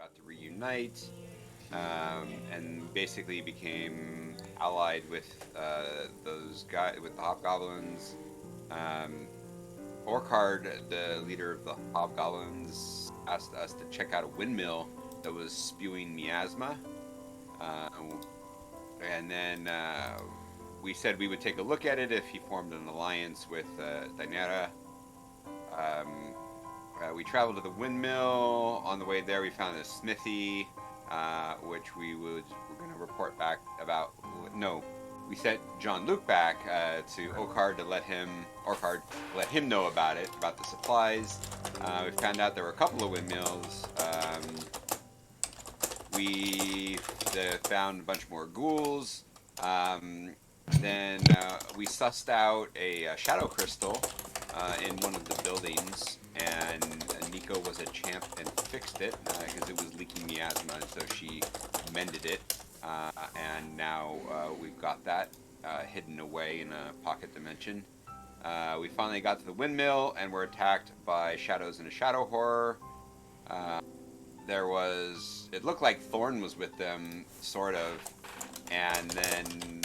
got to reunite, and basically became allied with those guys, with the hobgoblins. Um, Orkard, the leader of the hobgoblins, asked us to check out a windmill that was spewing miasma. Uh, and then we said we would take a look at it if he formed an alliance with Dainera. Um, we traveled to the windmill. On the way there, we found a smithy, which we're going to report back about. No, we sent John Luke back to Okard to Orkard let him know about it, about the supplies. We found out there were a couple of windmills. We found a bunch more ghouls. Um, then we sussed out a shadow crystal in one of the buildings, and Nico was a champ and fixed it because it was leaking miasma, and so she mended it, and now we've got that hidden away in a pocket dimension. We finally got to the windmill and were attacked by shadows in a shadow horror. It looked like Thorn was with them, sort of, and then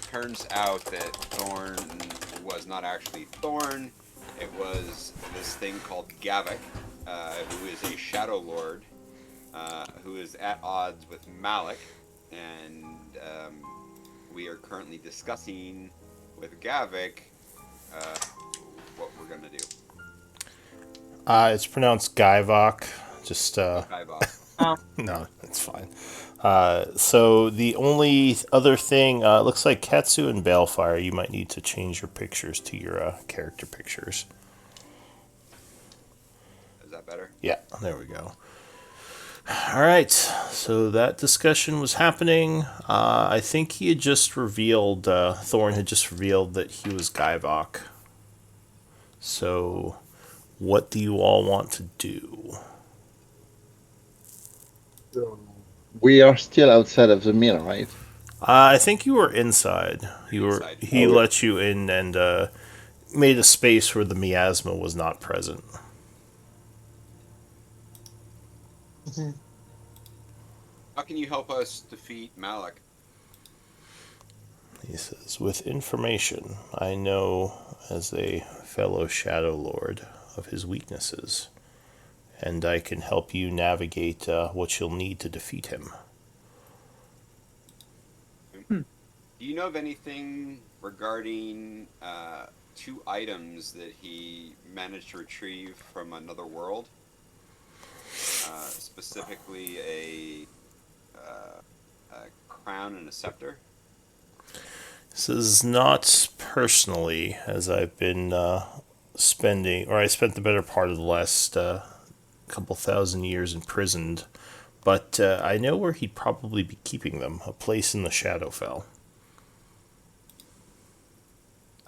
turns out that Thorn was not actually Thorn. It was this thing called Gavik, who is a Shadow Lord, who is at odds with Malik, and we are currently discussing with Gavik what we're gonna do. It's pronounced Guyvok. Just Gavok. no, it's fine. So the only other thing, looks like Katsu and Balefire, you might need to change your pictures to your character pictures. Is that better? Yeah, there we go. All right, so that discussion was happening. I think he had just revealed, Thorn had just revealed that he was Guyvok. So, what do you all want to do? We are still outside of the mill, right? I think you were inside. Inside. He let you in and made a space where the miasma was not present. How can you help us defeat Malik? He says, with information, I know as a fellow Shadow Lord of his weaknesses, and I can help you navigate what you'll need to defeat him. Do you know of anything regarding two items that he managed to retrieve from another world? Specifically a crown and a scepter? This is not personally, as I've been I spent the better part of the last couple thousand years imprisoned, but I know where he'd probably be keeping them, a place in the Shadowfell.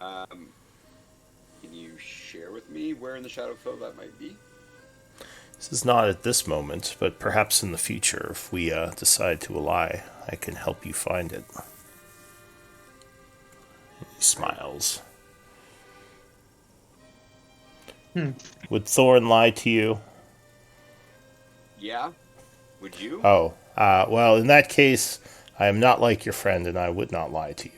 Can you share with me where in the Shadowfell that might be? This is not at this moment, but perhaps in the future, if we decide to ally, I can help you find it. He smiles. Would Thorn lie to you? Yeah? Would you? Oh, well, in that case, I am not like your friend, and I would not lie to you.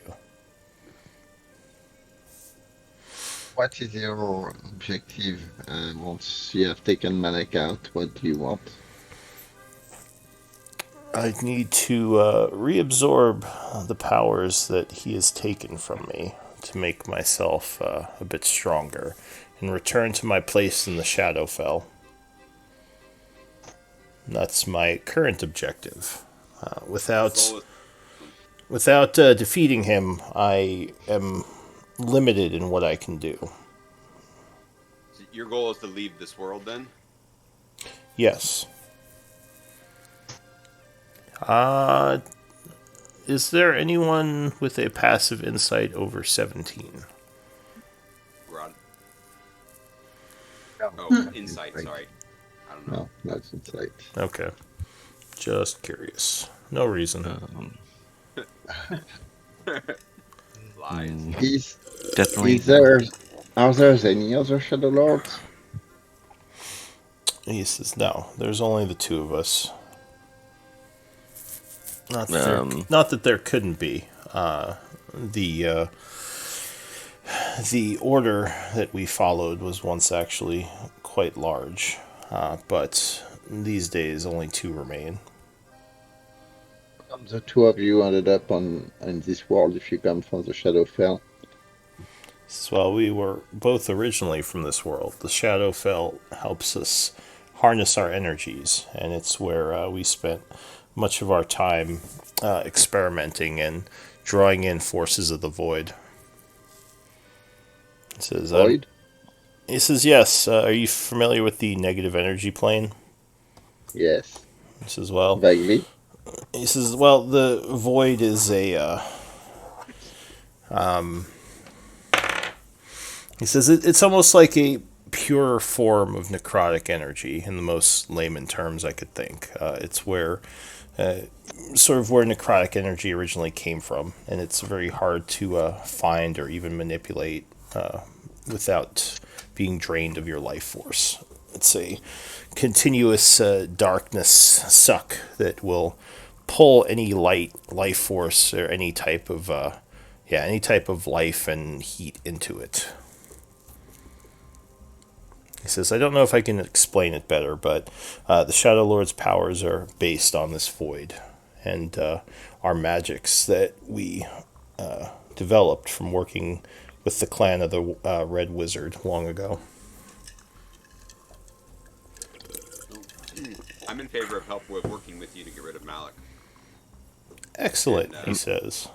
What is your objective once you have taken Malek out? What do you want? I need to reabsorb the powers that he has taken from me to make myself a bit stronger and return to my place in the Shadowfell. That's my current objective. Without defeating him, I am limited in what I can do. So your goal is to leave this world then? Yes. Is there anyone with a passive insight over 17? Rod. Oh, insight, Right. sorry. I don't know. No, that's insight. Okay. Just curious. No reason. Lies. Definitely. Are there any other Shadow Lords? He says, no, there's only the two of us. Um, Not that there couldn't be. The the order that we followed was once actually quite large, but these days only two remain. The two of you ended up on in this world if you come from the Shadowfell. Well, we were both originally from this world. The Shadowfell helps us harness our energies, and it's where we spent much of our time experimenting and drawing in forces of the void. He says, Void? he says, yes. Are you familiar with the negative energy plane? Yes. He says, well. Vaguely. He says, well, the void is a. He says it's almost like a pure form of necrotic energy in the most layman terms I could think. It's where. Sort of where necrotic energy originally came from, and it's very hard to find or even manipulate without being drained of your life force. It's a continuous darkness suck that will pull any life force or any type of life and heat into it. He says, I don't know if I can explain it better, but the Shadow Lord's powers are based on this void, and our magics that we developed from working with the clan of the Red Wizard long ago. I'm in favor of help with working with you to get rid of Malik. Excellent, And, he says.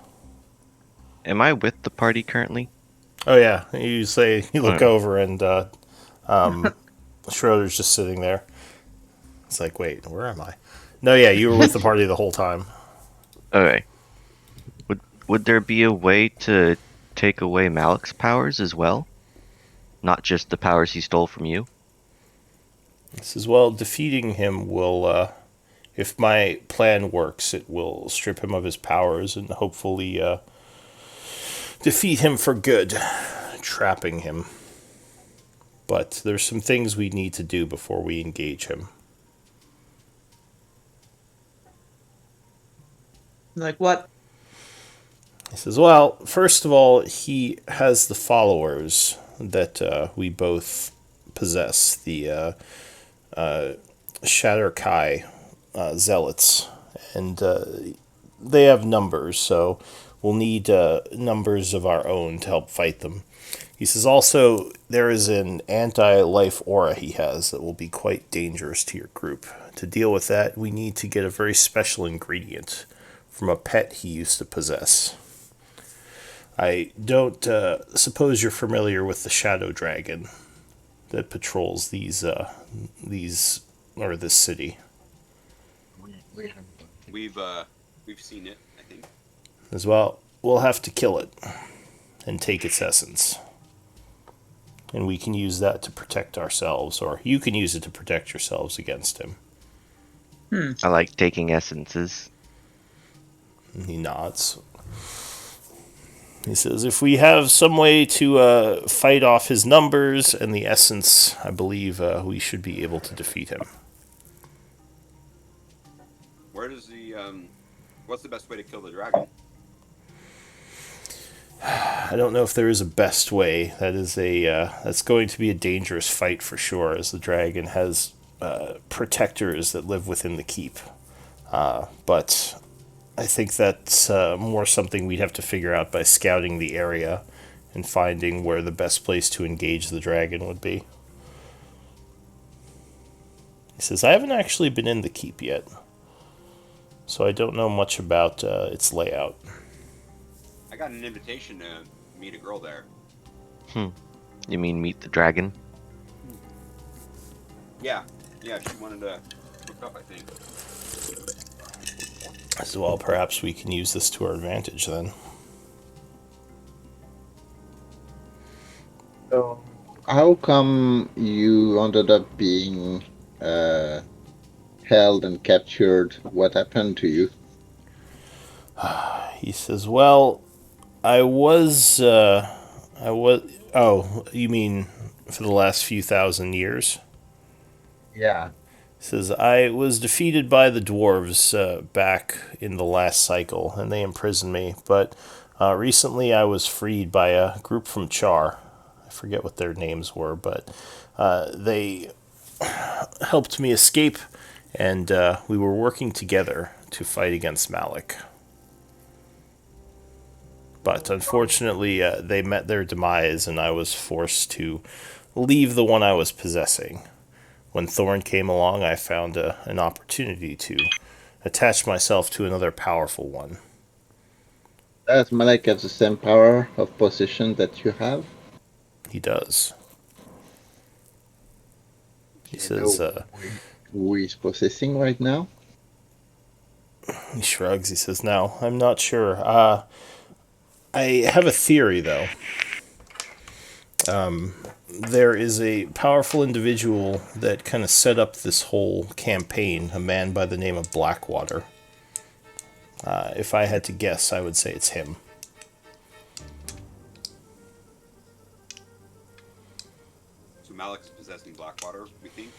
am I with the party currently? Oh yeah, you look Alright. over and Schroeder's just sitting there. It's like, wait, where am I? No, yeah, you were with the party the whole time. Okay. Would there be a way to take away Malik's powers as well? Not just the powers he stole from you? He says, well, defeating him will, if my plan works, it will strip him of his powers and hopefully defeat him for good, trapping him. But there's some things we need to do before we engage him. Like what? He says, well, first of all, he has the followers that we both possess, the Shatterkai zealots. And they have numbers, so we'll need numbers of our own to help fight them. He says also there is an anti-life aura he has that will be quite dangerous to your group. To deal with that, we need to get a very special ingredient from a pet he used to possess. I don't suppose you're familiar with the shadow dragon that patrols this city. we've seen it, I think. As well, we'll have to kill it and take its essence. And we can use that to protect ourselves, or you can use it to protect yourselves against him. I like taking essences. And he nods. He says, if we have some way to fight off his numbers and the essence, I believe we should be able to defeat him. Where does what's the best way to kill the dragon? I don't know if there is a best way. That's going to be a dangerous fight for sure, as the dragon has protectors that live within the keep. But I think that's more something we'd have to figure out by scouting the area and finding where the best place to engage the dragon would be. He says, I haven't actually been in the keep yet, so I don't know much about its layout. I got an invitation to meet a girl there. You mean meet the dragon? Yeah, she wanted to hook up, I think. So, well, perhaps we can use this to our advantage then. So, how come you ended up being held and captured? What happened to you? He says, well, I was. Oh, you mean for the last few thousand years? Yeah. He says, I was defeated by the dwarves back in the last cycle, and they imprisoned me. But recently I was freed by a group from Char. I forget what their names were, but they helped me escape, and we were working together to fight against Malik. But unfortunately, they met their demise, and I was forced to leave the one I was possessing. When Thorn came along, I found an opportunity to attach myself to another powerful one. Does Malek have the same power of possession that you have? He does. He Do you says, know who is possessing right now? he shrugs, he says, no, I'm not sure. I have a theory, though. There is a powerful individual that kind of set up this whole campaign, a man by the name of Blackwater. If I had to guess, I would say it's him. So Malik's possessing Blackwater, we think.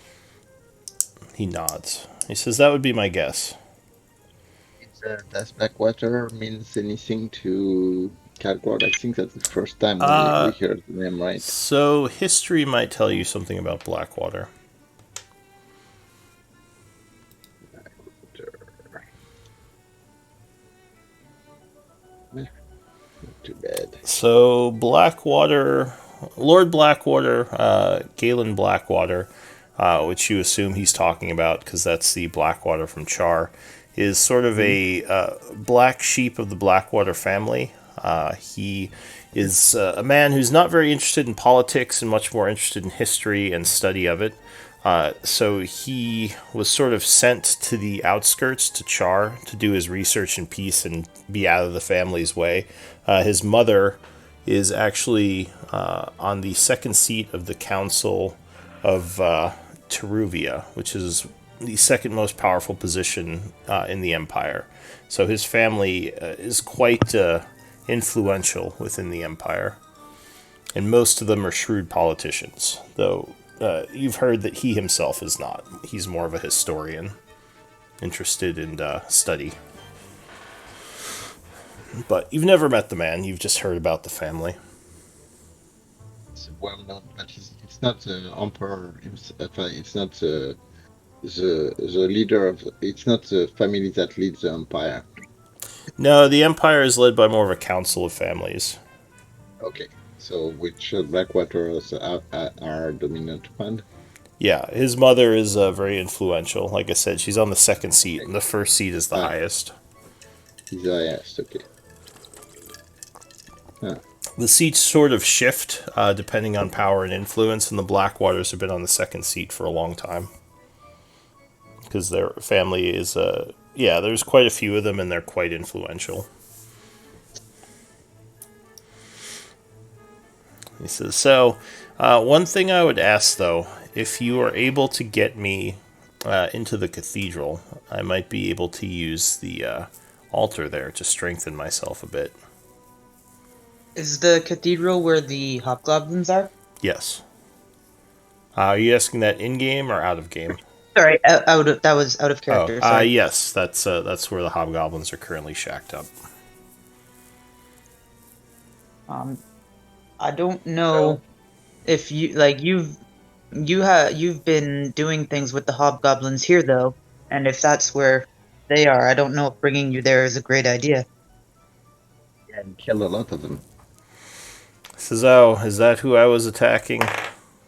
He nods. He says, that would be my guess. Does Blackwater means anything to Calgord? I think that's the first time we Uh, hear the name, right? so history might tell you something about Blackwater. Not too bad. So Blackwater, Lord Blackwater, Galen Blackwater, which you assume he's talking about because that's the Blackwater from Char, is sort of a black sheep of the Blackwater family. He is a man who's not very interested in politics and much more interested in history and study of it. So he was sort of sent to the outskirts to Char to do his research in peace and be out of the family's way. His mother is actually on the second seat of the Council of Teruvia, which is the second most powerful position in the Empire. So his family is quite influential within the Empire. And most of them are shrewd politicians, though you've heard that he himself is not. He's more of a historian, interested in study. But you've never met the man, you've just heard about the family. It's well known, but it's not the emperor. It's not the leader of. It's not the family that leads the empire. No, the Empire is led by more of a council of families. Okay, so which Blackwaters are dominant one? Yeah, his mother is very influential. Like I said, she's on the second seat, Okay. and the first seat is the Ah, highest. he's yes, okay. Ah, The seats sort of shift depending on power and influence, and the Blackwaters have been on the second seat for a long time. Because their family is, yeah, there's quite a few of them, and they're quite influential. He says, so, one thing I would ask, though, if you are able to get me into the cathedral, I might be able to use the altar there to strengthen myself a bit. Is the cathedral where the hobgoblins are? Yes. Are you asking that in-game or out-of-game? Sorry, that was out of character. Oh, Sorry. yes, that's where the hobgoblins are currently shacked up. I don't know if you've been doing things with the hobgoblins here though, and if that's where they are, I don't know if bringing you there is a great idea. and killed a lot of them. Says, oh, is that who I was attacking?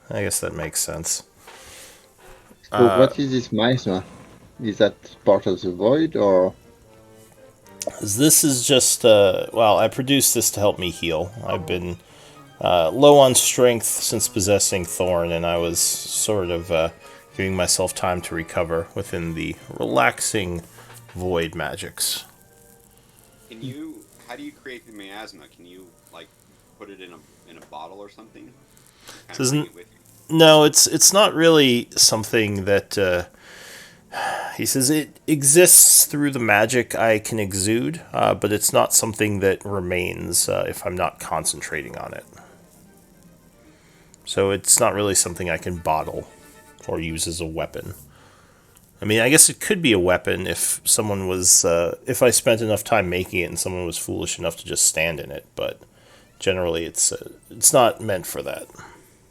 I guess that makes sense. So what is this miasma? Is that part of the void or? This is just, well, I produced this to help me heal. I've been low on strength since possessing Thorn, and I was sort of giving myself time to recover within the relaxing void magics. Can you? How do you create the miasma? Can you like put it in a bottle or something? Kind of bring it with you. No, it's not really something that he says it exists through the magic I can exude, but it's not something that remains if I'm not concentrating on it. So it's not really something I can bottle. or use as a weapon. I mean, I guess it could be a weapon if someone was, if I spent enough time making it and someone was foolish enough to just stand in it. But generally, it's not meant for that.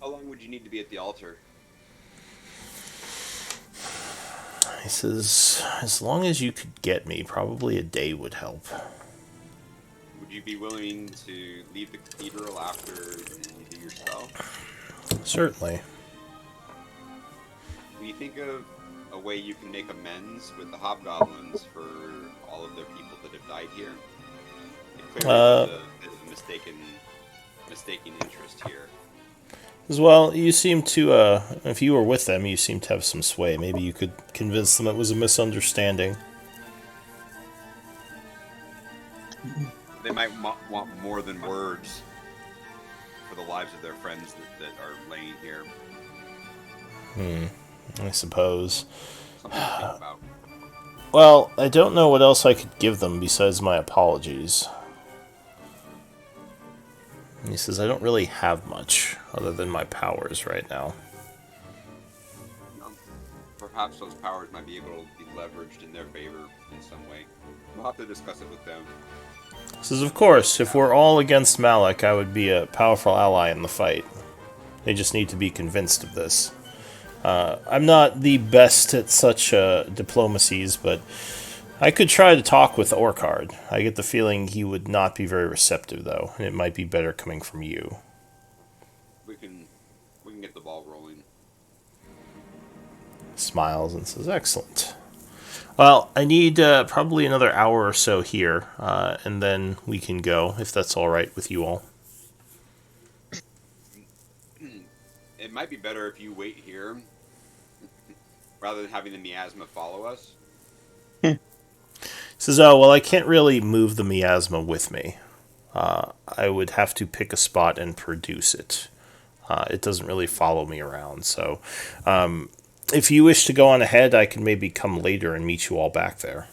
How long would you need to be at the altar? He says, as long as you could get me, probably a day would help. Would you be willing to leave the cathedral after you do your spell? Certainly. Do you think of a way you can make amends with the hobgoblins for all of their people that have died here? It clearly was Uh, a bit of a mistaken interest here. as well, you seem to, if you were with them, you seem to have some sway. Maybe you could convince them it was a misunderstanding. They might want more than words for the lives of their friends that are laying here. I suppose. Something to think about. Well, I don't know what else I could give them besides my apologies. And he says, I don't really have much other than my powers right now. Um, Perhaps those powers might be able to be leveraged in their favor in some way. We'll have to discuss it with them. He says, of course, if we're all against Malik, I would be a powerful ally in the fight. They just need to be convinced of this. I'm not the best at such diplomacies, but I could try to talk with Orkard. I get the feeling he would not be very receptive, though, and it might be better coming from you. We can get the ball rolling. Smiles and says, excellent. Well, I need probably another hour or so here, and then we can go, if that's all right with you all. It might be better if you wait here rather than having the miasma follow us. He says, oh, well, I can't really move the miasma with me. I would have to pick a spot and produce it. It doesn't really follow me around, so if you wish to go on ahead, I can maybe come later and meet you all back there.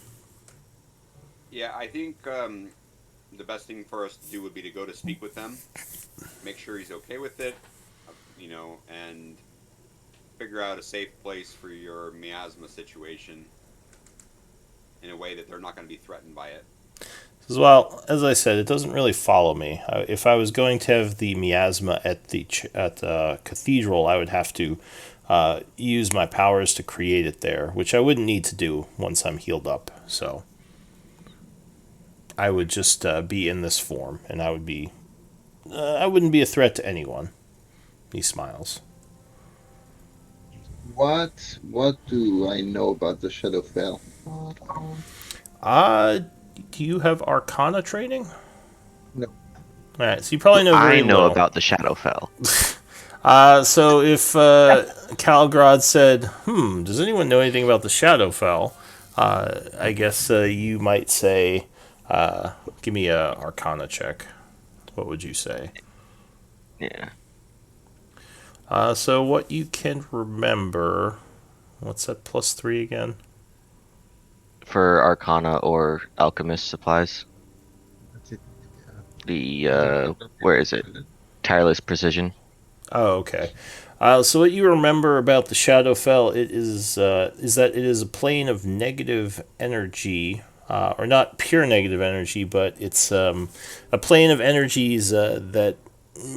Yeah, I think the best thing for us to do would be to go to speak with them, make sure he's okay with it, and figure out a safe place for your miasma situation in a way that they're not going to be threatened by it. As well, as I said, it doesn't really follow me. If I was going to have the miasma at the cathedral, I would have to use my powers to create it there, which I wouldn't need to do once I'm healed up. So I would just be in this form, and I wouldn't be a threat to anyone. He smiles. What do I know about the Shadowfell? Uh, do you have Arcana training? No. All right, so you probably know very I know little. about the Shadowfell. So if Calgrod said, does anyone know anything about the Shadowfell? I guess you might say, give me a Arcana check. What would you say? Yeah. So what you can remember, what's that +3 again? For Arcana or Alchemist supplies. That's it. The, where is it? Tireless Precision. Oh, okay. So what you remember about the Shadowfell is that it is a plane of negative energy, or not pure negative energy, but it's a plane of energies that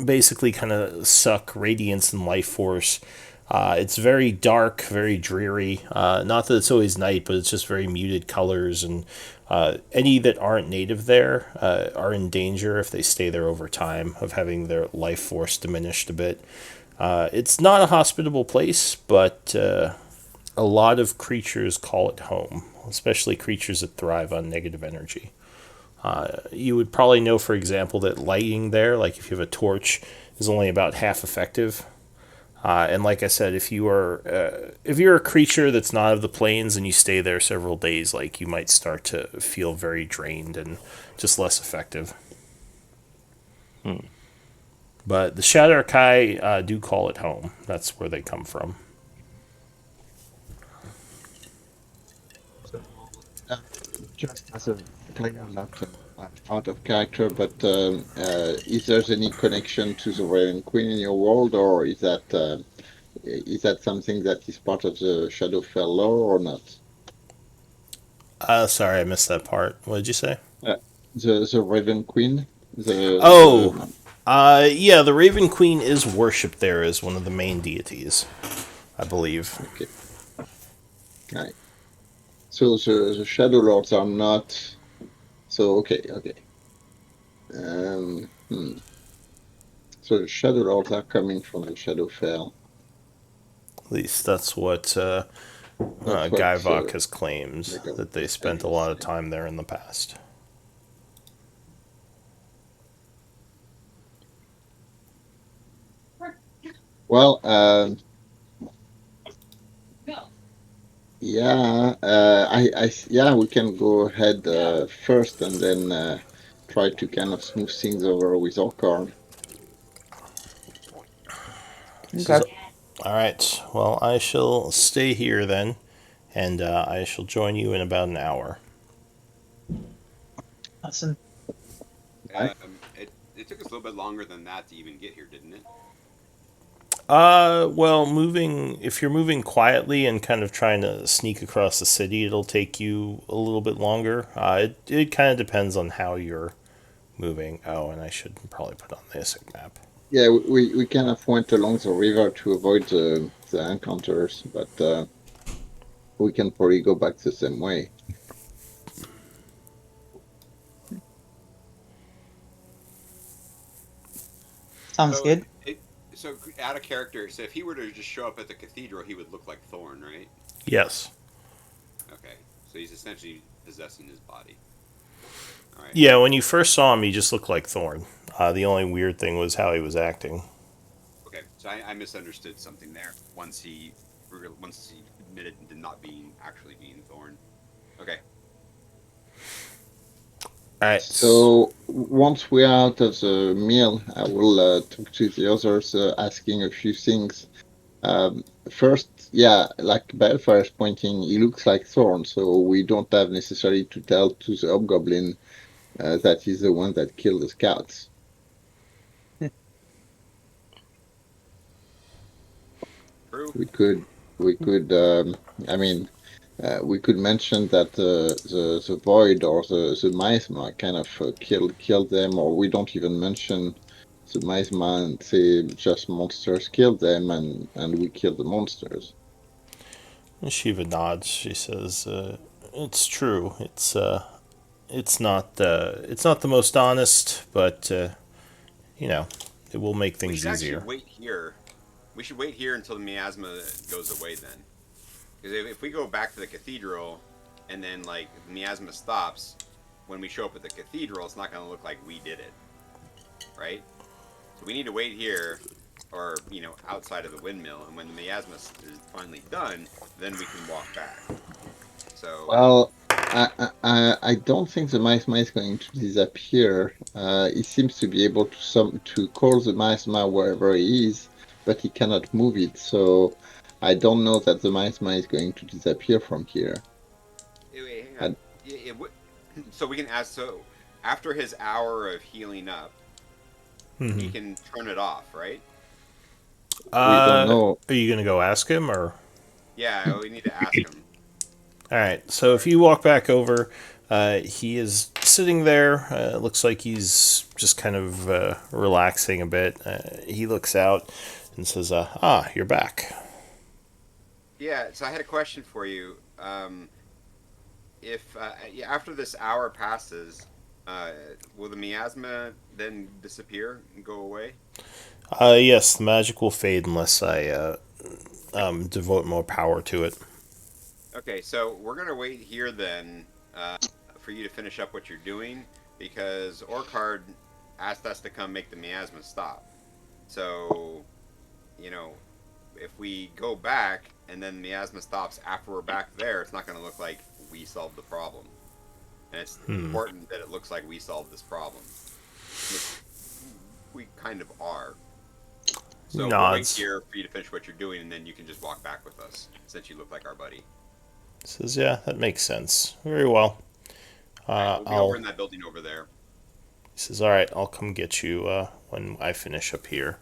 basically kind of suck radiance and life force. It's very dark, very dreary. Not that it's always night, but it's just very muted colors, and any that aren't native there are in danger if they stay there over time of having their life force diminished a bit. It's not a hospitable place, but a lot of creatures call it home, especially creatures that thrive on negative energy. You would probably know, for example, that lighting there, like if you have a torch, is only about half effective. And like I said, if you're a creature that's not of the plains and you stay there several days, like you might start to feel very drained and just less effective. But the Shadowkai do call it home. That's where they come from. So, uh, just as a player, not out of character, but is there any connection to the Raven Queen in your world, or is that Is that something that is part of the Shadowfell lore or not? Sorry, I missed that part. What did you say? Uh, the Raven Queen, Oh, the yeah, the Raven Queen is worshipped there as one of the main deities, I believe. okay, right. So the Shadow Lords are not. So okay. Hmm. So the Shadow Lords are coming from the Shadowfell. At least that's what That's what Guyvok has claimed, the that they government spent a is lot of saying. time there in the past. Well, yeah, yeah, we can go ahead first and then try to kind of smooth things over with Orkarn. He says, Okay. all right, well, I shall stay here then, and I shall join you in about an hour. Awesome. Right? It took us a little bit longer than that to even get here, didn't it? Well, if you're moving quietly and kind of trying to sneak across the city, it'll take you a little bit longer. It kind of depends on how you're moving. Oh, and I should probably put on the Isik map. Yeah, we kind of went along the river to avoid the encounters, but we can probably go back the same way. Sounds So good. so out of character. So if he were to just show up at the cathedral, he would look like Thorn, right? Yes. Okay, so he's essentially possessing his body. All right. Yeah, when you first saw him, he just looked like Thorn. The only weird thing was how he was acting. Okay, so I misunderstood something there. Once he admitted to not being actually being Thorn. Okay. All right. So once we're out of the meal, I will talk to the others, asking a few things. First, yeah, like Balfour is pointing, he looks like Thorn, so we don't have necessarily to tell to the Hobgoblin that he's the one that killed the scouts. True. We could, I mean, we could mention that the void or the miasma kind of killed them, or we don't even mention the miasma and say just monsters killed them, and we kill the monsters. Shiva nods. She says, "It's true. It's not the most honest, but you know, it will make We things should actually easier." wait here. We should wait here until the miasma goes away then. Because if we go back to the cathedral and then like the miasma stops, when we show up at the cathedral, it's not going to look like we did it, right? So we need to wait here, or outside of the windmill, and when the miasma is finally done, then we can walk back. So Well, I don't think the miasma is going to disappear. He seems to be able to call the miasma wherever he is, but he cannot move it. So I don't know that the miasma is going to disappear from here. wait, hang on. And So we can ask. So after his hour of healing up, he Mm-hmm. can turn it off, right? we don't Uh, know. are you gonna go ask him or? Yeah, we need to ask him. All right. So if you walk back over, he is sitting there. Looks like he's just kind of relaxing a bit. He looks out and says, "Ah, you're back." Yeah. So I had a question for you. If yeah, after this hour passes, uh, will the miasma then disappear and go away? Yes, the magic will fade unless I devote more power to it. Okay, so we're gonna wait here then for you to finish up what you're doing because Orcard asked us to come make the miasma stop. So, you know, if we go back and then the miasma stops after we're back there, it's not gonna look like we solved the problem. And it's Hmm. important that it looks like we solved this problem, which we kind of are. He So we'll wait nods. here for you to finish what you're doing, and then you can just walk back with us since you look like our buddy. Says, "Yeah, that makes sense. Very well. All right, we'll be over I'll." in that building over there. He says, "All right, I'll come get you when I finish up here."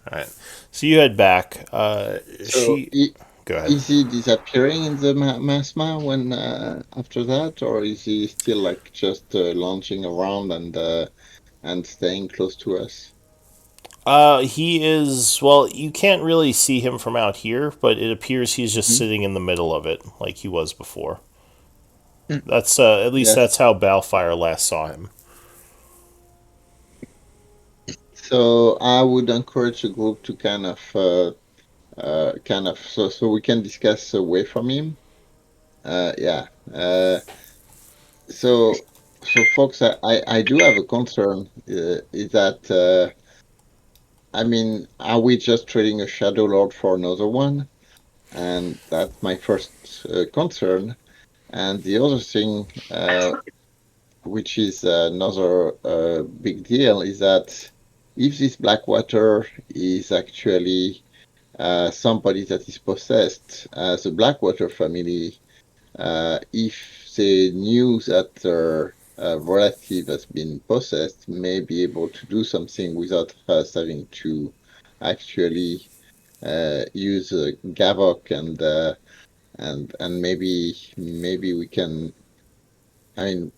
All right. So you head back. So She. Go ahead. is he disappearing in the Masma when after that, or is he still like just launching around and staying close to us? He is. Well, you can't really see him from out here, but it appears he's just Mhm. sitting in the middle of it, like he was before. Mm. That's at least Yes. that's how Balfire last saw him. So I would encourage the group to so we can discuss away from him. Yeah. So folks, I do have a concern. Is that I mean, are we just trading a Shadow Lord for another one? And that's my first concern. And the other thing, which is another big deal, is that if this Blackwater is actually somebody that is possessed, the Blackwater family, if they knew that their relative has been possessed, may be able to do something without us having to actually use Gavok and maybe we can. I mean,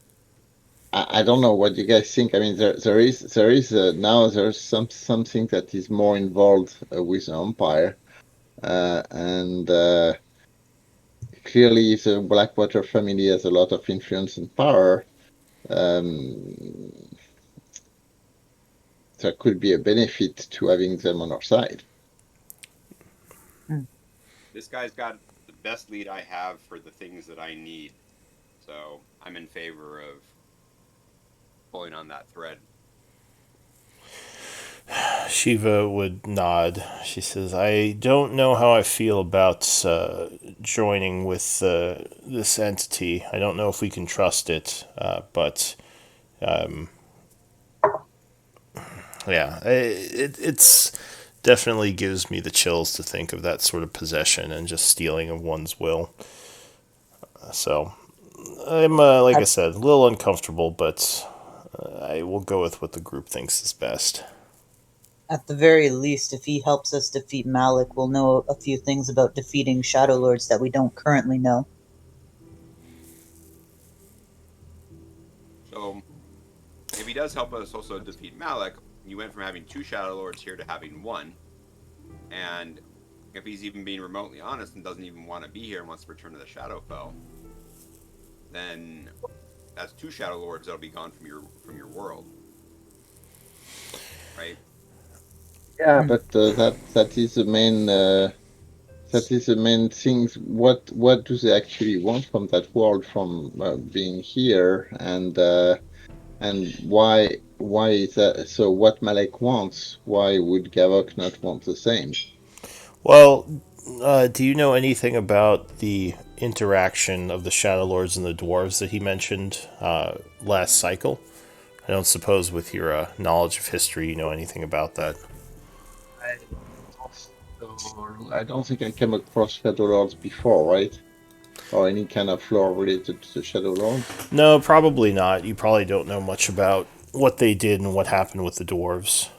I don't know what you guys think. I mean, there is now there's something that is more involved with the Empire, and clearly the Blackwater family has a lot of influence and power. Um, there could be a benefit to having them on our side. Mm. This guy's got the best lead I have for the things that I need. So I'm in favor of pulling on that thread. Shiva would nod. She says, "I don't know how I feel about joining with this entity. I don't know if we can trust it, but yeah, it's definitely gives me the chills to think of that sort of possession and just stealing of one's will. So I'm, like I At, said, a little uncomfortable, but I will go with what the group thinks is best." at the very least, if he helps us defeat Malik, we'll know a few things about defeating Shadow Lords that we don't currently know. So if he does help us also defeat Malik, you went from having two Shadow Lords here to having one. And if he's even being remotely honest and doesn't even want to be here and wants to return to the Shadowfell, then that's two Shadow Lords that'll be gone from your world, right? Yeah, Mm. but that is the main thing. What do they actually want from that world, from being here, and why is that? So what Malek wants, why would Gavok not want the same? Well, do you know anything about the interaction of the Shadow Lords and the dwarves that he mentioned last cycle? I don't suppose, with your knowledge of history, you know anything about that. I don't think I came across Shadow Lords before, right? Or any kind of lore related to the Shadow Lords. No, probably not. You probably don't know much about what they did and what happened with the dwarves.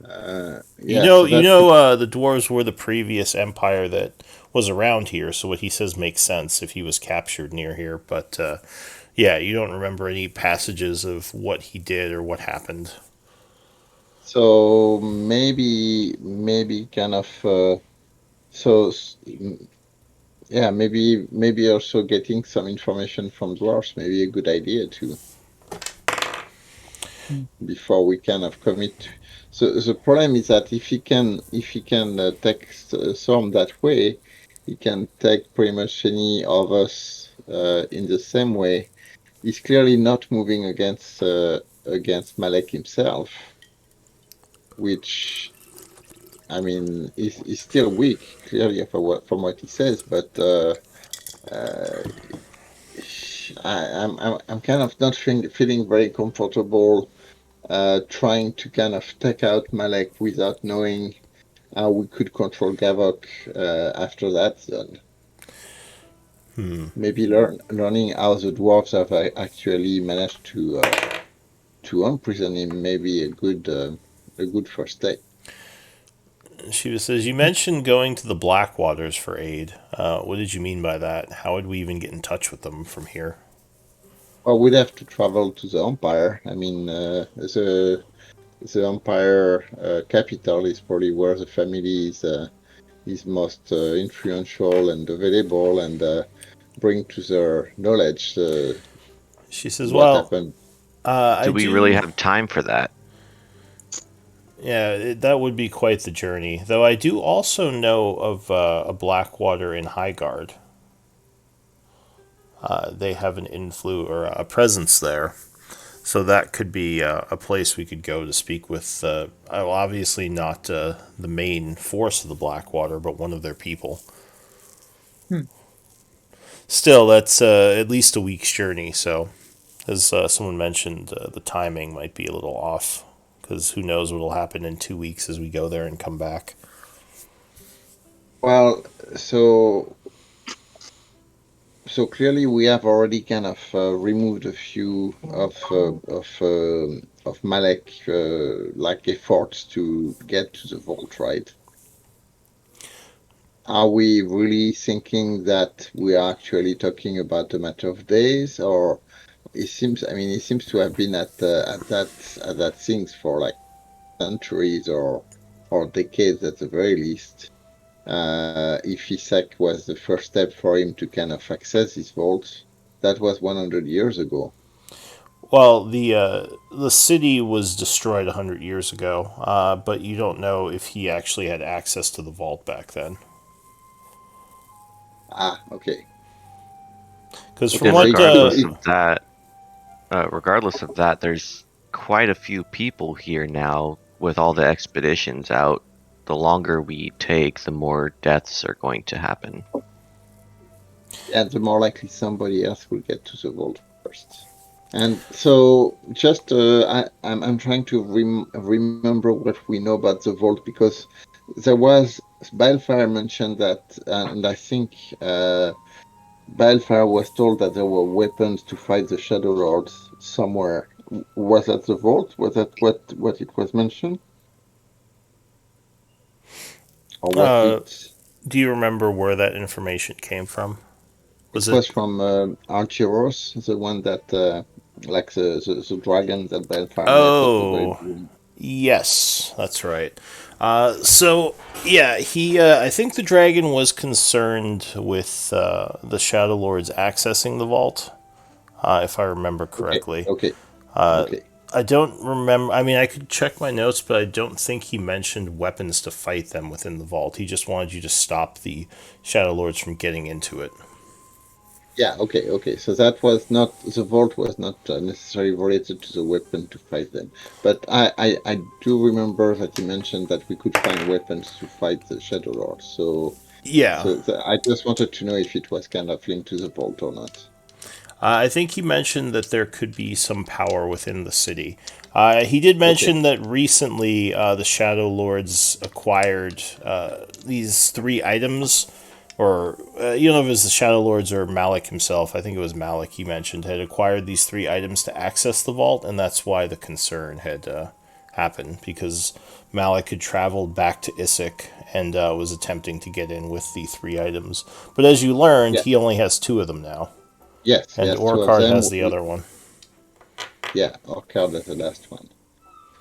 Yeah, so that could. The dwarves were the previous empire that was around here. So what he says makes sense if he was captured near here. But yeah, you don't remember any passages of what he did or what happened. So maybe kind of so yeah, maybe also getting some information from dwarves may be a good idea too Mm. before we kind of commit. So the problem is that if he can take Storm that way, he can take pretty much any of us in the same way. He's clearly not moving against Malek himself, which I mean is still weak, clearly from what he says, but uh, I'm kind of not feeling very comfortable trying to kind of take out Malek without knowing how we could control Gavok after that's done. Maybe learning how the dwarves have actually managed to imprison him may be a good a good first step. Shiva says, you mentioned going to the Blackwaters for aid. What did you mean by that? How would we even get in touch with them from here? Well, we'd have to travel to the Empire. I mean, the Empire capital is probably where the family is most influential and available, and bring to their knowledge She says, what well, happened. I Do we really do. have time for that? Yeah, that would be quite the journey. Though I do also know of a Blackwater in Highguard. They have an or a presence there. So that could be a place we could go to speak with, obviously not the main force of the Blackwater, but one of their people. Hmm. Still, that's at least a week's journey, so as someone mentioned, the timing might be a little off, because who knows what will happen in 2 weeks as we go there and come back. Well, so clearly we have already kind of removed a few of Malek like efforts to get to the vault, right? Are we really thinking that we are actually talking about a matter of days, or it seems to have been at that things for like centuries or decades at the very least. If Isaac was the first step for him to kind of access his vaults, that was 100 years ago. Well, the city was destroyed 100 years ago, but you don't know if he actually had access to the vault back then. Ah, okay. Because from Okay, And so what regardless of that, there's quite a few people here now with all the expeditions out. The longer we take, the more deaths are going to happen. yeah, the more likely somebody else will get to the vault first. And so, just I'm trying to remember what we know about the vault, because there was Balefire mentioned that, and I think Balefire was told that there were weapons to fight the Shadow Lords somewhere. Was that the vault? Was that what it was mentioned, or what uh, did? do you remember where that information came from? Was It it? was from Archeros, the one that like the dragon that Balefire met at the very Oh, beginning. yes, that's right. So yeah, he. I think the dragon was concerned with the Shadow Lords accessing the vault, if I remember Okay, correctly. okay, Uh, okay. I don't remember. I mean, I could check my notes, but I don't think he mentioned weapons to fight them within the vault. He just wanted you to stop the Shadow Lords from getting into it. Yeah, okay, okay. So that was not the vault was not necessarily related to the weapon to fight them. But I do remember that he mentioned that we could find weapons to fight the Shadow Lord. Yeah, I just wanted to know if it was kind of linked to the vault or not. I think he mentioned that there could be some power within the city. He did Okay, mention that recently the Shadow Lords acquired these 3 items, or you don't know if it was the Shadow Lords or Malik himself. I think it was Malik he mentioned had acquired these 3 items to access the vault, and that's why the concern had happened, because Malik had traveled back to Isik and was attempting to get in with the 3 items. But as you learned, yeah, he only has 2 of them now. yes, And yes, two of Orcard them. has the other one. Yeah, Orchard is the last one.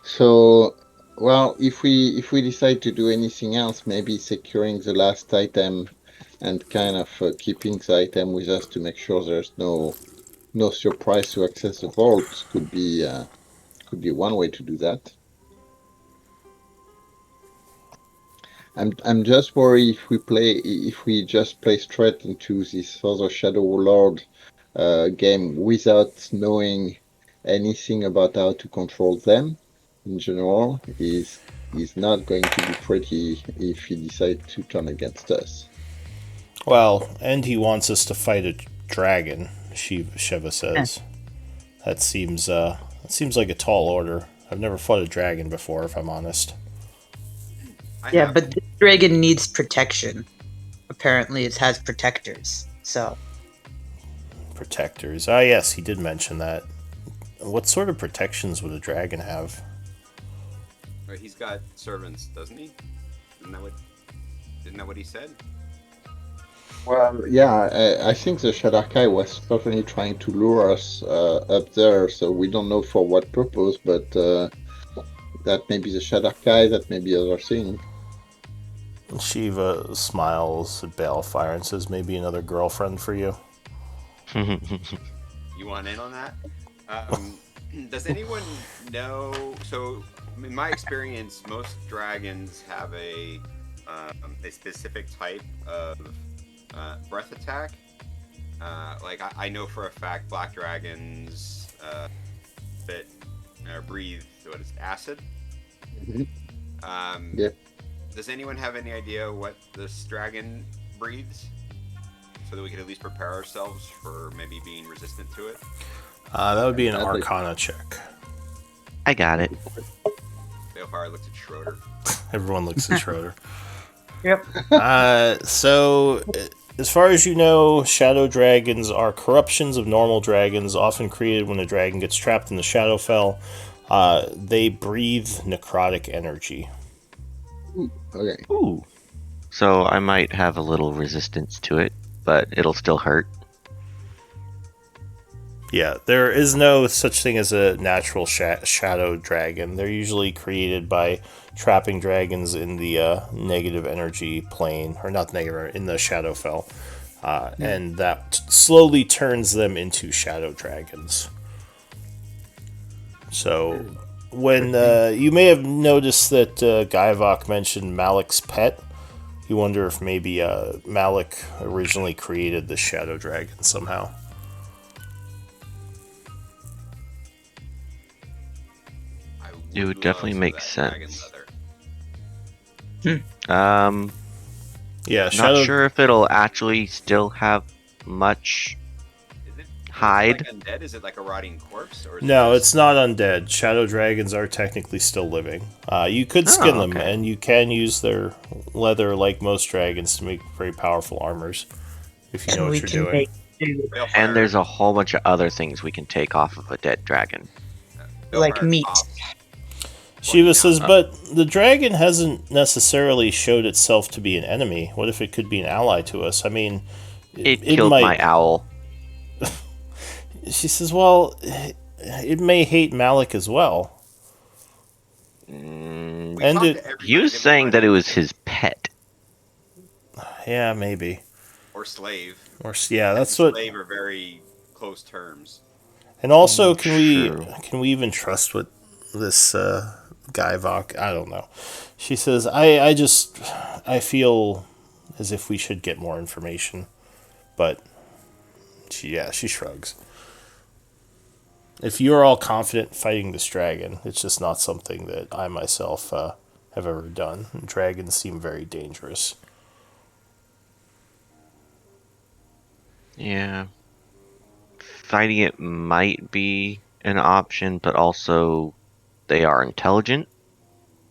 So, well, if we decide to do anything else, maybe securing the last item and kind of keeping the item with us to make sure there's no surprise to access the vault could be one way to do that. I'm just worried if we just play straight into this other Shadow Lord game without knowing anything about how to control them in general is not going to be pretty if he decides to turn against us. Well, and he wants us to fight a dragon, Shiva Eh. says. That seems like a tall order. I've never fought a dragon before, if I'm honest. I Yeah, have. but the dragon needs protection. Apparently, it has protectors. So, Protectors. Ah, yes, he did mention that. What sort of protections would a dragon have? Or he's got servants, doesn't he? Isn't that what he said? Well, yeah, I think the Shadowkai was certainly trying to lure us up there, so we don't know for what purpose, but that may be the Shadowkai, that may be other thing. Shiva smiles at Balefire and says, maybe another girlfriend for you. You want in on that? Does anyone know? So, in my experience, most dragons have a specific type of breath attack. Like I know for a fact, black dragons breathe what is acid. Mm-hmm. Yeah. Does anyone have any idea what this dragon breathes? So that we could at least prepare ourselves for maybe being resistant to it. That would be an Arcana check. I got it. Balefire looks at Schroeder. Everyone looks at Schroeder. Yep. So, as far as you know, shadow dragons are corruptions of normal dragons, often created when a dragon gets trapped in the Shadowfell. They breathe necrotic energy. Okay. Ooh. So I might have a little resistance to it, but it'll still hurt. Yeah, there is no such thing as a natural shadow dragon. They're usually created by trapping dragons in the negative energy plane, or not negative, in the Shadowfell. And that slowly turns them into shadow dragons. So, when you may have noticed that Guyvok mentioned Malik's pet, you wonder if maybe Malik originally created the shadow dragon somehow. It would definitely make sense. Yeah, not sure if it'll actually still have much hide. Is it like undead? Is it like a rotting corpse? Or No, it's not undead. Shadow dragons are technically still living. You could skin them, and you can use their leather, like most dragons, to make very powerful armors, if you know what you're doing. And there's a whole bunch of other things we can take off of a dead dragon. Like meat. Shiva says, but the dragon hasn't necessarily showed itself to be an enemy. What if it could be an ally to us? I mean, it killed my owl. She says, well, it may hate Malik as well. And he was saying that it was his pet. Yeah, maybe. Or slave. Or yeah, that's what. Slave are very close terms. And also, can we even trust what this Guyvok? I don't know. She says, I feel as if we should get more information, but she shrugs. If you're all confident fighting this dragon, it's just not something that I myself have ever done. Dragons seem very dangerous. Yeah. Fighting it might be an option, but also they are intelligent,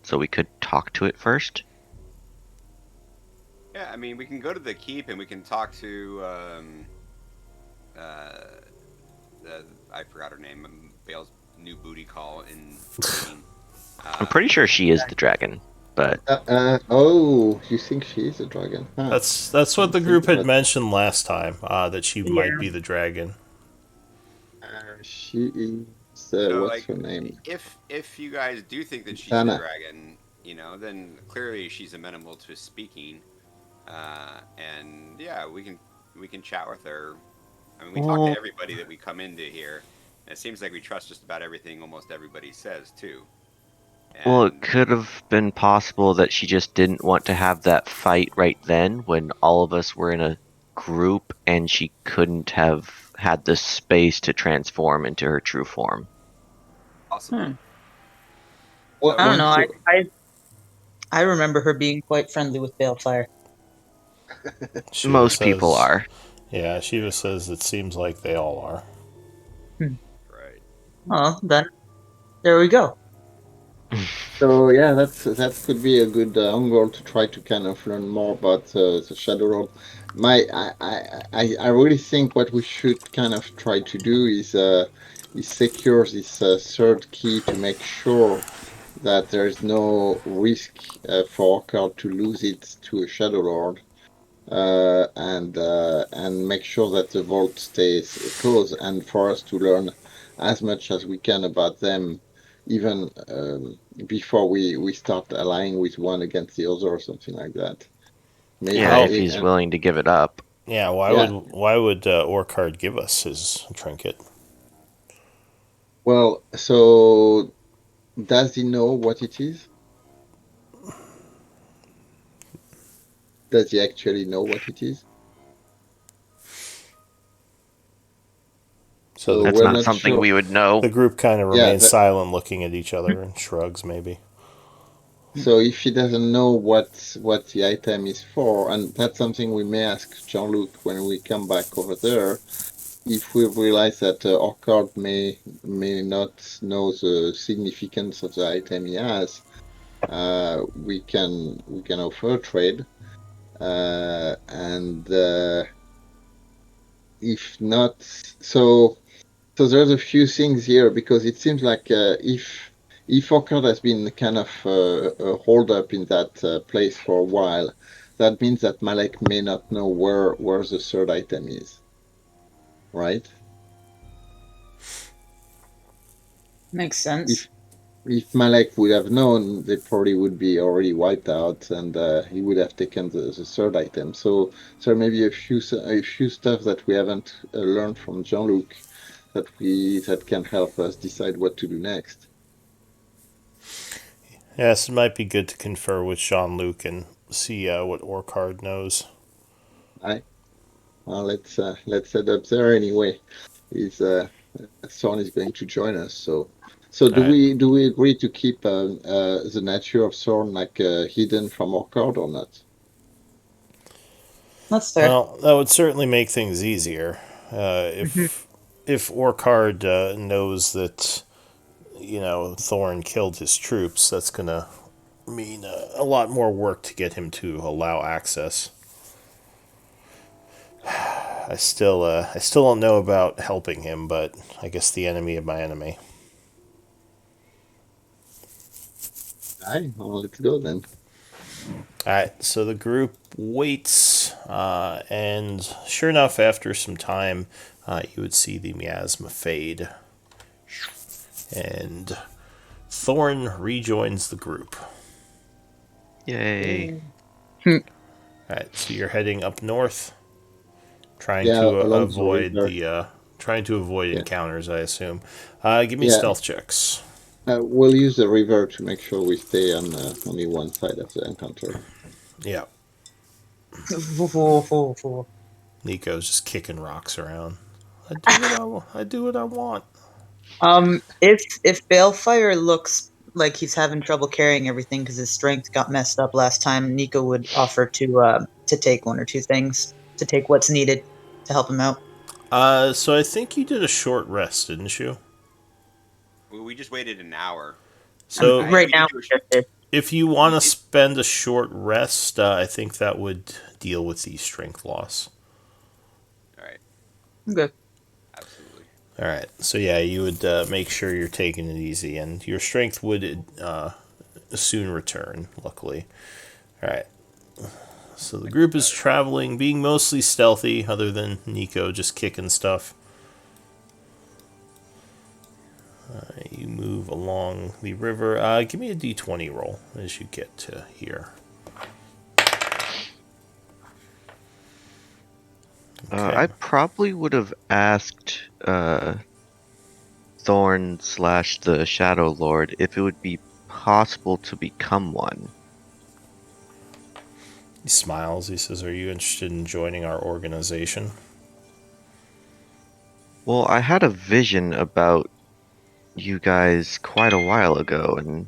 so we could talk to it first. Yeah, I mean, we can go to the keep and we can talk to I forgot her name. Bale's new booty call in. I'm pretty sure she is the dragon, but oh, you think she is a dragon? Huh. That's what the group had mentioned last time. That she might be the dragon. She is. What's her name? If you guys do think that she's the dragon, then clearly she's amenable to speaking. And yeah, we can chat with her. I mean, we talk to everybody that we come into here. And it seems like we trust just about everything almost everybody says, too. Well, it could have been possible that she just didn't want to have that fight right then when all of us were in a group and she couldn't have had the space to transform into her true form. Awesome. Well, I don't know. I remember her being quite friendly with Balefire. Most people are. Yeah, Shiva says it seems like they all are. Right. Oh, then there we go. So yeah, that could be a good angle to try to kind of learn more about the Shadow Lord. I really think what we should kind of try to do is secure this third key to make sure that there is no risk for Orchard to lose it to a Shadow Lord, and make sure that the vault stays closed, and for us to learn as much as we can about them, even before we start allying with one against the other or something like that. Maybe, Yeah, How? if he's willing to give it up. Yeah, yeah. why would Orcard give us his trinket? Well, so does he know what it is? Does he actually know what it is? So So the That's we're group not not something sure. we would know. the group kind of Yeah, remains silent, looking at each other and shrugs. Maybe. so if he doesn't know what the item is for, and that's something we may ask Jean-Luc when we come back over there, if we realize that Orchard may not know the significance of the item he has, we can offer a trade, and if not, so there's a few things here because it seems like if Orchard has been kind of holed up in that place for a while, that means that Malek may not know where the third item is, right? Makes sense. If Malek would have known, they probably would be already wiped out, and he would have taken the third item. So there may be a few stuff that we haven't learned from Jean-Luc that can help us decide what to do next. Yes, it might be good to confer with Jean Luc and see what Orcard knows. I let's head up there anyway. He's Son is going to join us. So All right. do we agree to keep the nature of Thorn like hidden from Orchard or not? That's fair. Well, that would certainly make things easier. Mhm. If Orcard knows that Thorn killed his troops, that's gonna mean a lot more work to get him to allow access. I still don't know about helping him, but I guess the enemy of my enemy. Aye, well, let's go then. All right, so the group waits, and sure enough, after some time, you would see the miasma fade, and Thorn rejoins the group. Yay. Hmm. All right, so you're heading up north, trying Yeah, to along the avoid river. the trying to avoid Yeah, encounters. I assume. Give me yeah. stealth checks. We'll use the river to make sure we stay on only one side of the encounter. Yeah, Nico's just kicking rocks around. I do what I want. If Balefire looks like he's having trouble carrying everything because his strength got messed up last time, Nico would offer to take one or two things, to take what's needed to help him out. So I think you did a short rest, didn't you? We just waited an hour. So Right We now, did do a. if you want We to did. spend a short rest, I think that would deal with the strength loss. All right. okay. Absolutely. All right. So yeah, you would make sure you're taking it easy, and your strength would soon return. Luckily. All right. So the group is traveling, being mostly stealthy, other than Nico just kicking stuff. You move along the river. Give me a d20 roll as you get to here. Okay. I probably would have asked Thorn slash the Shadow Lord if it would be possible to become one. He smiles. He says, "Are you interested in joining our organization?" Well, I had a vision about you guys quite a while ago, and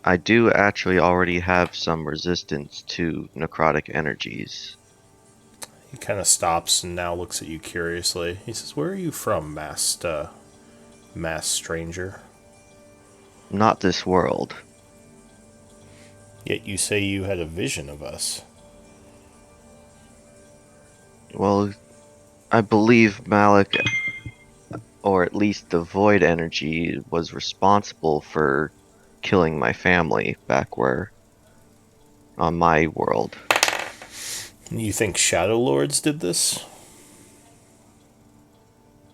I do actually already have some resistance to necrotic energies. He kind of stops and now looks at you curiously. He says, "Where are you from, masked stranger? Not this world. Yet you say you had a vision of us." Well, I believe Malik, or at least the void energy, was responsible for killing my family back where on my world. You think Shadow Lords did this?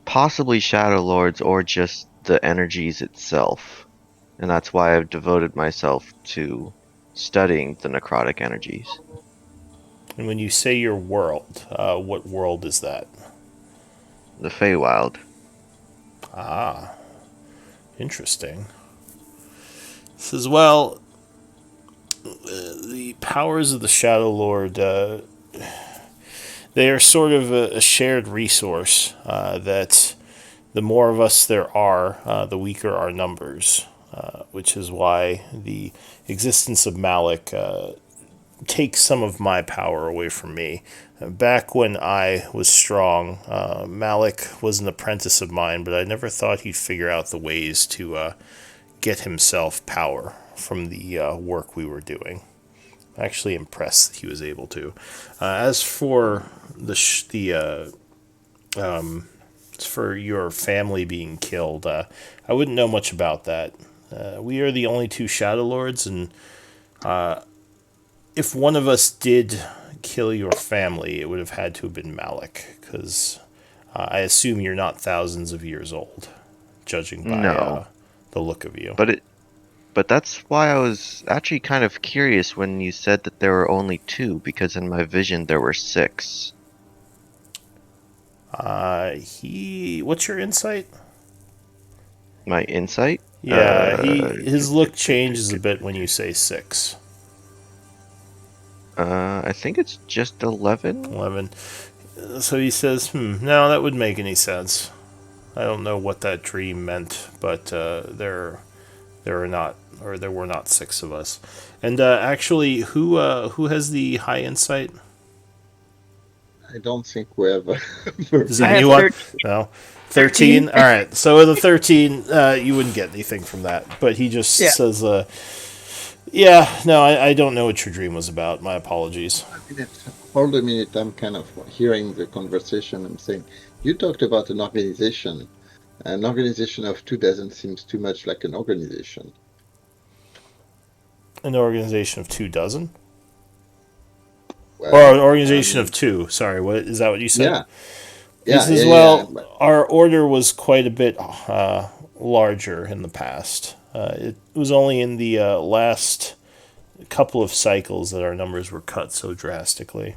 Possibly Shadow Lords or just the energies itself. And that's why I've devoted myself to studying the necrotic energies. And when you say your world, what world is that? The Feywild. Ah, interesting. Says, well, the powers of the Shadow Lord, they are sort of a shared resource that the more of us there are, the weaker our numbers, which is why the existence of Malik takes some of my power away from me. Back when I was strong, Malik was an apprentice of mine, but I never thought he'd figure out the ways to get himself power from the work we were doing. Actually impressed that he was able to. As for for your family being killed, I wouldn't know much about that. We are the only two Shadow Lords, and if one of us did kill your family, it would have had to have been Malik, because I assume you're not thousands of years old, judging by No. the look of you. But that's why I was actually kind of curious when you said that there were only two, because in my vision there were 6. What's your insight? My insight? Yeah, his look changes a bit when you say 6. I think it's just 11. 11. So he says, no, that wouldn't make any sense. I don't know what that dream meant, but there were not 6 of us. And actually, who has the high insight? I don't think we have. Does I have anyone? No. 13? All right. So with a 13, you wouldn't get anything from that. But he just says, yeah, no, I don't know what your dream was about. My apologies. Hold a minute. I'm kind of hearing the conversation. I'm saying, you talked about an organization. An organization of 2 doesn't seem too much like an organization. An organization of 2 dozen? Well, Or an organization of 2. Sorry, what is that what you said? Yeah. He Yeah, says, yeah, well, yeah. our order was quite a bit larger in the past. It was only in the last couple of cycles that our numbers were cut so drastically.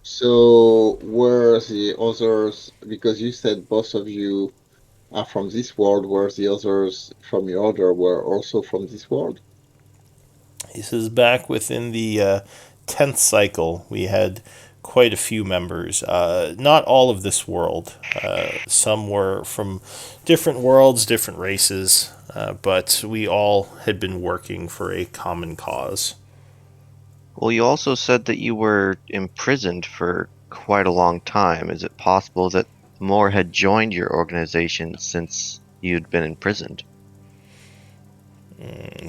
So were the others, because you said both of you are from this world, were the others from your order were also from this world? He says, back within the 10th cycle, we had quite a few members. Not all of this world. Some were from different worlds, different races, but we all had been working for a common cause. Well, you also said that you were imprisoned for quite a long time. Is it possible that more had joined your organization since you'd been imprisoned?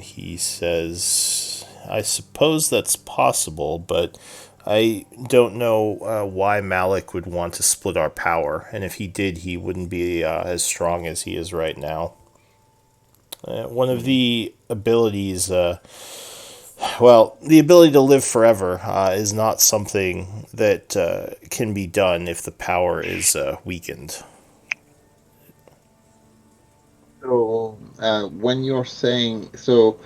He says, I suppose that's possible, but I don't know why Malik would want to split our power, and if he did, he wouldn't be as strong as he is right now. One of the abilities, the ability to live forever is not something that can be done if the power is weakened. So when you're saying, so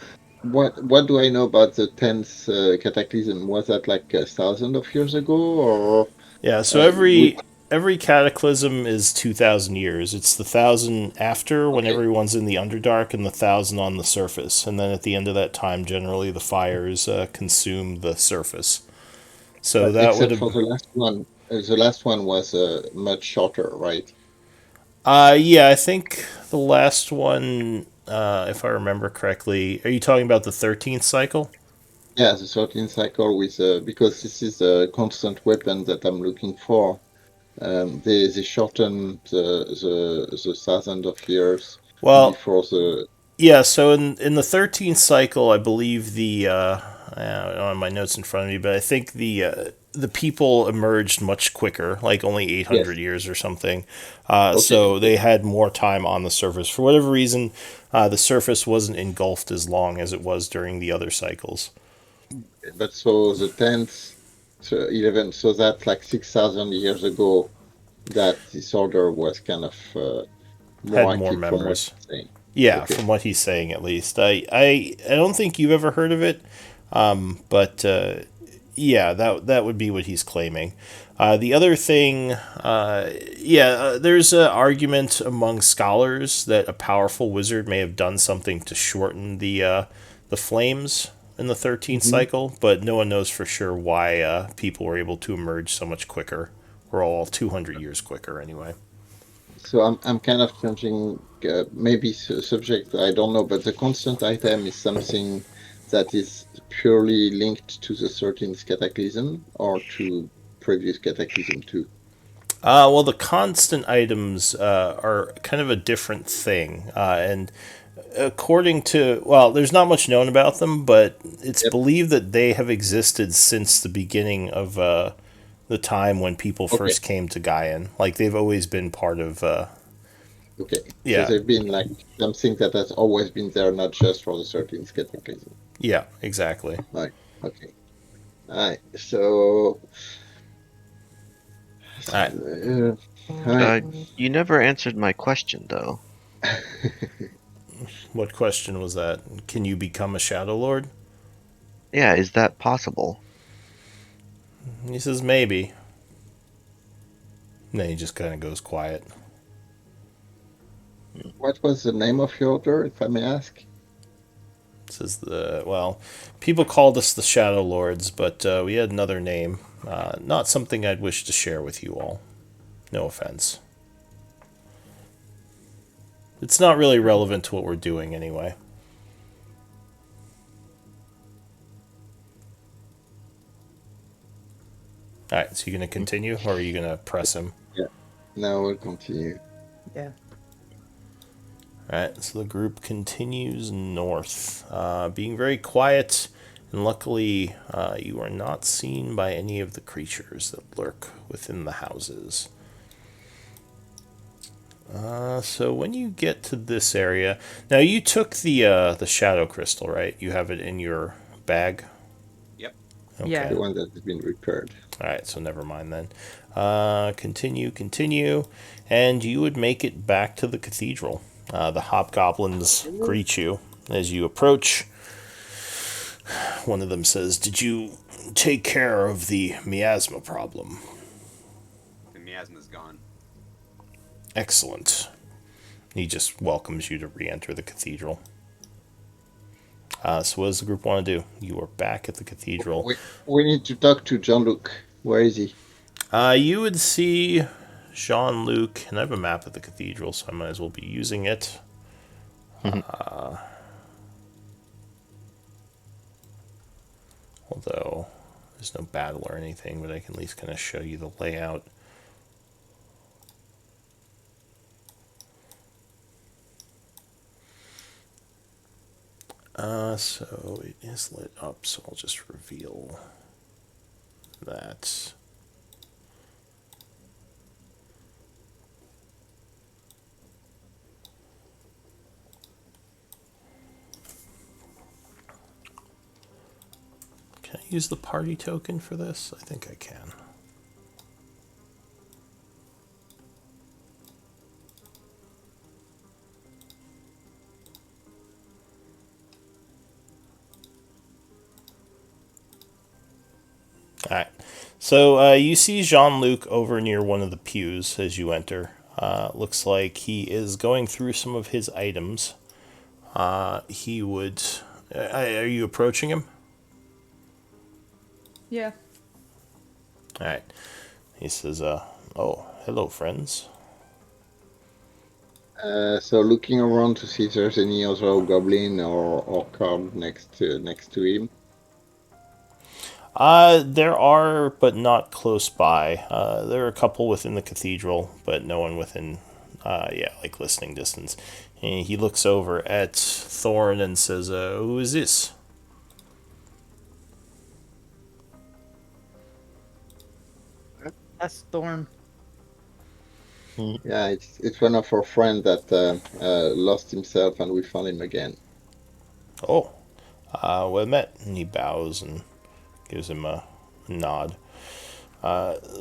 what do I know about the 10th cataclysm? Was that like 1,000 of years ago, or Yeah, so would every cataclysm is 2,000 years. It's the 1,000 after when okay, everyone's in the Underdark, and the 1,000 on the surface. And then at the end of that time, generally the fires consume the surface. So that would except for have. the last one. The last one was much shorter, right? Yeah, I think the last one, if I remember correctly, are you talking about the 13th cycle? Yeah, the 13th cycle with because this is a constant weapon that I'm looking for. They shorten the 1,000 of years Well, before the yeah, so in the 13th cycle, I believe I don't have my notes in front of me, but I think the people emerged much quicker, like only 800 Yes. years or something. Okay. So they had more time on the surface. For whatever reason, the surface wasn't engulfed as long as it was during the other cycles. But so the 10th, so 11th, so that's like 6,000 years ago that this order was kind of more Had more active from what members. you're saying. Yeah, Okay. from what he's saying at least. I don't think you've ever heard of it, but yeah, that would be what he's claiming. The other thing, there's an argument among scholars that a powerful wizard may have done something to shorten the flames in the 13th Mhm. cycle, but no one knows for sure why people were able to emerge so much quicker. We're all 200 years quicker anyway. So I'm kind of changing maybe subject, I don't know, but the constant item is something that is purely linked to the 13th cataclysm or to previous cataclysm too. Well, the constant items are kind of a different thing, and according to, well, there's not much known about them, but it's Yep. believed that they have existed since the beginning of the time when people Okay. first came to Gaian. Like they've always been part of. Okay. So Yeah, they've been like something that has always been there, not just for the 13th cataclysm. yeah, exactly. Right. Okay. All right. So, All right. all right. You never answered my question, though. What question was that? Can you become a Shadow Lord? Yeah, is that possible? He says maybe. And then he just kind of goes quiet. What was the name of your order, if I may ask? Says well, people called us the Shadow Lords, but we had another name. Not something I'd wish to share with you all. No offense. It's not really relevant to what we're doing anyway. Alright, so you gonna continue, or are you gonna press him? Yeah. Now we'll continue. Yeah. Alright, so the group continues north, being very quiet, and luckily you are not seen by any of the creatures that lurk within the houses. So when you get to this area, now you took the shadow crystal, right? You have it in your bag. Yep. Okay. Yeah. The one that has been repaired. All right, so never mind then. Continue, and you would make it back to the cathedral. The hobgoblins greet you as you approach. One of them says, "Did you take care of the miasma problem?" The miasma's gone. Excellent. He just welcomes you to re-enter the cathedral. So what does the group want to do? You are back at the cathedral. We need to talk to Jean-Luc. Where is he? You would see Jean-Luc, and I have a map of the cathedral, so I might as well be using it. Although there's no battle or anything, but I can at least kind of show you the layout. So it is lit up, so I'll just reveal that. Can I use the party token for this? I think I can. Alright. So you see Jean-Luc over near one of the pews as you enter. Looks like he is going through some of his items. He would... are you approaching him? Yeah. Alright. He says, oh, hello, friends. So looking around to see if there's any other goblin or card next to him. There are, but not close by. There are a couple within the cathedral, but no one within, like listening distance. And he looks over at Thorn and says, who is this? That's Thorn. Yeah, it's one of our friends that lost himself, and we found him again. Oh, well met. And he bows and gives him a nod.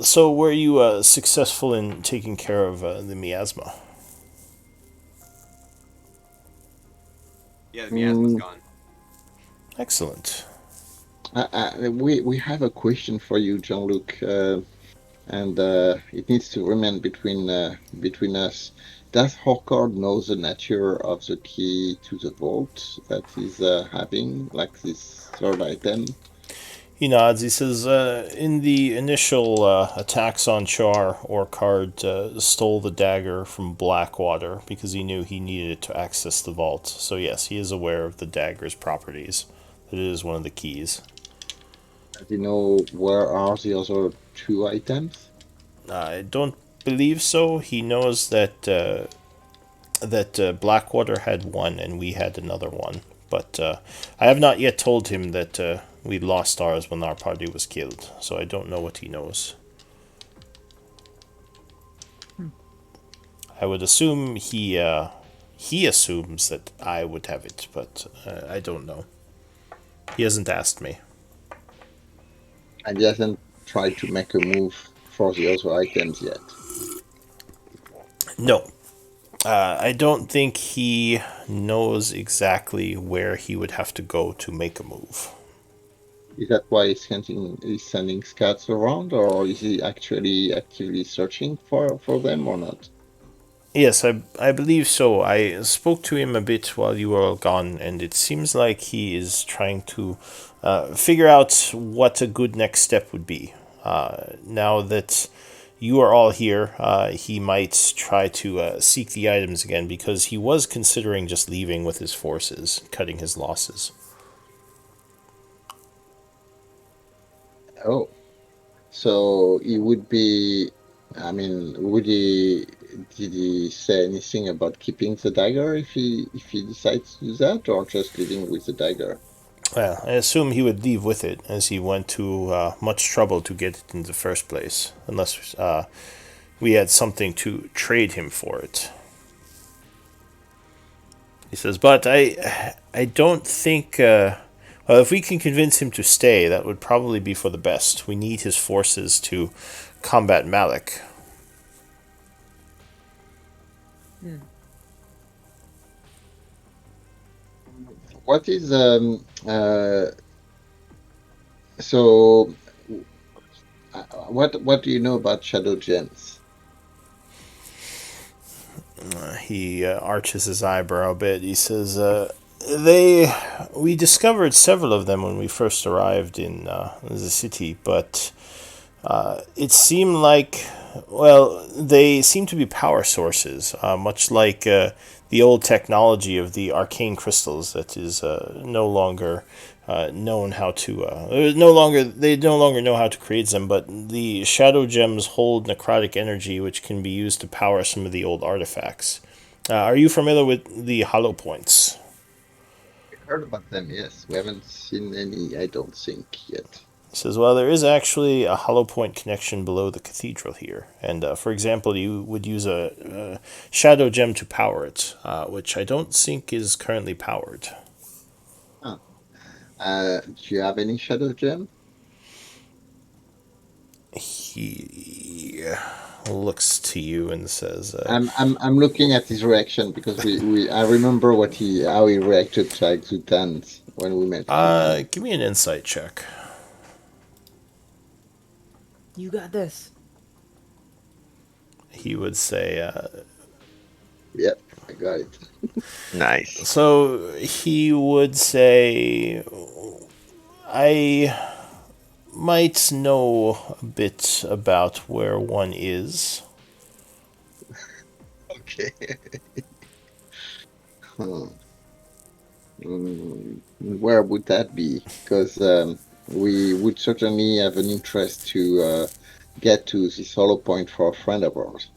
So, were you successful in taking care of the miasma? Yeah, the miasma's Mm, gone. Excellent. we have a question for you, Jean-Luc, and it needs to remain between us. Does Horkard know the nature of the key to the vault that he's having, like this third item? He nods. He says, in the initial attacks on Char, Orkard stole the dagger from Blackwater because he knew he needed it to access the vault. So, yes, he is aware of the dagger's properties. That it is one of the keys. Does he know where are the other two items? I don't believe so. He knows that Blackwater had one and we had another one. But I have not yet told him that we lost ours when our party was killed. So I don't know what he knows. I would assume he assumes that I would have it, but I don't know. He hasn't asked me. And he hasn't tried to make a move for the other items yet. No, I don't think he knows exactly where he would have to go to make a move. Is that why he's sending scouts around, or is he actually actively searching for them or not? Yes, I believe so. I spoke to him a bit while you were all gone, and it seems like he is trying to figure out what a good next step would be. Now that you are all here, he might try to seek the items again because he was considering just leaving with his forces, cutting his losses. Oh, so he would be. I mean, would he? Did he say anything about keeping the dagger if he decides to do that, or just leaving with the dagger? Well, I assume he would leave with it, as he went to much trouble to get it in the first place, unless we had something to trade him for it. He says, but I don't think. Well, if we can convince him to stay, that would probably be for the best. We need his forces to combat Malik. What is so? What do you know about shadow gems? He arches his eyebrow a bit. He says, "They, we discovered several of them when we first arrived in the city, but it seemed like, well, they seem to be power sources, much like the old technology of the arcane crystals that is no longer known how to. They no longer know how to create them. But the shadow gems hold necrotic energy, which can be used to power some of the old artifacts. Are you familiar with the hollow points? We heard about them, yes. We haven't seen any, I don't think, yet. He says, well, there is actually a hollow point connection below the cathedral here. And for example, you would use a shadow gem to power it, which I don't think is currently powered. Huh. Do you have any shadow gem? He looks to you and says, I'm looking at his reaction because I remember how he reacted to Exutant when we met Exutant. give me an insight check. You got this. He would say, Yep, I got it. Nice. so he would say, I might know a bit about where one is. Okay. Huh. Where would that be? Because we would certainly have an interest to get to this hollow point for a friend of ours.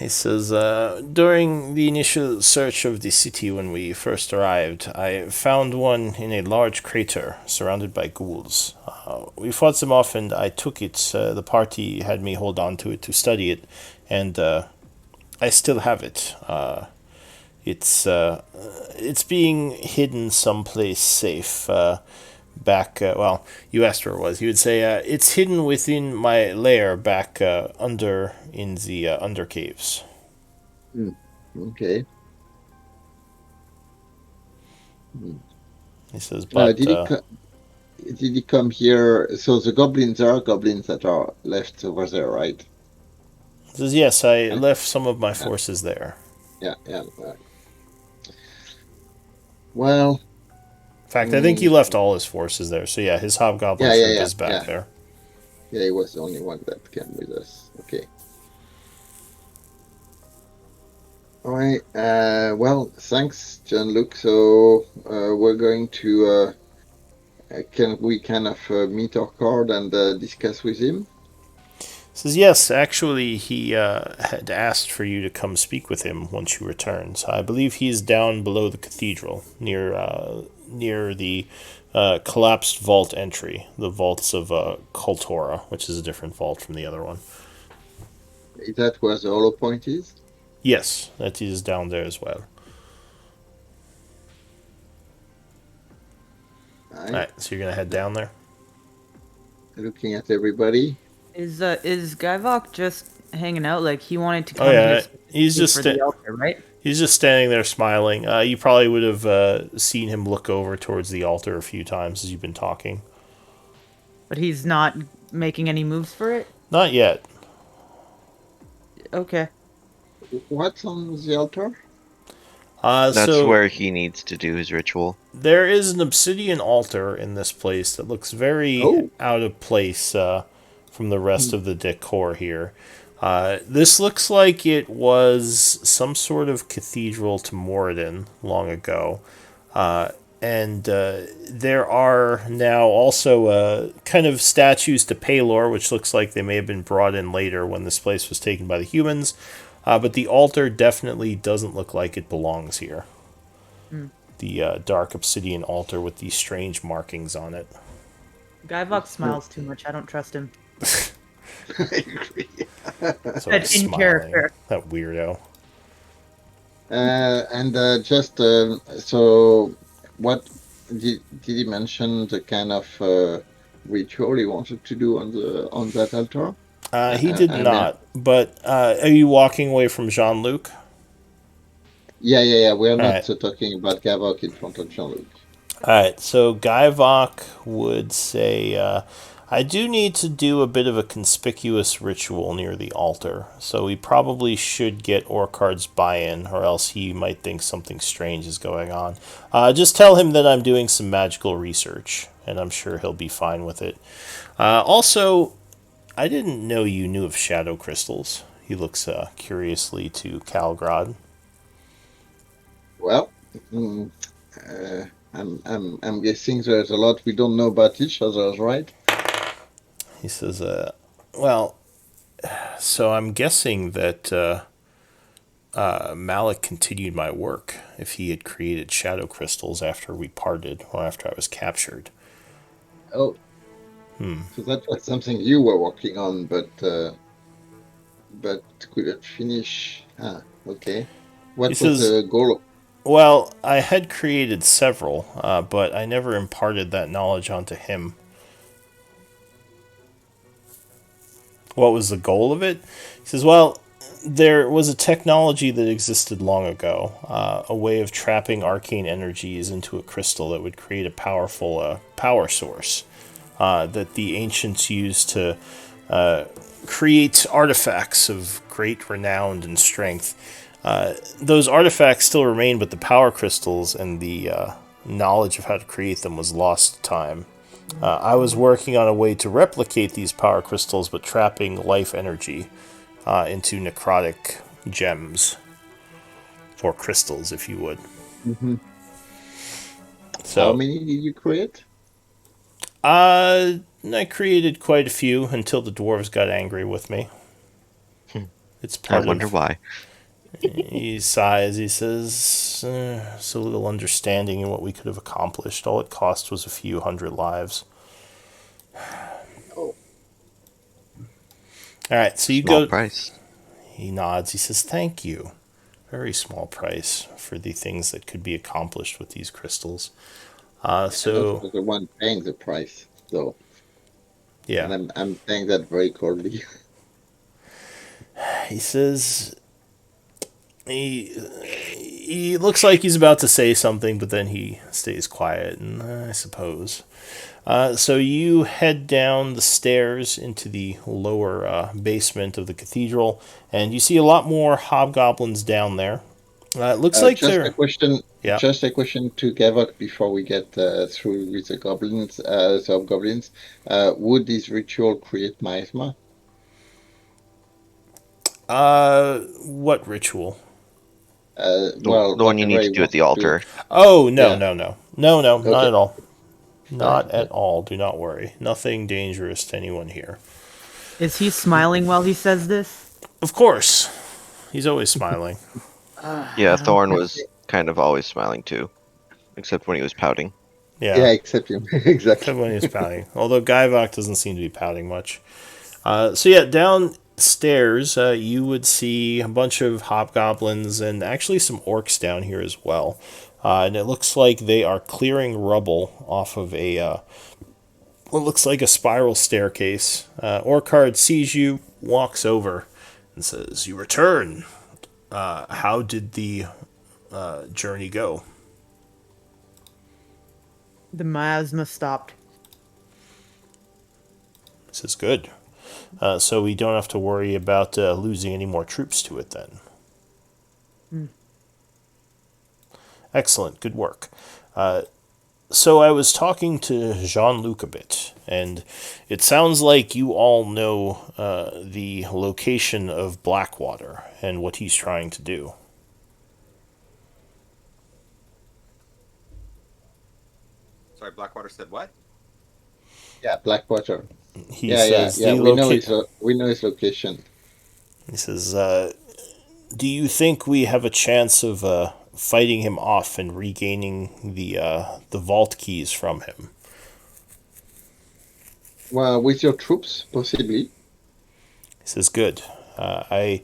He says, during the initial search of the city when we first arrived, I found one in a large crater surrounded by ghouls. We fought them off and I took it. The party had me hold on to it to study it, and I still have it. It's being hidden someplace safe. Back, well, you asked where it was. He would say, it's hidden within my lair back under in the undercaves. Okay. Hmm. He says, but Did he come here? So the goblins are goblins that are left over there, right? he says, yes, I Yeah, left some of my forces there. yeah. Well, In fact, I think he left all his forces there. So yeah, his hobgoblin troop is back there. Yeah, he was the only one that came with us. Okay. All right. Well, thanks, Jean-Luc. So we're going to can we kind of meet our card and discuss with him? Says, yes, actually, he had asked for you to come speak with him once you return. So I believe he's down below the cathedral, near the collapsed vault entry, the vaults of Kultora, which is a different vault from the other one. Is that where the hollow point is? Yes, that is down there as well. All All right, so you're gonna head down there. Looking at everybody. Is Guyvok just hanging out? Like he wanted to Oh come yeah, here he's just for the altar, right? he's just standing there smiling. You probably would have seen him look over towards the altar a few times as you've been talking. But he's not making any moves for it. Not yet. Okay. What's on the altar? That's So where he needs to do his ritual. there is an obsidian altar in this place that looks very out of place from the rest of the decor here. This looks like it was some sort of cathedral to Moradin long ago. And there are now also kind of statues to Palor, which looks like they may have been brought in later when this place was taken by the humans. But the altar definitely doesn't look like it belongs here. The dark obsidian altar with these strange markings on it. Guyvok smiles too much. I don't trust him. I agree. So In smiling. character. That weirdo. And just so, what did he mention the kind of ritual he wanted to do on that altar? He did I mean, not. But are you walking away from Jean-Luc? yeah. We're not Alright. talking about Gavok in front of Jean-Luc. Alright, so Guyvok would say, I do need to do a bit of a conspicuous ritual near the altar, so we probably should get Orcard's buy-in, or else he might think something strange is going on. Just tell him that I'm doing some magical research, and I'm sure he'll be fine with it. Also, I didn't know you knew of shadow crystals. He looks curiously to Calgrad. Well, I'm guessing there's a lot we don't know about each other, right? He says, well, so I'm guessing that Malik continued my work if he had created shadow crystals after we parted or after I was captured. Oh. So that was something you were working on, but couldn't finish. Okay. What He was says, the goal? well, I had created several, but I never imparted that knowledge onto him. What was the goal of it? He says, well, there was a technology that existed long ago, a way of trapping arcane energies into a crystal that would create a powerful power source that the ancients used to create artifacts of great renown and strength. Those artifacts still remain, but the power crystals and the knowledge of how to create them was lost to time. I was working on a way to replicate these power crystals, but trapping life energy into necrotic gems, or crystals, if you would. Mm-hmm. So, how many did you create? I created quite a few until the dwarves got angry with me. It's I part wonder of. why. He sighs. He says, "So little understanding in what we could have accomplished. All it cost was a few hundred lives." Oh, All right, so you Small go. price. He nods. He says, "Thank you. Very small price for the things that could be accomplished with these crystals." and not So for the one paying the price, though. yeah, And I'm saying that very coldly. he says he looks like he's about to say something, but then he stays quiet. And I suppose. So you head down the stairs into the lower basement of the cathedral, and you see a lot more hobgoblins down there. It looks like Just a they're question. yeah. Just a question to Gavok before we get through with the goblins, the hobgoblins. Would this ritual create miasma? What ritual? Well, The one you need whatever to he do at wants the to do. altar. Oh no Yeah. no no no no not Okay. at all. Fine. Not at all. Do not worry. Nothing dangerous to anyone here. Is he smiling while he says this? Of course, he's always smiling. Yeah, Thorn Okay. was kind of always smiling too, except when he was pouting. Yeah, Yeah, except him. Exactly. except when he's pouting. Although Guyvok doesn't seem to be pouting much. So yeah, downstairs you would see a bunch of hobgoblins and actually some orcs down here as well. And it looks like they are clearing rubble off of a what looks like a spiral staircase. Orcard sees you, walks over, and says, "You return. How did the journey go?" The miasma stopped. He says, "Good. So we don't have to worry about losing any more troops to it then." Excellent. Good work. So I was talking to Jean-Luc a bit, and it sounds like you all know the location of Blackwater and what he's trying to do. Sorry, Blackwater said what? Yeah, Blackwater. He Yeah. says the We know his location. He says, "Do you think we have a chance of fighting him off and regaining the vault keys from him?" Well, with your troops, possibly. He says, "Good. I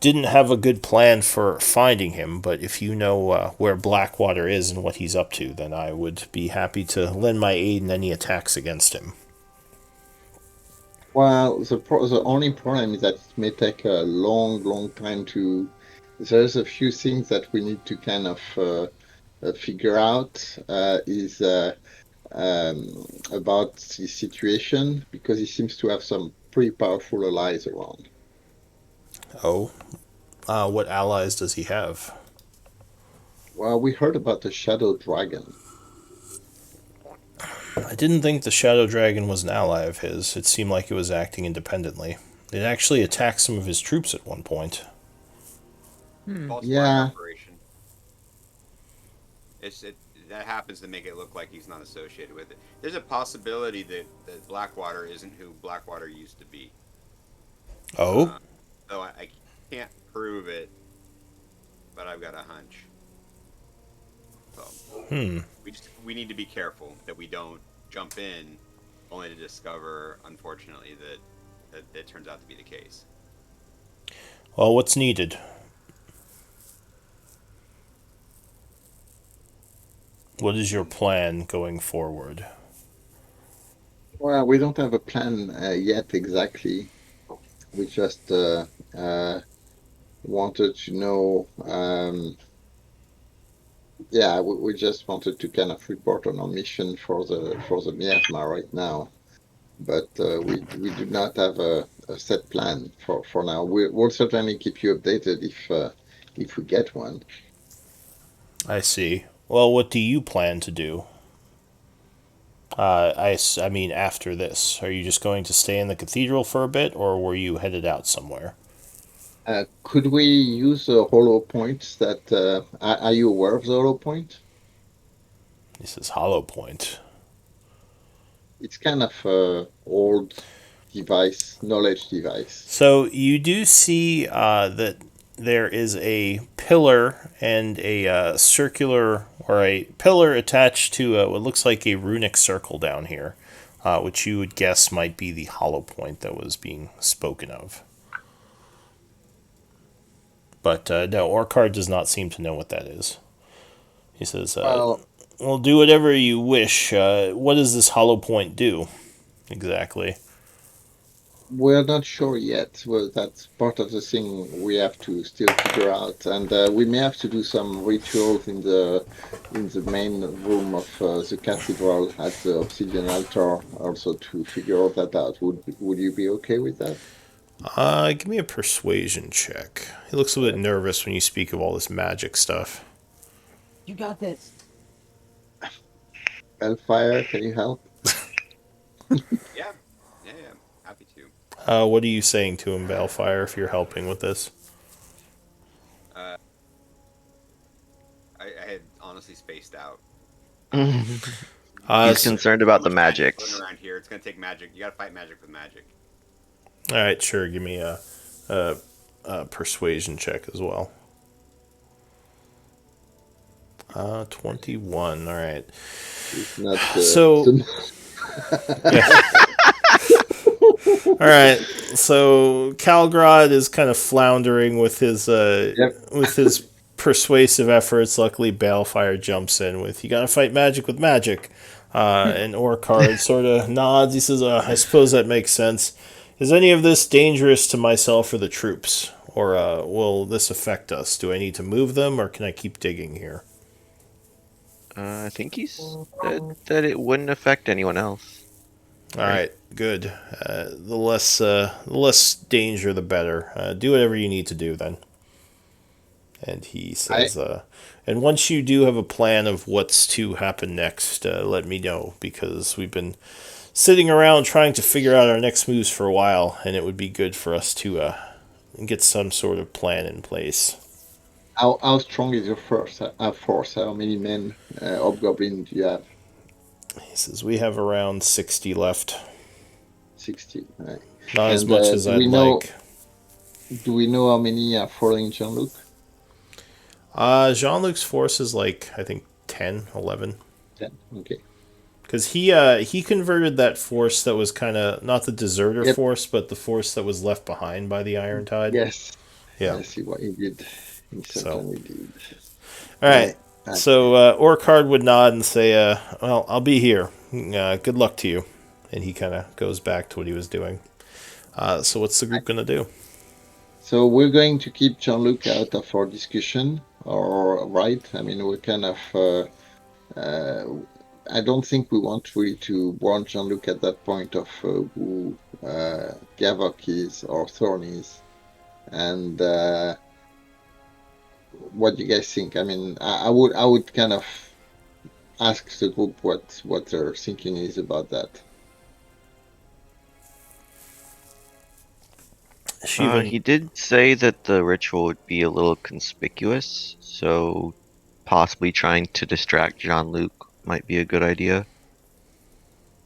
didn't have a good plan for finding him, but if you know where Blackwater is and what he's up to, then I would be happy to lend my aid in any attacks against him." Well, the only problem is that it may take a long time to. There's a few things that we need to kind of figure out. Is about the situation because he seems to have some pretty powerful allies around. Oh, what allies does he have? Well, we heard about the Shadow Dragon. I didn't think the Shadow Dragon was an ally of his. It seemed like it was acting independently. It actually attacked some of his troops at one point. False flag Yeah, operation. It that happens to make it look like he's not associated with it. There's a possibility that Blackwater isn't who Blackwater used to be. Oh? Though I can't prove it, but I've got a hunch. So Hmm. we need to be careful that we don't jump in only to discover, unfortunately, that it turns out to be the case. Well, what's needed? What is your plan going forward? well, we don't have a plan yet exactly. We just wanted to know. Yeah, we just wanted to kind of report on our mission for the miasma right now, but we do not have a set plan for now. We'll certainly keep you updated if we get one. I see. Well, what do you plan to do? I mean, after this, are you just going to stay in the cathedral for a bit, or were you headed out somewhere? Could we use the hollow points that are you aware of the hollow point? He says, Hollow Point. It's kind of old device, knowledge device. So you do see that there is a pillar and a circular or a pillar attached to what looks like a runic circle down here, which you would guess might be the hollow point that was being spoken of. But no, Orcard does not seem to know what that is. He says, "Well, do whatever you wish. What does this hollow point do exactly?" We're not sure yet. Well, that's part of the thing we have to still figure out, and we may have to do some rituals in the main room of the cathedral at the obsidian altar, also to figure all that out. Would you be okay with that? Give me a persuasion check. He looks a bit nervous when you speak of all this magic stuff. You got this. Hellfire, can you help? Yeah, yeah, happy to. What are you saying to him, Balefire, if you're helping with this? Uh, I had honestly spaced out. He's concerned about the magics. Around here, it's gonna take magic. You gotta fight magic with magic. All right, sure. Give me a persuasion check as well. 21. All right. It's not, So- All right. So Calgrad is kind of floundering with his with his persuasive efforts. Luckily, Balefire jumps in with, "You gotta fight magic with magic." And Orcard sort of nods. He says, "I suppose that makes sense. Is any of this dangerous to myself or the troops? Or will this affect us? Do I need to move them, or can I keep digging here?" I think he said that it wouldn't affect anyone else. All right, good. The less danger, the better. Do whatever you need to do then. And he says, and once you do have a plan of what's to happen next, let me know, because we've been sitting around trying to figure out our next moves for a while, and it would be good for us to get some sort of plan in place. How strong is your force? How many men, hobgoblin, do you have? He says, we have around 60 left. 60. Right. Not as much as I'd like. Do we know how many are following Jean-Luc? Jean-Luc's force is like, I think, 10, 11. 10, okay. Because he converted that force that was kind of, not the deserter force, but the force that was left behind by the Iron Tide. Yes. Yeah. I see what he did. He certainly did. All right. So Orcard would nod and say, well, I'll be here. Good luck to you. And he kind of goes back to what he was doing. So what's the group going to do? So we're going to keep Jean-Luc out of our discussion, or right? I mean, we're kind of... I don't think we want really to warn Jean-Luc at that point of who Gavok is or Thorn is. And what do you guys think? I mean, I would kind of ask the group what their thinking is about that. He did say that the ritual would be a little conspicuous, so possibly trying to distract Jean-Luc might be a good idea.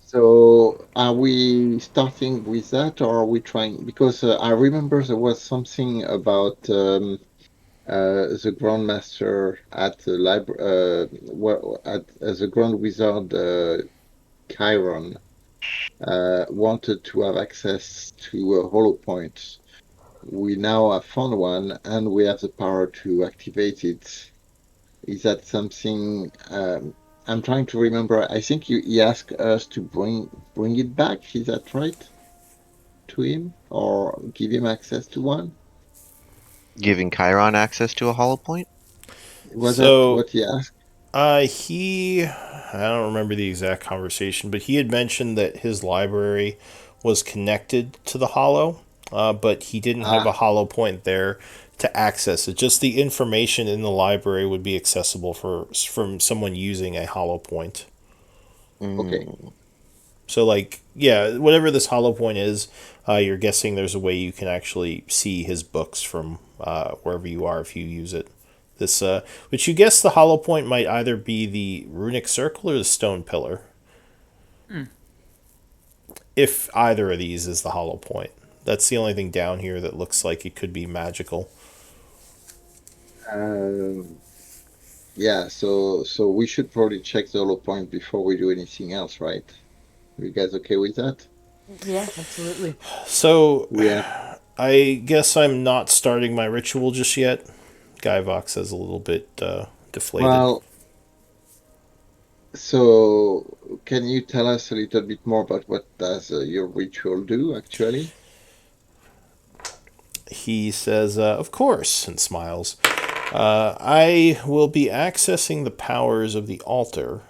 So are we starting with that, or are we trying? Because I remember there was something about the Grandmaster at the library, the Grand Wizard Chiron wanted to have access to a hollow point. We now have found one, and we have the power to activate it. Is that something? I'm trying to remember. I think he asked us to bring it back. Is that right? To him, or give him access to one? Giving Chiron access to a hollow point? Was that what he asked? I don't remember the exact conversation, but he had mentioned that his library was connected to the hollow, but he didn't have a hollow point there to access it. Just the information in the library would be accessible from someone using a hollow point. Okay. So, like, yeah, whatever this hollow point is, you're guessing there's a way you can actually see his books from wherever you are if you use it. This, which you guess the hollow point might either be the runic circle or the stone pillar. if either of these is the hollow point. That's the only thing down here that looks like it could be magical. Yeah, so we should probably check the hollow point before we do anything else, right? Are you guys okay with that? Yeah, absolutely. So, Yeah. I guess I'm not starting my ritual just yet. Guyvox is a little bit deflated. Well, so can you tell us a little bit more about what does your ritual do, actually? He says, of course, and smiles. I will be accessing the powers of the altar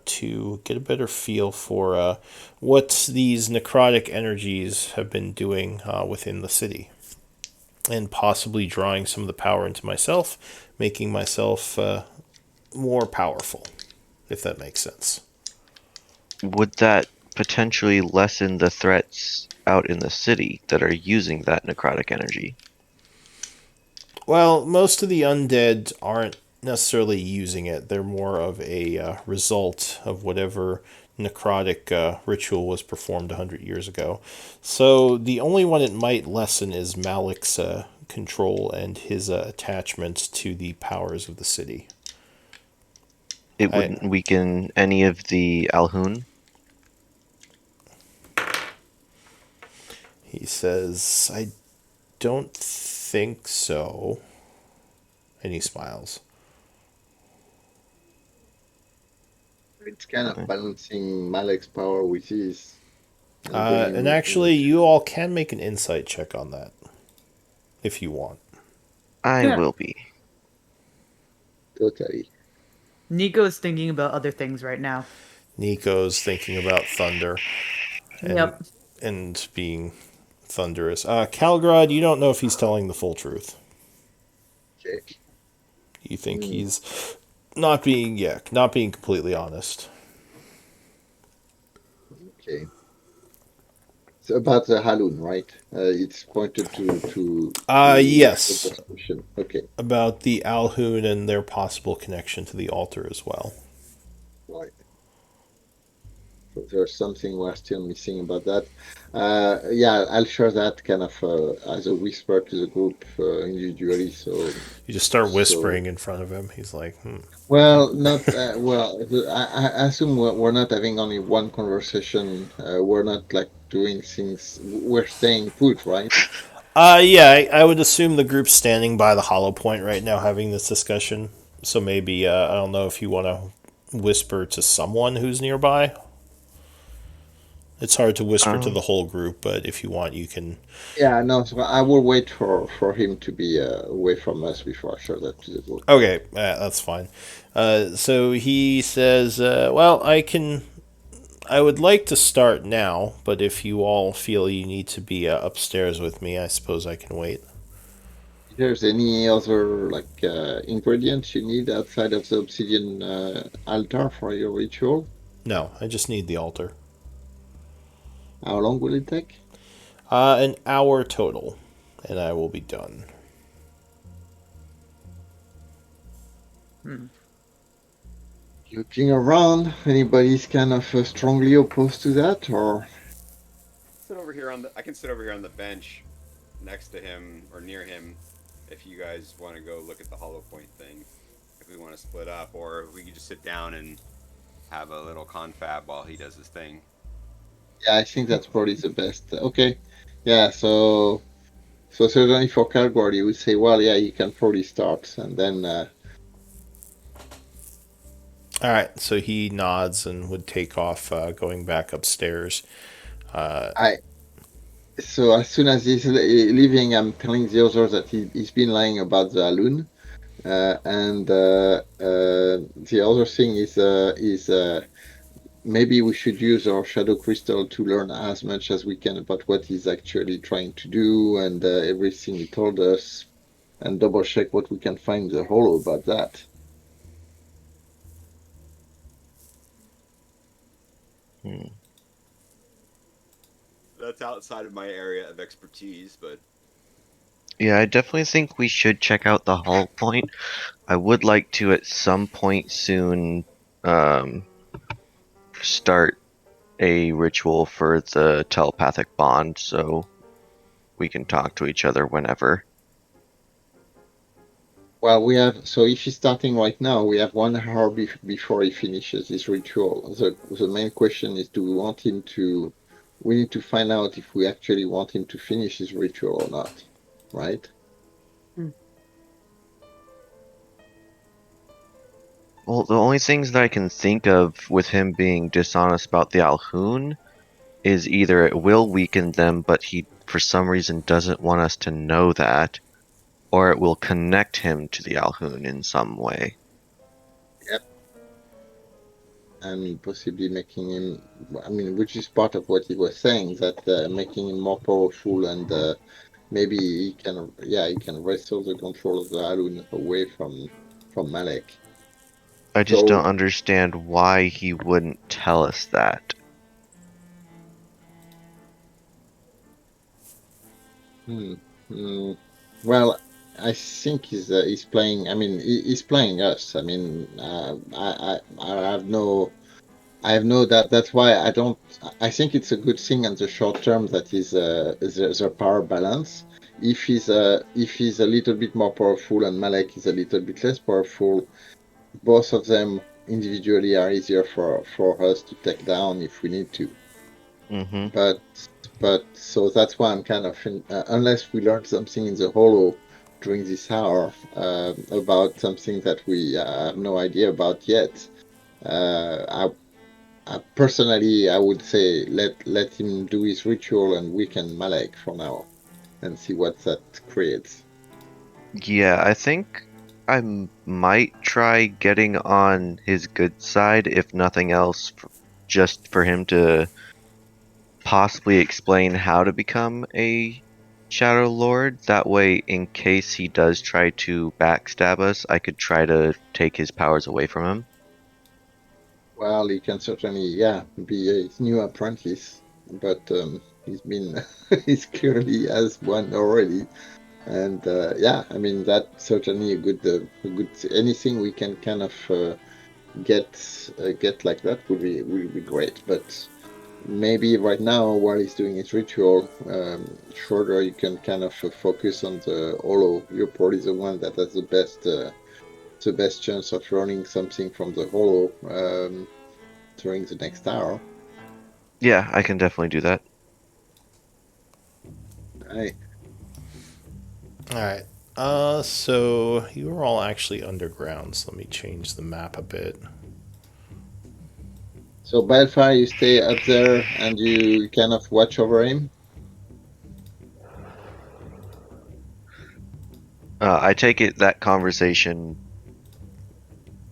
to get a better feel for what these necrotic energies have been doing within the city. And possibly drawing some of the power into myself, making myself more powerful, if that makes sense. Would that potentially lessen the threats out in the city that are using that necrotic energy? Well, most of the undead aren't necessarily using it. They're more of a result of whatever necrotic ritual was performed 100 years ago. So the only one it might lessen is Malik's control and his attachment to the powers of the city. It I, wouldn't weaken any of the Alhun? he says, I don't think so. And he smiles. It's kind of balancing Malek's power with his. And actually, you all can make an insight check on that, if you want. I will be. Totally. Nico's thinking about other things right now. Nico's thinking about thunder Yep. and being thunderous. Calgrad, you don't know if he's telling the full truth. Okay. You think he's not being completely honest. Okay. It's about the Halun, right? It's pointed to Yes. the description. Okay. About the Alhun and their possible connection to the altar as well. Right. So there's something we're still missing about that. Yeah, I'll share that kind of as a whisper to the group individually. So You just start whispering in front of him. He's like, well, not well. I assume we're not having only one conversation. We're not like doing things. We're staying put, right? Yeah, I would assume the group's standing by the hollow point right now having this discussion. So maybe, I don't know if you want to whisper to someone who's nearby. It's hard to whisper to the whole group, but if you want, you can. Yeah, no. So I will wait for him to be away from us before I share that to the group. Okay, that's fine. So he says, well, I would like to start now, but if you all feel you need to be upstairs with me, I suppose I can wait. If there's any other like ingredients you need outside of the obsidian altar for your ritual? No, I just need the altar. How long will it take? An hour total, and I will be done. Looking around, anybody's kind of strongly opposed to that, or Sit over here I can sit over here on the bench next to him or near him if you guys want to go look at the hollow point thing. If we want to split up, or if we could just sit down and have a little confab while he does his thing. yeah, I think that's probably the best. Okay, yeah, so certainly for Calgary, you would say, well, yeah, you can probably start, and then All right, so he nods and would take off, going back upstairs. So as soon as he's leaving, I'm telling the others that he's been lying about the Alun. And the other thing is maybe we should use our shadow crystal to learn as much as we can about what he's actually trying to do and everything he told us, and double check what we can find the hollow about that. That's outside of my area of expertise, but Yeah, I definitely think we should check out the hull point. I would like to at some point soon start a ritual for the telepathic bond, so we can talk to each other whenever. Well, so if he's starting right now, we have 1 hour before he finishes his ritual. The main question is, do we want him to? We need to find out if we actually want him to finish his ritual or not, right? Well, the only things that I can think of with him being dishonest about the Alhoun is either it will weaken them, but he for some reason doesn't want us to know that, or it will connect him to the Alhoun in some way. Yep. And possibly making him, I mean, which is part of what he was saying, that making him more powerful and maybe he can wrestle the control of the Alun away from Malek. I just So, don't understand why he wouldn't tell us that. well, I think he's playing. I mean, he's playing us. I mean, I have no. I have no that. That's why I don't. I think it's a good thing in the short term that is the power balance. If he's a little bit more powerful and Malek is a little bit less powerful, both of them individually are easier for us to take down if we need to. Mm-hmm. But so that's why I'm kind of unless we learn something in the Holo during this hour about something that we have no idea about yet. I personally I would say let him do his ritual and weaken Malek for now and see what that creates. Yeah, I think might try getting on his good side, if nothing else, just for him to possibly explain how to become a Shadow Lord. That way, in case he does try to backstab us, I could try to take his powers away from him. Well, he can certainly be a new apprentice, but he's been he's clearly has one already. And I mean that's certainly a good anything we can kind of get like that would be great. But maybe right now while he's doing his ritual, Schroeder, you can kind of focus on the Holo. You're probably the one that has the best chance of learning something from the Holo during the next hour. Yeah, I can definitely do that. Right. All right. So you are all actually underground. So let me change the map a bit. So Balfire, you stay up there and you kind of watch over him. I take it that conversation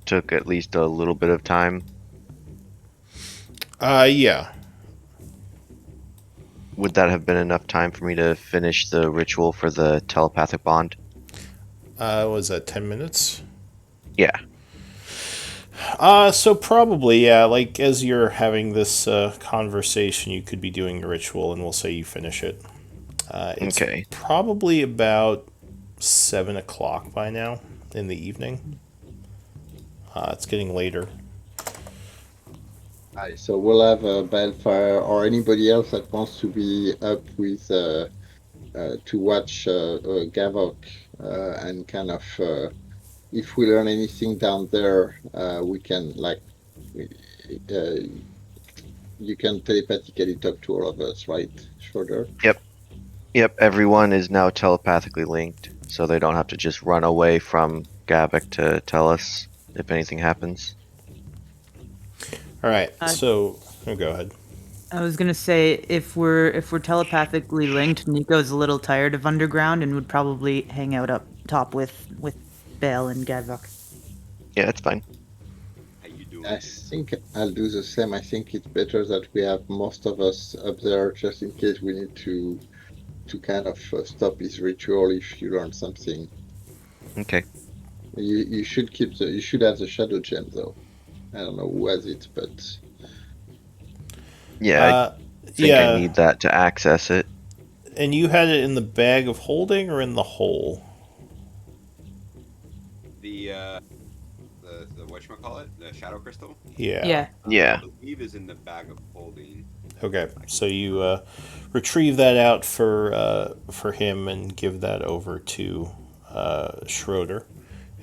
took at least a little bit of time. Yeah. Would that have been enough time for me to finish the ritual for the telepathic bond? Was that 10 minutes? Yeah. So probably, yeah, like as you're having this conversation, you could be doing a ritual and we'll say you finish it. It's Okay. probably about 7 o'clock by now in the evening. It's getting later. Right, so we'll have Balfire or anybody else that wants to be up with to watch Gavok and kind of if we learn anything down there, we can uh, you can telepathically talk to all of us, right? Shorter. Yep. Yep. Everyone is now telepathically linked, so they don't have to just run away from Gavik to tell us if anything happens. All right. Uh, So, go ahead. I was gonna say if we're telepathically linked, Nico's a little tired of underground and would probably hang out up top with Bell and Gadvok. Yeah, it's fine. How you doing? I think I'll do the same. I think it's better that we have most of us up there just in case we need to kind of stop his ritual if you learn something. Okay. You should you should have the shadow gem though. I don't know who has it, but Yeah, I think I Yeah. need that to access it. And you had it in the bag of holding or in the hole? The whatchamacallit, the shadow crystal, Yeah. Yeah. I believe is in the bag of holding. Okay, so you retrieve that out for him and give that over to Schroeder.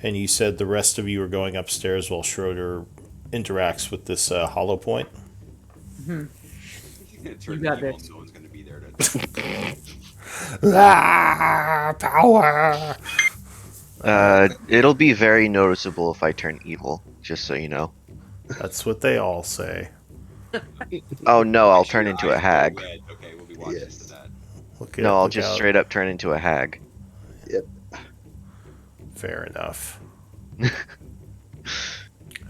And you said the rest of you are going upstairs while Schroeder interacts with this hollow point. Hmm. He's gonna You turn got evil. this. No one's gonna be there to. Ah, power! It'll be very noticeable if I turn evil, just so you know. That's what they all say. Oh no, I'll Make sure turn your into a eyes glow hag. red. Okay, we'll be watching for Yes. that. No, I'll Look just out. straight up turn into a hag. Yep. Fair enough.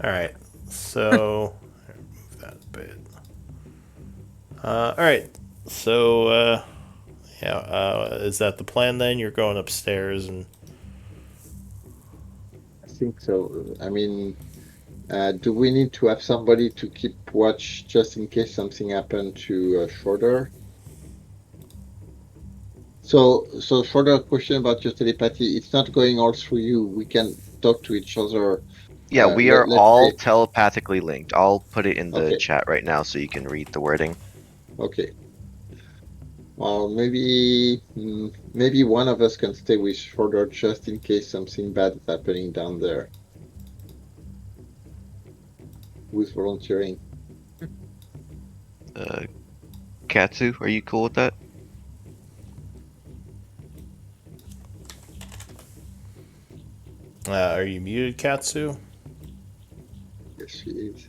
All right, so move that a bit. All right, so yeah, is that the plan then? You're going upstairs and I think so. I mean, do we need to have somebody to keep watch just in case something happened to Schroeder? So Schroeder, question about your telepathy. It's not going all through you. We can talk to each other. Yeah, we are Let's all say, telepathically linked. I'll put it in the okay, chat right now so you can read the wording. okay. Well, maybe one of us can stay with Schroeder just in case something bad is happening down there. Who's volunteering? Katsu, are you cool with that? are you muted, Katsu? Yes, she is.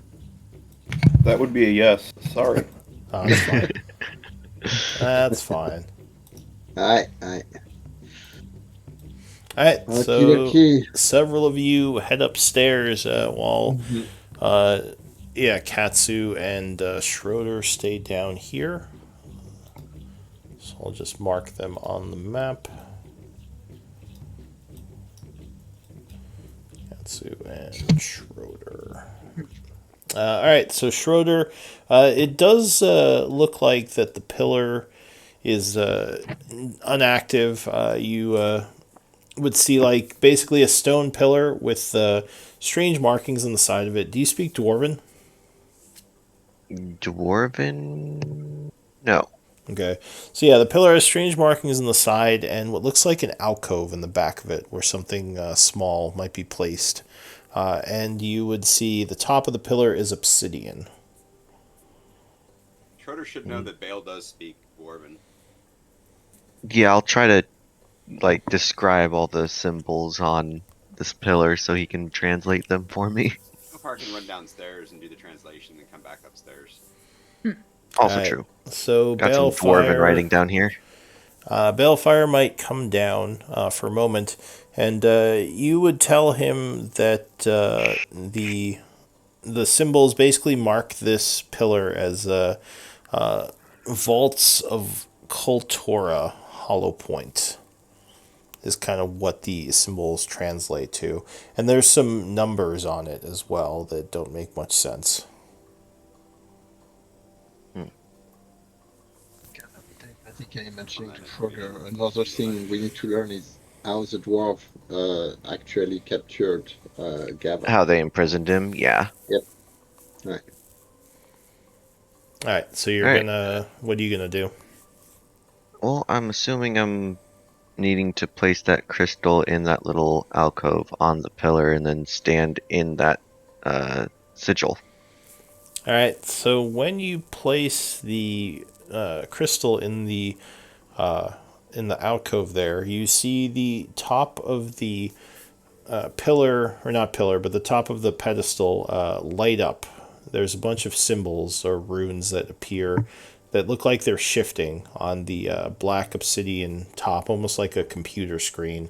That would be a yes. Sorry. Oh, that's fine. That's fine. Aye. All right, Okie so dokie. several of you head upstairs while, Mhm. uh, yeah, Katsu and Schroeder stay down here. So I'll just mark them on the map. Katsu and Schroeder. All right, so Schroeder, it does look like that the pillar is unactive. You would see like basically a stone pillar with strange markings on the side of it. Do you speak Dwarven? Dwarven? No. Okay. So yeah, the pillar has strange markings on the side and what looks like an alcove in the back of it where something small might be placed. And you would see the top of the pillar is obsidian. Schroeder should know that Bale does speak Dwarven. Yeah, I'll try to like describe all the symbols on this pillar so he can translate them for me. Opar can run downstairs and do the translation and come back upstairs. Also Alright, true. so Got some dwarven writing down here. Balefire might come down for a moment, and you would tell him that the symbols basically mark this pillar as vaults of Kultura Hollow Point. Is kind of what the symbols translate to, and there's some numbers on it as well that don't make much sense. I think I mentioned to Schroeder, another thing we need to learn is how the dwarf actually captured Gaba. How they imprisoned him, yeah. Yep. Right. All right, so you're Alright. gonna. What are you gonna do? Well, I'm assuming I'm needing to place that crystal in that little alcove on the pillar and then stand in that sigil. All right, so when you place the crystal in the alcove there, you see the top of the pillar, or not pillar, but the top of the pedestal light up. There's a bunch of symbols or runes that appear that look like they're shifting on the black obsidian top, almost like a computer screen.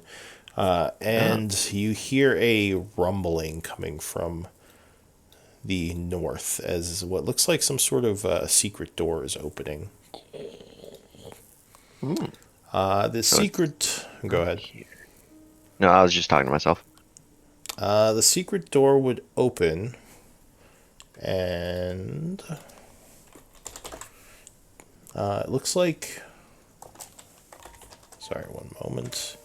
And you hear a rumbling coming from the north as what looks like some sort of secret door is opening. Hmm. The So it's secret. Go ahead. here. No, I was just talking to myself. The secret door would open, and it looks like. Sorry, one moment.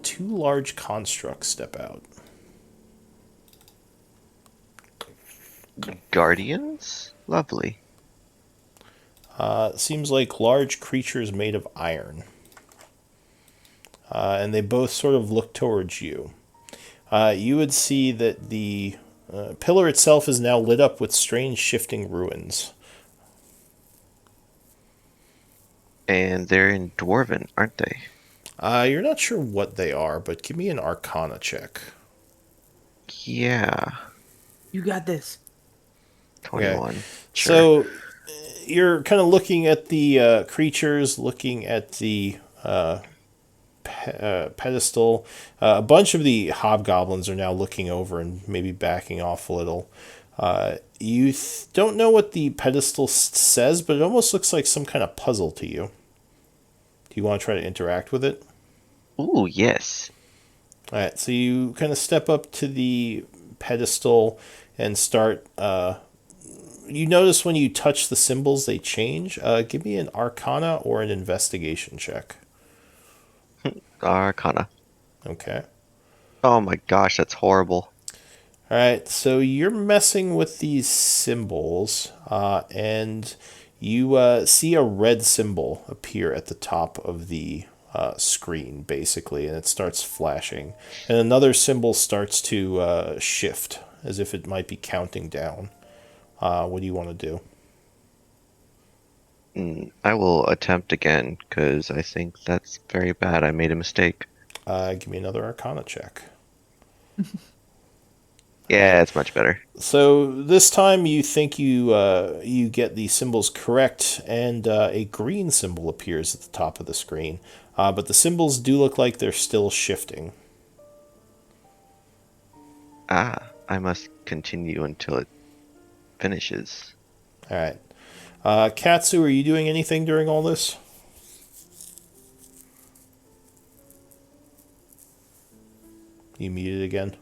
Two large constructs step out. Guardians? Lovely. Seems like large creatures made of iron. And they both sort of look towards you. You would see that the pillar itself is now lit up with strange shifting ruins. And they're in Dwarven, aren't they? You're not sure what they are, but give me an Arcana check. Yeah. You got this. 21. Okay. Sure. So you're kind of looking at the creatures, looking at the pedestal. A bunch of the hobgoblins are now looking over and maybe backing off a little. You don't know what the pedestal says, but it almost looks like some kind of puzzle to you. Do you want to try to interact with it? Ooh, yes. All right, so you kind of step up to the pedestal and start. You notice when you touch the symbols, they change. Give me an Arcana or an Investigation check. Arcana. Okay. Oh my gosh, that's horrible. All right, so you're messing with these symbols, and you see a red symbol appear at the top of the screen, basically, and it starts flashing. And another symbol starts to shift, as if it might be counting down. What do you want to do? I will attempt again, because I think that's very bad. I made a mistake. Give me another Arcana check. Yeah, it's much better. So this time you think you get the symbols correct, and a green symbol appears at the top of the screen. But the symbols do look like they're still shifting. I must continue until it finishes. All right. Katsu, are you doing anything during all this? You muted again?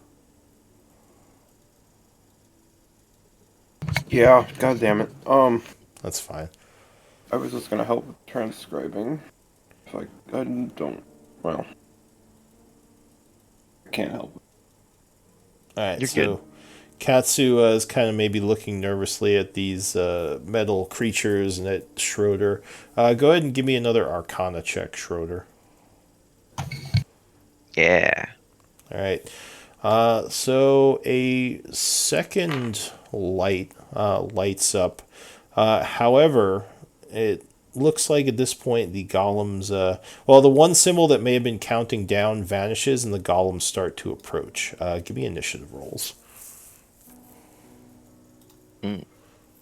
Yeah, god damn it. That's fine. I was just gonna help with transcribing. If I don't, well, I can't help it. All right, You're so good. Katsu is kind of maybe looking nervously at these metal creatures and at Schroeder. Go ahead and give me another Arcana check, Schroeder. Yeah. All right. So a second light lights up. However, it looks like at this point the golems, the one symbol that may have been counting down vanishes and the golems start to approach. Give me initiative rolls.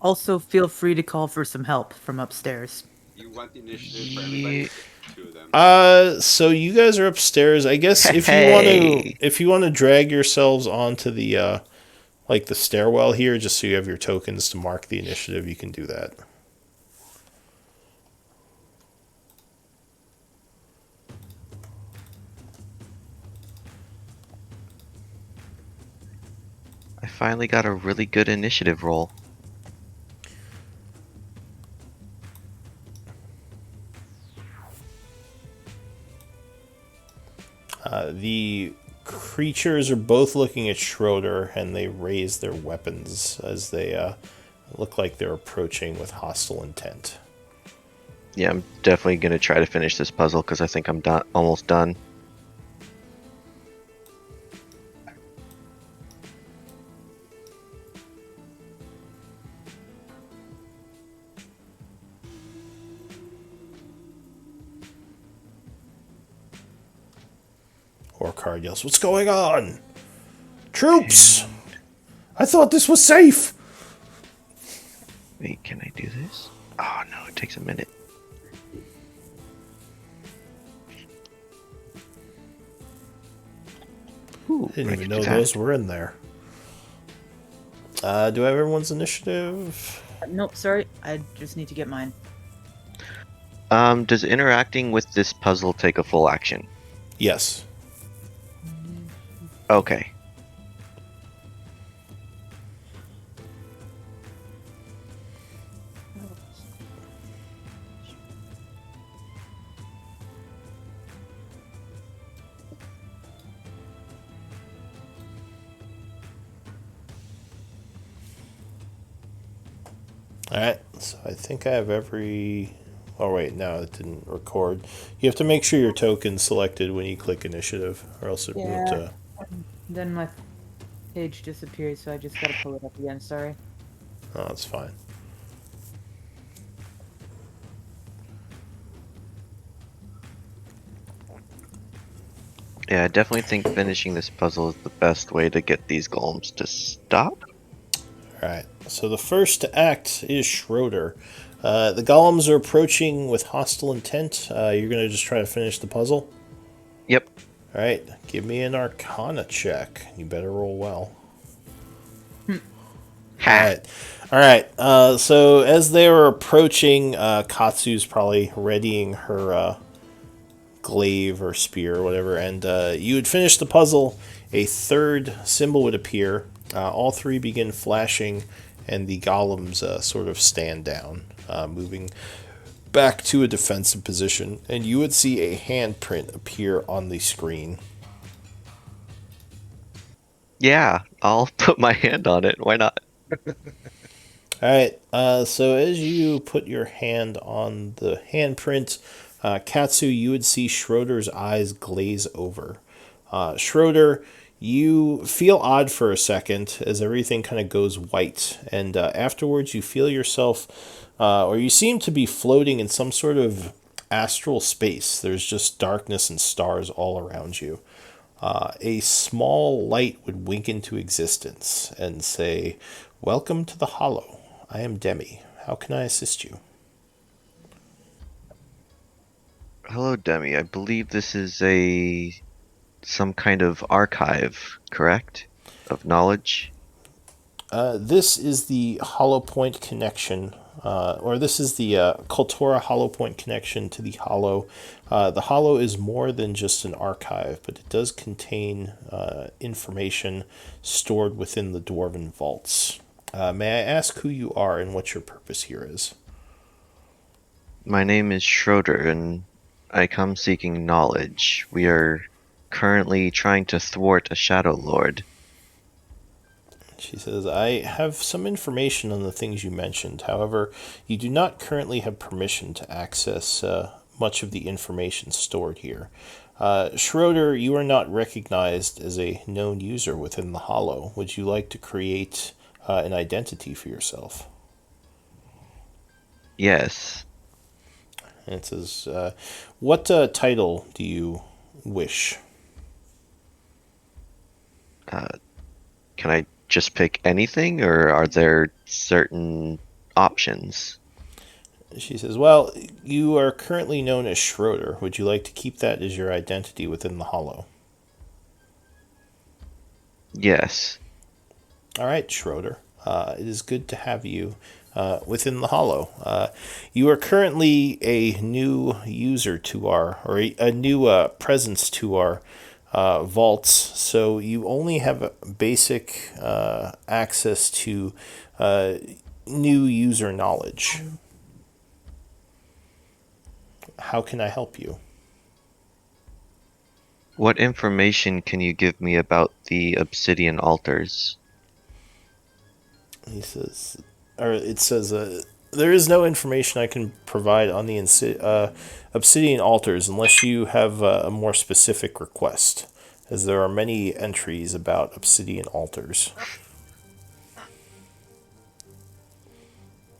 Also, feel free to call for some help from upstairs. You want the initiative for everybody? Two of them. So you guys are upstairs. I guess Hey. if you want to drag yourselves onto the like the stairwell here, just so you have your tokens to mark the initiative, you can do that. I finally got a really good initiative roll. The creatures are both looking at Schroeder, and they raise their weapons as they look like they're approaching with hostile intent. Yeah, I'm definitely going to try to finish this puzzle because I think I'm almost done. Orcard yells, "What's going on? Troops! I thought this was safe!" Wait, can I do this? Oh no, it takes a minute. Ooh, Didn't even ranged know attack. those were in there. Do I have everyone's initiative? Nope, sorry. I just need to get mine. Does interacting with this puzzle take a full action? Yes. Okay. All right, so I think I have every. Oh wait, no, it didn't record. You have to make sure your token's selected when you click initiative, or else it won't. Yeah. Then my page disappears, so I just gotta pull it up again. Sorry. Oh, that's fine. Yeah, I definitely think finishing this puzzle is the best way to get these golems to stop. All right. So the first to act is Schroeder. The golems are approaching with hostile intent. You're gonna just try to finish the puzzle. Yep. All right. Give me an Arcana check. You better roll well. Ha! All right. All right. So as they were approaching, Katsu's probably readying her glaive or spear or whatever, and you would finish the puzzle. A third symbol would appear. All three begin flashing, and the golems sort of stand down, moving back to a defensive position, and you would see a handprint appear on the screen. Yeah, I'll put my hand on it. Why not? All right. So as you put your hand on the handprint, Katsu, you would see Schroeder's eyes glaze over. Schroeder, you feel odd for a second as everything kind of goes white, and afterwards you feel yourself, or you seem to be floating in some sort of astral space. There's just darkness and stars all around you. A small light would wink into existence and say, "Welcome to the Hollow. I am Demi. How can I assist you?" Hello, Demi. I believe this is some kind of archive, correct? Of knowledge? This is the Hollow Point connection, or this is the Kultura Hollow Point connection to the Hollow. The Hollow is more than just an archive, but it does contain information stored within the Dwarven vaults. May I ask who you are and what your purpose here is? My name is Schroeder, and I come seeking knowledge. We are currently trying to thwart a Shadow Lord. She says, "I have some information on the things you mentioned. However, you do not currently have permission to access much of the information stored here. Schroeder, you are not recognized as a known user within the Hollow. Would you like to create an identity for yourself?" Yes. And it says, "What title do you wish?" Can I just pick anything, or are there certain options? She says, "Well, you are currently known as Schroeder. Would you like to keep that as your identity within the Hollow?" Yes. All right, Schroeder. It is good to have you within the Hollow. You are currently a new user to our, or a new presence to our vaults, so you only have basic access to new user knowledge. How can I help you? What information can you give me about the obsidian altars? He says, or it says, there is no information I can provide on the obsidian altars unless you have a more specific request, as there are many entries about obsidian altars.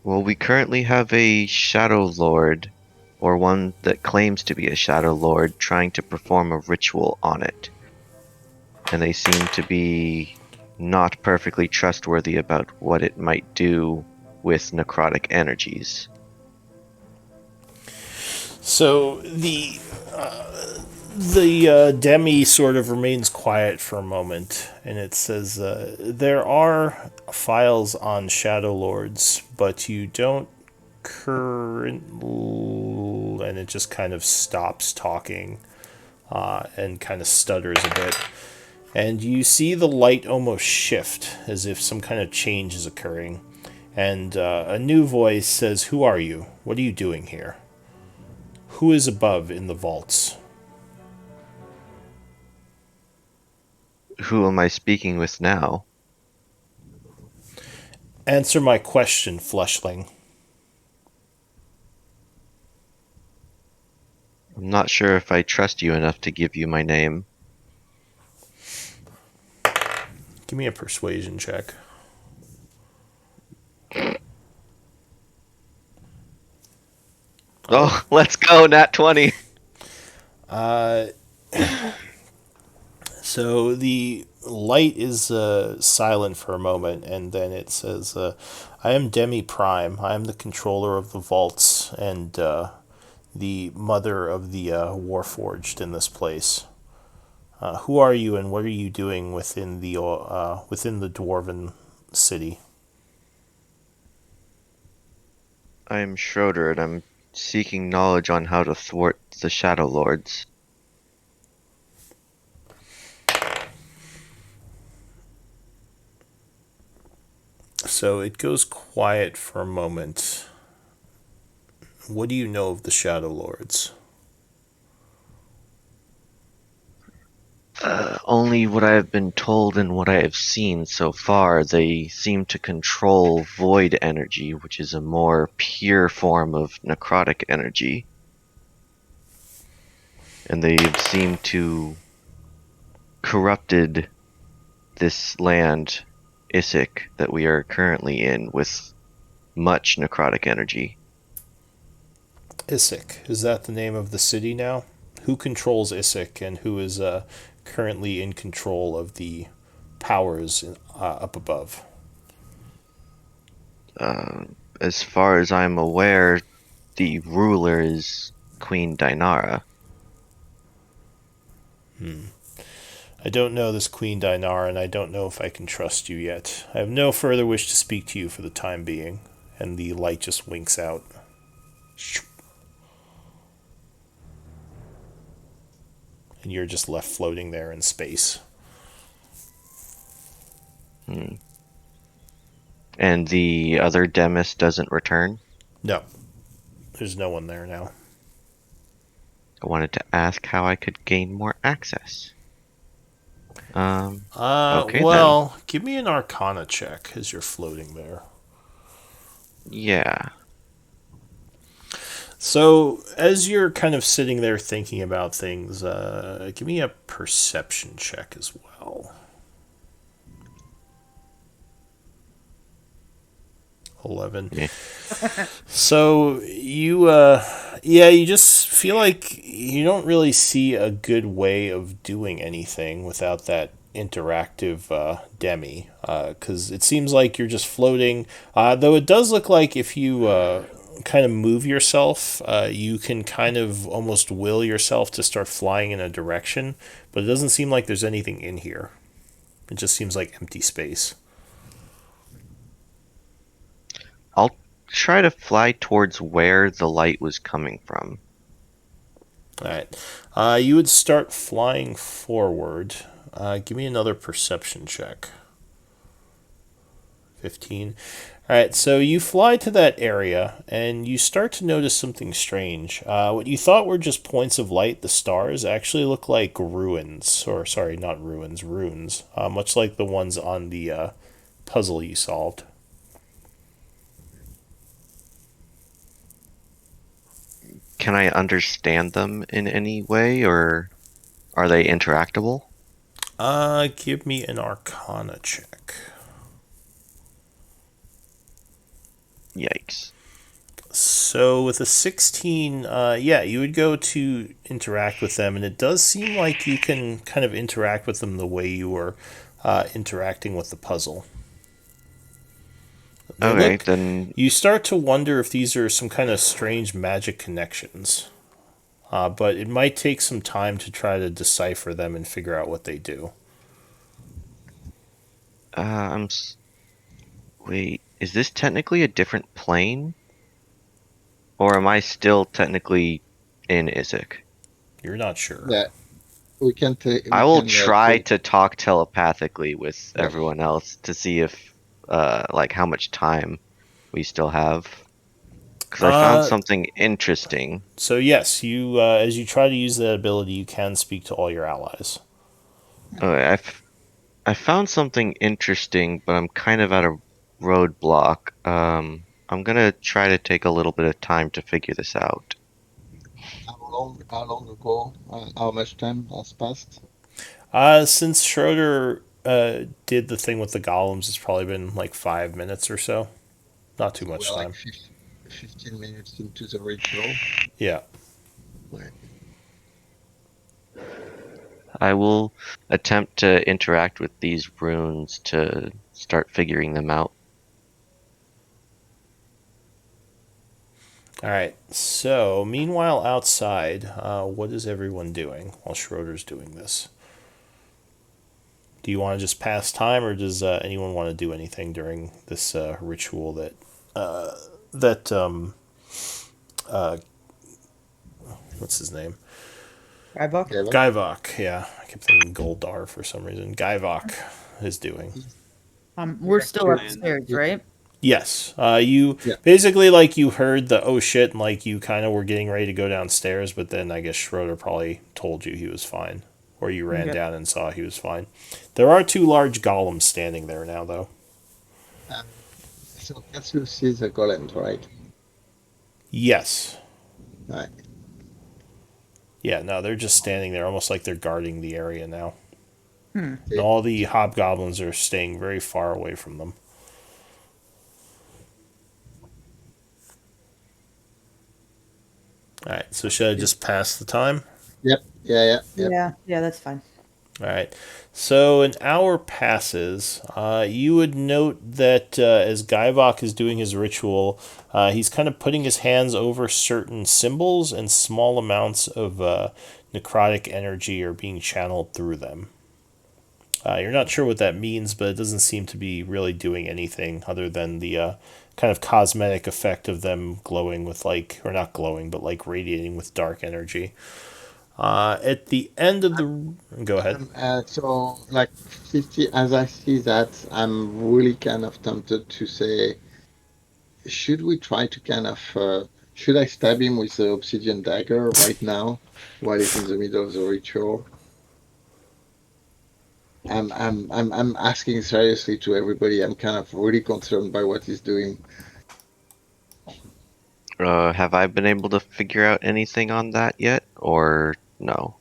Well, we currently have a Shadow Lord, or one that claims to be a Shadow Lord, trying to perform a ritual on it. And they seem to be not perfectly trustworthy about what it might do with necrotic energies. So the Demi sort of remains quiet for a moment, and it says, there are files on Shadow Lords, but you don't currently, and it just kind of stops talking and kind of stutters a bit. And you see the light almost shift as if some kind of change is occurring. And a new voice says, "Who are you? What are you doing here? Who is above in the vaults?" Who am I speaking with now? "Answer my question, Fleshling." I'm not sure if I trust you enough to give you my name. Give me a persuasion check. Oh, let's go, nat 20. So the light is silent for a moment, and then it says, I am Demi Prime. I am the controller of the vaults and the mother of the Warforged in this place. Who are you, and what are you doing within the dwarven city? I am Schroeder, and I'm seeking knowledge on how to thwart the Shadow Lords. So it goes quiet for a moment. What do you know of the Shadow Lords? Only what I have been told and what I have seen so far. They seem to control void energy, which is a more pure form of necrotic energy. And they've seemed to corrupted this land, Isik, that we are currently in, with much necrotic energy. Isik, is that the name of the city now? Who controls Isik, and who is currently in control of the powers up above? As far as I'm aware, the ruler is Queen Dinara. I don't know this Queen Dinar, and I don't know if I can trust you yet. I have no further wish to speak to you for the time being. And the light just winks out. And you're just left floating there in space. And the other Demis doesn't return? No, there's no one there now. I wanted to ask how I could gain more access. Okay Well, give me an Arcana check as you're floating there. Yeah. So, as you're kind of sitting there thinking about things, give me a perception check as well. 11. Yeah. So, you just feel like you don't really see a good way of doing anything without that interactive demi, because it seems like you're just floating, though it does look like if you kind of move yourself, you can kind of almost will yourself to start flying in a direction, but it doesn't seem like there's anything in here. It just seems like empty space. I'll try to fly towards where the light was coming from. Alright. You would start flying forward. Give me another perception check. 15. Alright, so you fly to that area, and you start to notice something strange. What you thought were just points of light, the stars, actually look like ruins. Or, sorry, not ruins, runes. Much like the ones on the puzzle you solved. Can I understand them in any way, or are they interactable? Give me an Arcana check. Yikes. So with a 16, you would go to interact with them, and it does seem like you can kind of interact with them the way you were interacting with the puzzle. Okay, then You start to wonder if these are some kind of strange magic connections, but it might take some time to try to decipher them and figure out what they do. wait, is this technically a different plane? Or am I still technically in Isik? You're not sure. Yeah, we can take. I will try to talk telepathically with Yeah. everyone else to see if, like, how much time we still have. Because I found something interesting. So yes, you as you try to use that ability, you can speak to all your allies. Okay, I found something interesting, but I'm kind of at a roadblock. I'm gonna try to take a little bit of time to figure this out. How long ago? How much time has passed? Since Schroeder did the thing with the golems, it's probably been like 5 minutes or so. Not too So much we're like time. 15 minutes into the ritual. Yeah. Right. I will attempt to interact with these runes to start figuring them out. All right. So, meanwhile, outside, what is everyone doing while Schroeder's doing this? Do you want to just pass time, or does anyone want to do anything during this ritual that uh, what's his name? Rybok? Gavin? Guyvok. Yeah, I kept thinking Goldar for some reason. Guyvok is doing. We're Yeah, still sure. Plan. upstairs, Yeah. right? Yes. You Yeah. basically like you heard the oh shit and like you kind of were getting ready to go downstairs, but then I guess Schroeder probably told you he was fine, or you ran Okay. down and saw he was fine. There are two large golems standing there now, though. Um, so Cassius sees the golems, right? Yes. Right. Yeah. No, they're just standing there, almost like they're guarding the area now. Hmm. And all the hobgoblins are staying very far away from them. All right. So should I just pass the time? Yep. Yep. Yeah, that's fine. All right. So an hour passes. You would note that as Gaivok is doing his ritual, he's kind of putting his hands over certain symbols, and small amounts of necrotic energy are being channeled through them. You're not sure what that means, but it doesn't seem to be really doing anything other than the kind of cosmetic effect of them glowing with, like, or not glowing, but like radiating with dark energy. At the end of the. Go ahead. So, like 50, as I see that, I'm really kind of tempted to say, should we try to kind of, should I stab him with the obsidian dagger right now while he's in the middle of the ritual? I'm asking seriously to everybody. I'm kind of really concerned by what he's doing. Have I been able to figure out anything on that yet, or no?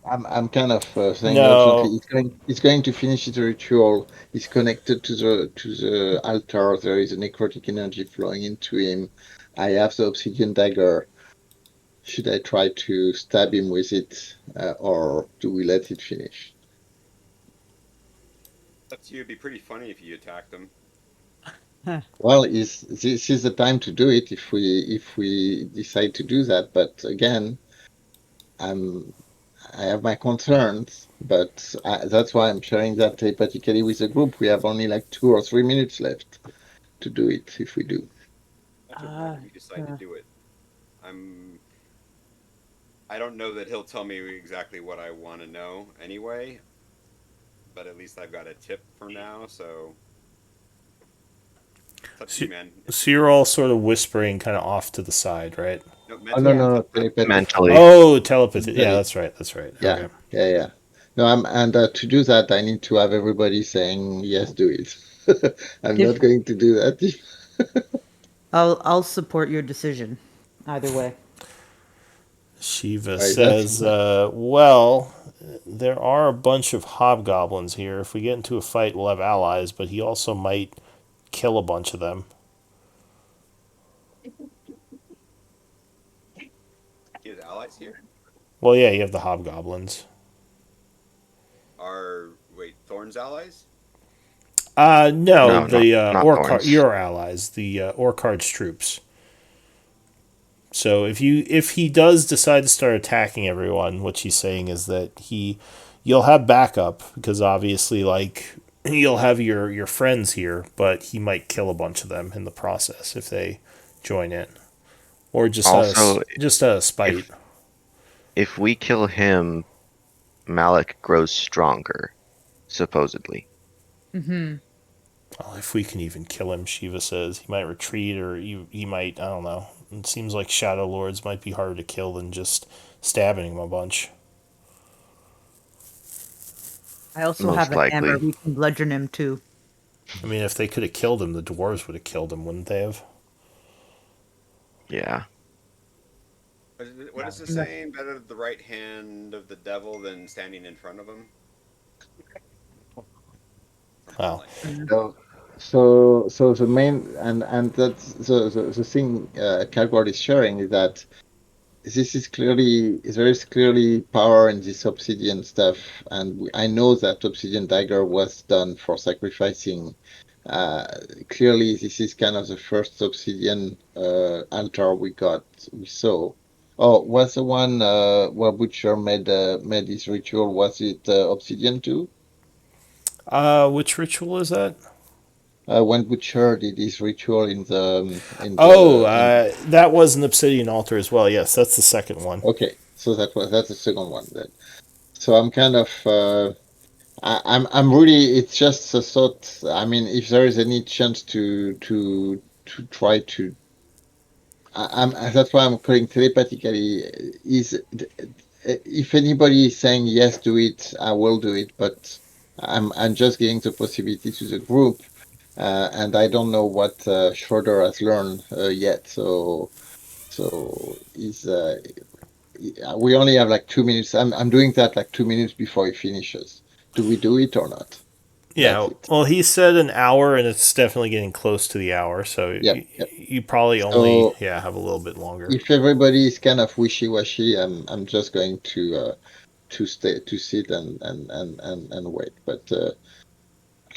I'm kind of saying urgently. No, It's going to finish the ritual. He's connected to the altar. There is a necrotic energy flowing into him. I have the obsidian dagger. Should I try to stab him with it, or do we let it finish? Up to you. It'd be pretty funny if you attacked him. Well, this is the time to do it if we decide to do that. But again, I'm I have my concerns, but that's why I'm sharing that telepathically with the group. We have only like 2 or 3 minutes left to do it if we do. I don't mind if you decide to do it. I'm. I don't know that he'll tell me exactly what I want to know anyway, but at least I've got a tip for now. So it's up to so, you, man. so you're all sort of whispering kind of off to the side, right? No, Oh no, mentally. Yeah. no, no, telepathic. Mentally. Oh, telepathy. Yeah, Mentally. that's right. That's right. Yeah, Okay. yeah. No, and to do that, I need to have everybody saying yes, do it. I'm If not going to do that. I'll support your decision, either way. Shiva Right, that's says, well, there are a bunch of hobgoblins here. If we get into a fight, we'll have allies, but he also might kill a bunch of them. He has allies here. Well, yeah, you have the hobgoblins. Are wait Thorn's allies? No, No, the not Orcar, thorns. your allies, the Orcard's troops. So if he does decide to start attacking everyone, what he's saying is that you'll have backup because obviously like you'll have your friends here, but he might kill a bunch of them in the process if they join in, or Also, just out of spite. if we kill him, Malik grows stronger, supposedly. Mm-hmm. Well, if we can even kill him, Shiva says he might retreat or he might, I don't know. It seems like Shadow Lords might be harder to kill than just stabbing him a bunch. I also Most have a hammer. likely. We can bludgeon him too. I mean, if they could have killed him, the dwarves would have killed him, wouldn't they have? Yeah. What is the saying? Better the right hand of the devil than standing in front of him? Something Wow. like that. So, so the main and that's the thing Calgord is sharing is that this is clearly there is clearly power in this obsidian stuff, and I know that obsidian dagger was done for sacrificing. Uh, Clearly, this is kind of the first obsidian altar we saw. Oh, was the one where Butcher made his ritual? Was it obsidian too? Which ritual is that? When Butcher did his ritual Oh, in that was an obsidian altar as well. Yes, that's the second one. okay, so that's the second one then. So I'm kind of I'm really it's just a thought. I mean, if there is any chance to try to that's why I'm calling telepathically is if anybody is saying yes, do it, I will do it, but I'm just giving the possibility to the group, and I don't know what Schroeder has learned yet. So is we only have like 2 minutes. I'm doing that like 2 minutes before he finishes. Do we do it or not? That's Yeah, it. well, he said an hour, and it's definitely getting close to the hour, so Yep, yep. you probably only, So yeah, have a little bit longer. if everybody is kind of wishy-washy, I'm just going to stay to sit and wait. But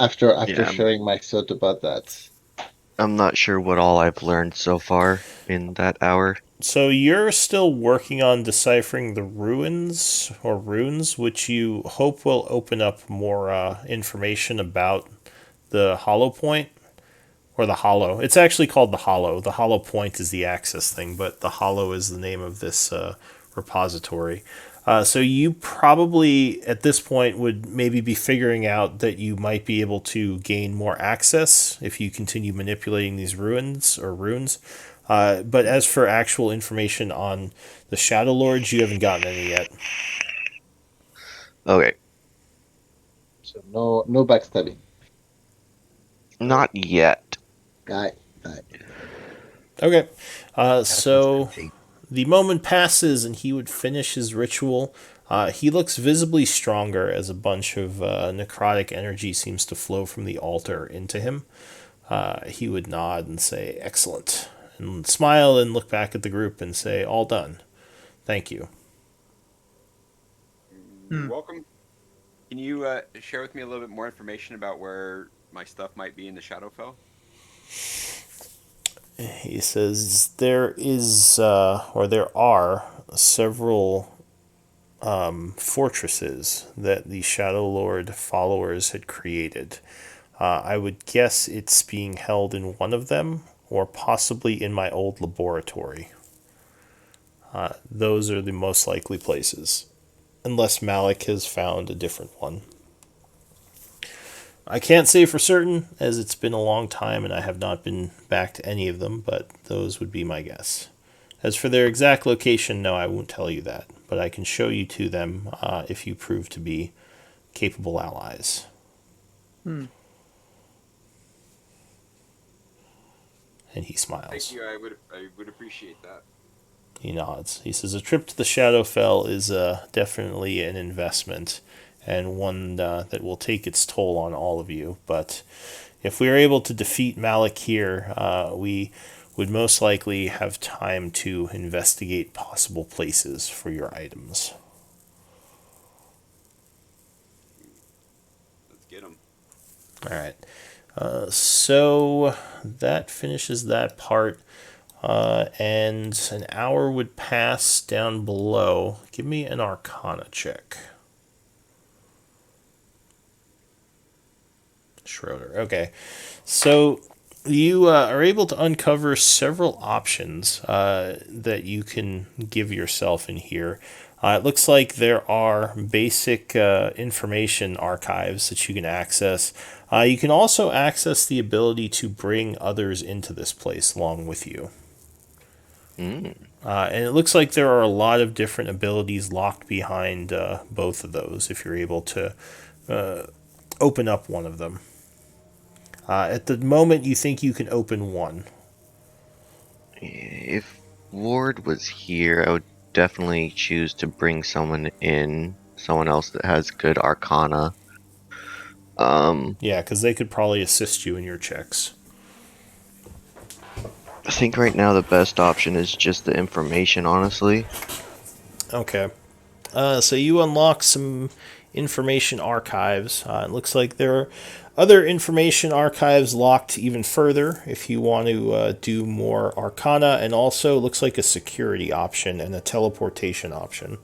after Yeah, sharing my thought about that, I'm not sure what all I've learned so far in that hour. So you're still working on deciphering the ruins or runes, which you hope will open up more information about the hollow point or the hollow. It's actually called the hollow. The hollow point is the access thing, but the hollow is the name of this repository. So you probably at this point would maybe be figuring out that you might be able to gain more access if you continue manipulating these ruins or runes. But as for actual information on the Shadow Lords, you haven't gotten any yet. Okay, so no backstabbing. not yet. Aye, aye. Okay. So the moment passes and he would finish his ritual. He looks visibly stronger as a bunch of necrotic energy seems to flow from the altar into him. He would nod and say, "Excellent," and smile and look back at the group and say, "All done. Thank you." You're welcome. Can you share with me a little bit more information about where my stuff might be in the Shadowfell? He says, "There is, or there are, several fortresses that the Shadow Lord followers had created. I would guess it's being held in one of them, or possibly in my old laboratory. Those are the most likely places, unless Malik has found a different one. I can't say for certain, as it's been a long time and I have not been back to any of them, but those would be my guess. As for their exact location, no, I won't tell you that, but I can show you to them if you prove to be capable allies." Hmm. And he smiles. Thank you. I would appreciate that. He nods. He says, "A trip to the Shadowfell is definitely an investment, and one that will take its toll on all of you. But if we are able to defeat Malik here, we would most likely have time to investigate possible places for your items." Let's get them. All right. So that finishes that part. And an hour would pass down below. Give me an Arcana check. Schroeder. Okay. So you are able to uncover several options that you can give yourself in here. It looks like there are basic information archives that you can access. You can also access the ability to bring others into this place along with you. And it looks like there are a lot of different abilities locked behind both of those if you're able to open up one of them. At the moment, you think you can open one. If Ward was here, I would definitely choose to bring someone else that has good Arcana. Yeah, because they could probably assist you in your checks. I think right now the best option is just the information, honestly. Okay. So you unlock some information archives. It looks like there are other information archives locked even further if you want to do more Arcana, and also looks like a security option and a teleportation option,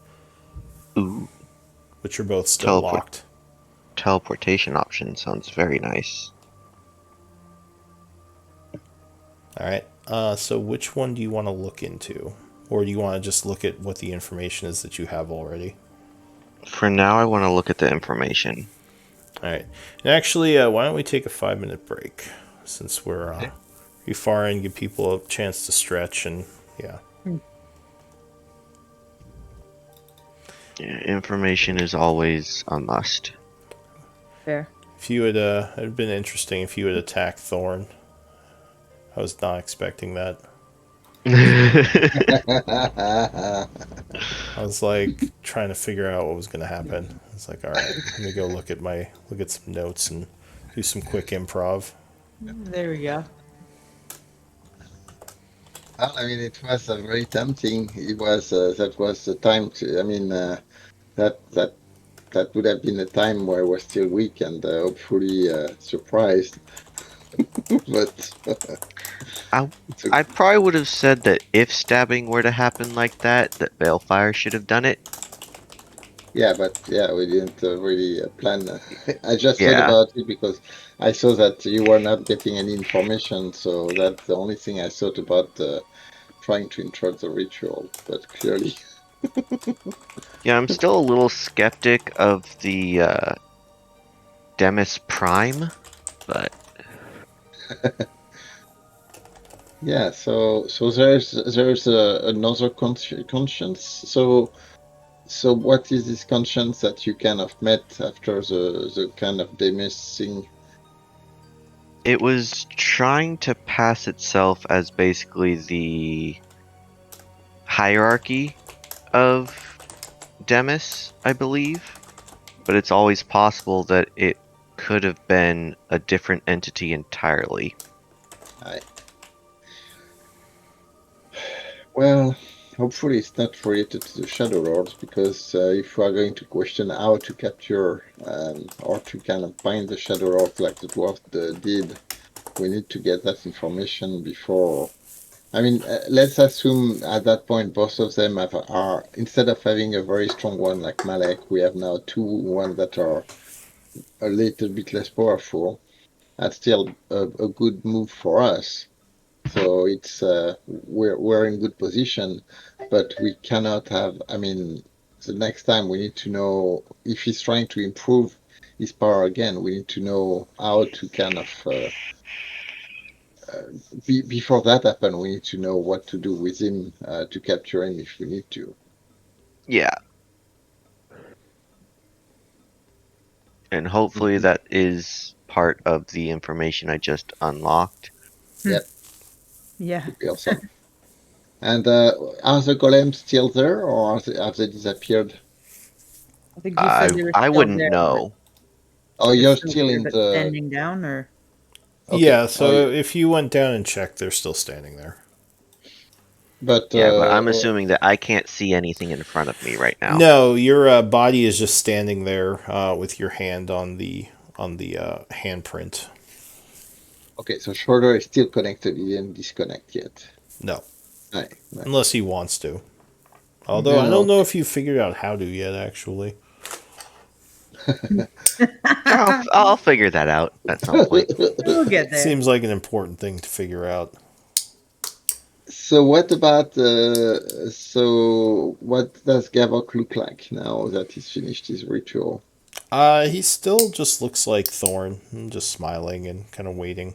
Ooh, which are both still teleport locked. teleportation option sounds very nice. All right. So which one do you want to look into? Or do you want to just look at what the information is that you have already? For now, I want to look at the information. All right. And actually, why don't we take a 5-minute break since we're pretty far in, give people a chance to stretch and yeah. Yeah, information is always a must. Fair. If you had, it'd been interesting if you had attacked Thorn. I was not expecting that. I was like trying to figure out what was going to happen. I was like, all right, let me go look at some notes and do some quick improv. There we go. Well, I mean, it was very tempting. It was that was the time to. I mean, that would have been a time where I was still weak and hopefully surprised. But I it's okay. I probably would have said that if stabbing were to happen like that Balefire should have done it. Yeah, but yeah, we didn't really plan. I just thought Yeah. about it because I saw that you were not getting any information, so that's the only thing I thought about trying to intro the ritual. But clearly, Yeah, I'm still a little skeptic of the Demis Prime, but yeah. So there's another conscience. So what is this conscience that you kind of met after the kind of demise thing? it was trying to pass itself as basically the hierarchy of Demis, I believe. But it's always possible that it could have been a different entity entirely. Well, hopefully it's not related to the Shadow Lords, because if we are going to question how to capture or to kind of bind the Shadow Lords like the dwarves did, we need to get that information before. I mean, let's assume at that point both of them are, instead of having a very strong one like Malek, we have now one that are a little bit less powerful. That's still a good move for us. So it's we're in good position, but we cannot have. I mean, the next time we need to know if he's trying to improve his power again. We need to know how to kind of before that happen. We need to know what to do with him to capture him if we need to. Yeah. And hopefully Mhm. that is part of the information I just unlocked. Yep, Yeah. would be awesome. And are the golems still there, or have they disappeared? I think you said they were I still wouldn't there, but know. Oh, they're you're still still there, in but the. standing down, or Okay. Yeah, Oh, so if you went down and checked, they're still standing there. but Yeah, but I'm assuming that I can't see anything in front of me right now. No, your body is just standing there with your hand on the handprint. okay, so shoulder is still connected. He didn't disconnect yet. No, Right, right. unless he wants to. Although I No, don't know if you figured out how to yet, actually. I'll figure that out at some point. we'll get there. Seems like an important thing to figure out. So what about so what does Gavok look like now that he's finished his ritual? He still just looks like Thorn, just smiling and kind of waiting.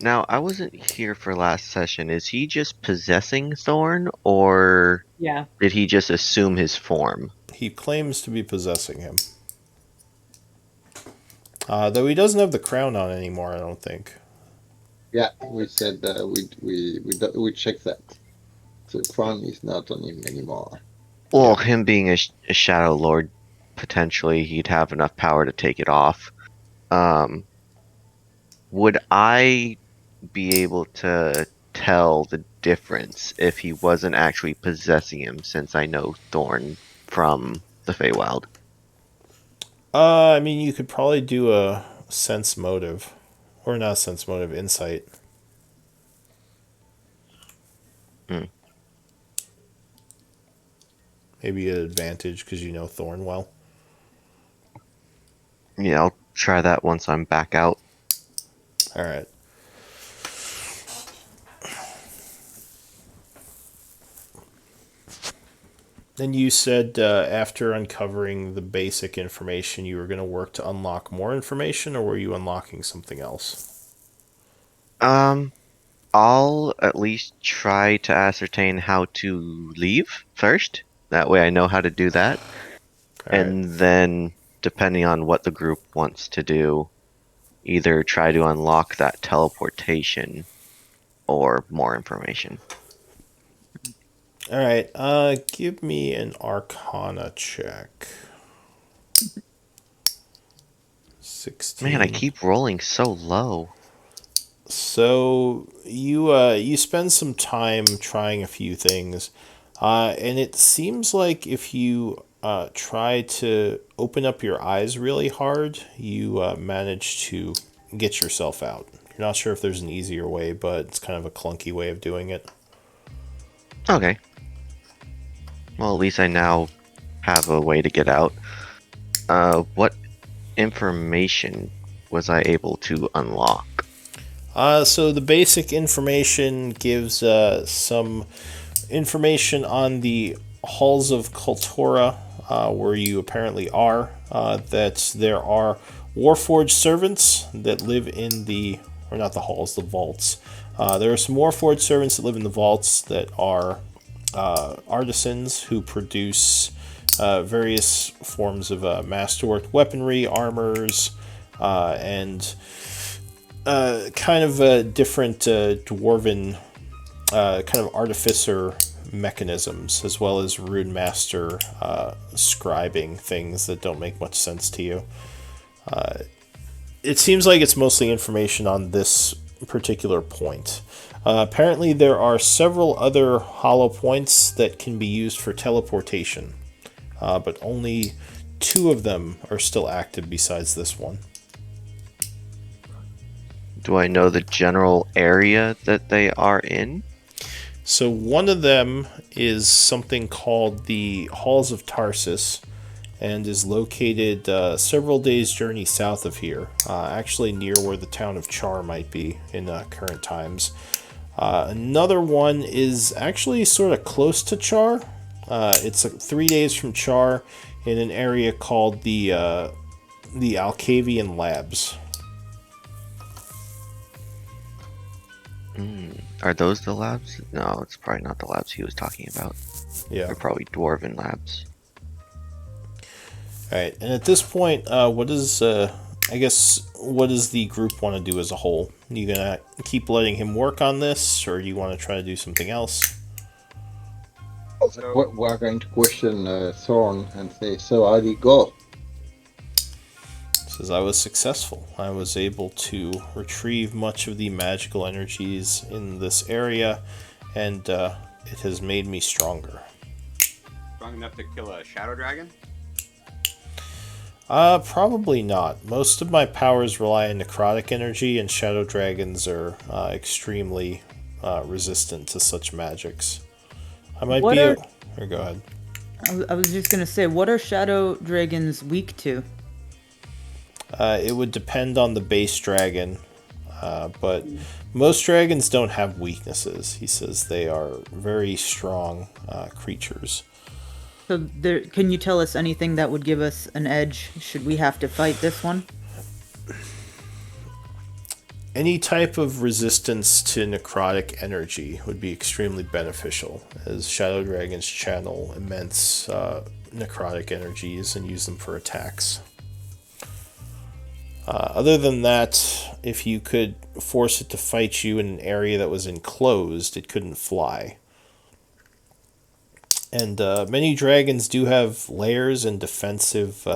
Now, I wasn't here for last session. Is he just possessing Thorn, or Yeah. did he just assume his form? He claims to be possessing him. Though he doesn't have the crown on anymore, I don't think. Yeah, we said we checked that. the crown is not on him anymore. Well, Yeah. him being a Shadow Lord, potentially he'd have enough power to take it off. Would I be able to tell the difference if he wasn't actually possessing him, since I know Thorn from the Feywild? I mean, you could probably do a sense motive, or not sense motive, insight. Hmm. Maybe an advantage because you know Thorn well. Yeah, I'll try that once I'm back out. All right. Then you said after uncovering the basic information, you were going to work to unlock more information, or were you unlocking something else? Um, I'll at least try to ascertain how to leave first. That way I know how to do that. All right. And then, depending on what the group wants to do, either try to unlock that teleportation or more information. All right. Give me an Arcana check. 16. Man, I keep rolling so low. So you spend some time trying a few things, and it seems like if you try to open up your eyes really hard, you manage to get yourself out. You're not sure if there's an easier way, but it's kind of a clunky way of doing it. Okay. Well, at least I now have a way to get out. What information was I able to unlock? So the basic information gives some information on the halls of Kultura, where you apparently are. That there are Warforged servants that live in the, or not the halls, the vaults. There are some Warforged servants that live in the vaults that are artisans who produce various forms of masterwork weaponry, armors, and kind of different dwarven kind of artificer mechanisms, as well as rune master scribing things that don't make much sense to you. It seems like it's mostly information on this particular point. Apparently, there are several other hollow points that can be used for teleportation, but only 2 of them are still active besides this one. Do I know the general area that they are in? So one of them is something called the Halls of Tarsus, and is located several days' journey south of here, actually near where the town of Char might be in current times. Another one is actually sort of close to Char. It's 3 days from Char in an area called the Alcavian Labs. Are those the labs? No, it's probably not the labs he was talking about. Yeah. They're probably dwarven labs. All right, and at this point, what does the group want to do as a whole? You gonna keep letting him work on this, or do you want to try to do something else? We're going to question Thorn and say, so how did it go? Says, I was successful. I was able to retrieve much of the magical energies in this area, and it has made me stronger. Strong enough to kill a shadow dragon? Probably not. Most of my powers rely on necrotic energy, and shadow dragons are extremely resistant to such magics. I might What be. are- Or go ahead. I was just gonna say, what are shadow dragons weak to? It would depend on the base dragon, but most dragons don't have weaknesses. He says they are very strong creatures. So, can you tell us anything that would give us an edge should we have to fight this one? Any type of resistance to necrotic energy would be extremely beneficial, as shadow dragons channel immense necrotic energies and use them for attacks. Other than that, if you could force it to fight you in an area that was enclosed, it couldn't fly. And many dragons do have layers and defensive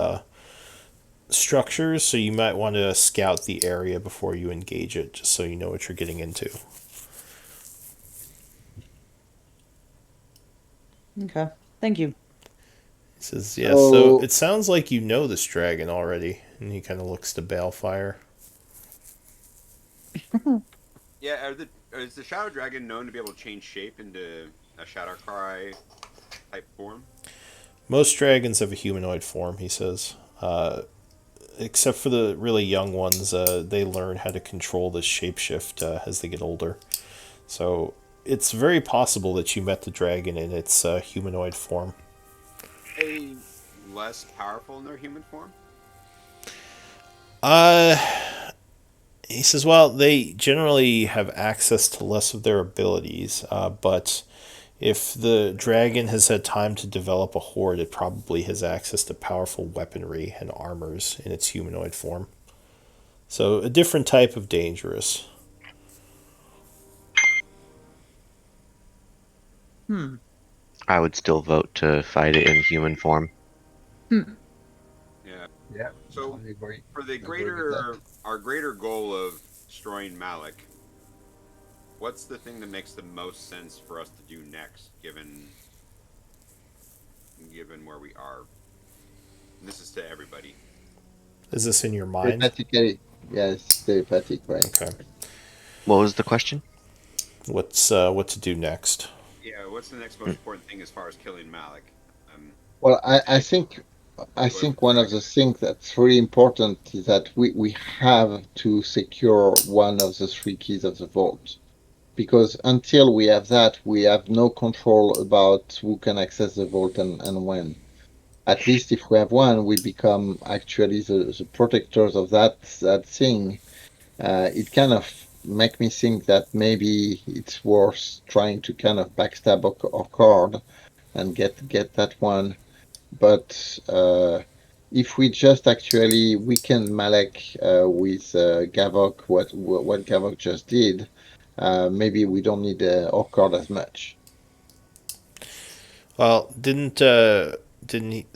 structures, so you might want to scout the area before you engage it, just so you know what you're getting into. Okay. Thank you. He says, yeah, so So it sounds like you know this dragon already. And he kind of looks to Balefire. Yeah, is the Shadow Dragon known to be able to change shape into a Shadow Cry type form? Most dragons have a humanoid form, he says. Except for the really young ones, they learn how to control this shapeshift as they get older. So it's very possible that you met the dragon in its humanoid form. A less powerful in their human form? Uh, he says, well, they generally have access to less of their abilities, but if the dragon has had time to develop a horde, it probably has access to powerful weaponry and armors in its humanoid form. So a different type of dangerous. Hmm. I would still vote to fight it in human form. Hmm. Yeah. yeah, So I agree. for the Agree with that. our greater goal of destroying Malik, what's the thing that makes the most sense for us to do next, given where we are? And this is to everybody. Is this in your mind? Telepathically, yes, telepathic, right? Okay. What was the question? What to do next? Yeah, what's the next most important thing as far as killing Malik? Well, I Besides think I going for think the one of dragon. the things that's really important is that we have to secure one of the three keys of the vault. Because until we have that, we have no control about who can access the vault and when. At least if we have one, we become actually the protectors of that thing. It kind of make me think that maybe it's worth trying to kind of backstab our card and get that one. But if we just actually weaken Malek with Gavok, what Gavok just did, maybe we don't need our card as much. Well, didn't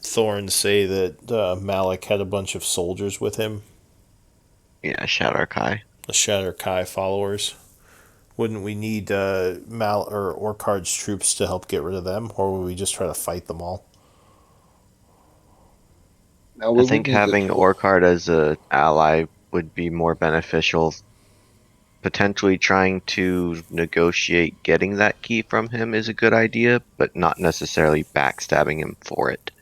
Thorn say that Malik had a bunch of soldiers with him, Yeah, Shadow Kai. the Shatter Kai followers? Wouldn't we need Mal or Orkard's troops to help get rid of them, or would we just try to fight them all? Now I we would think need the having truth. Orcard as a ally would be more beneficial. Potentially trying to negotiate getting that key from him is a good idea, but not necessarily backstabbing him for it.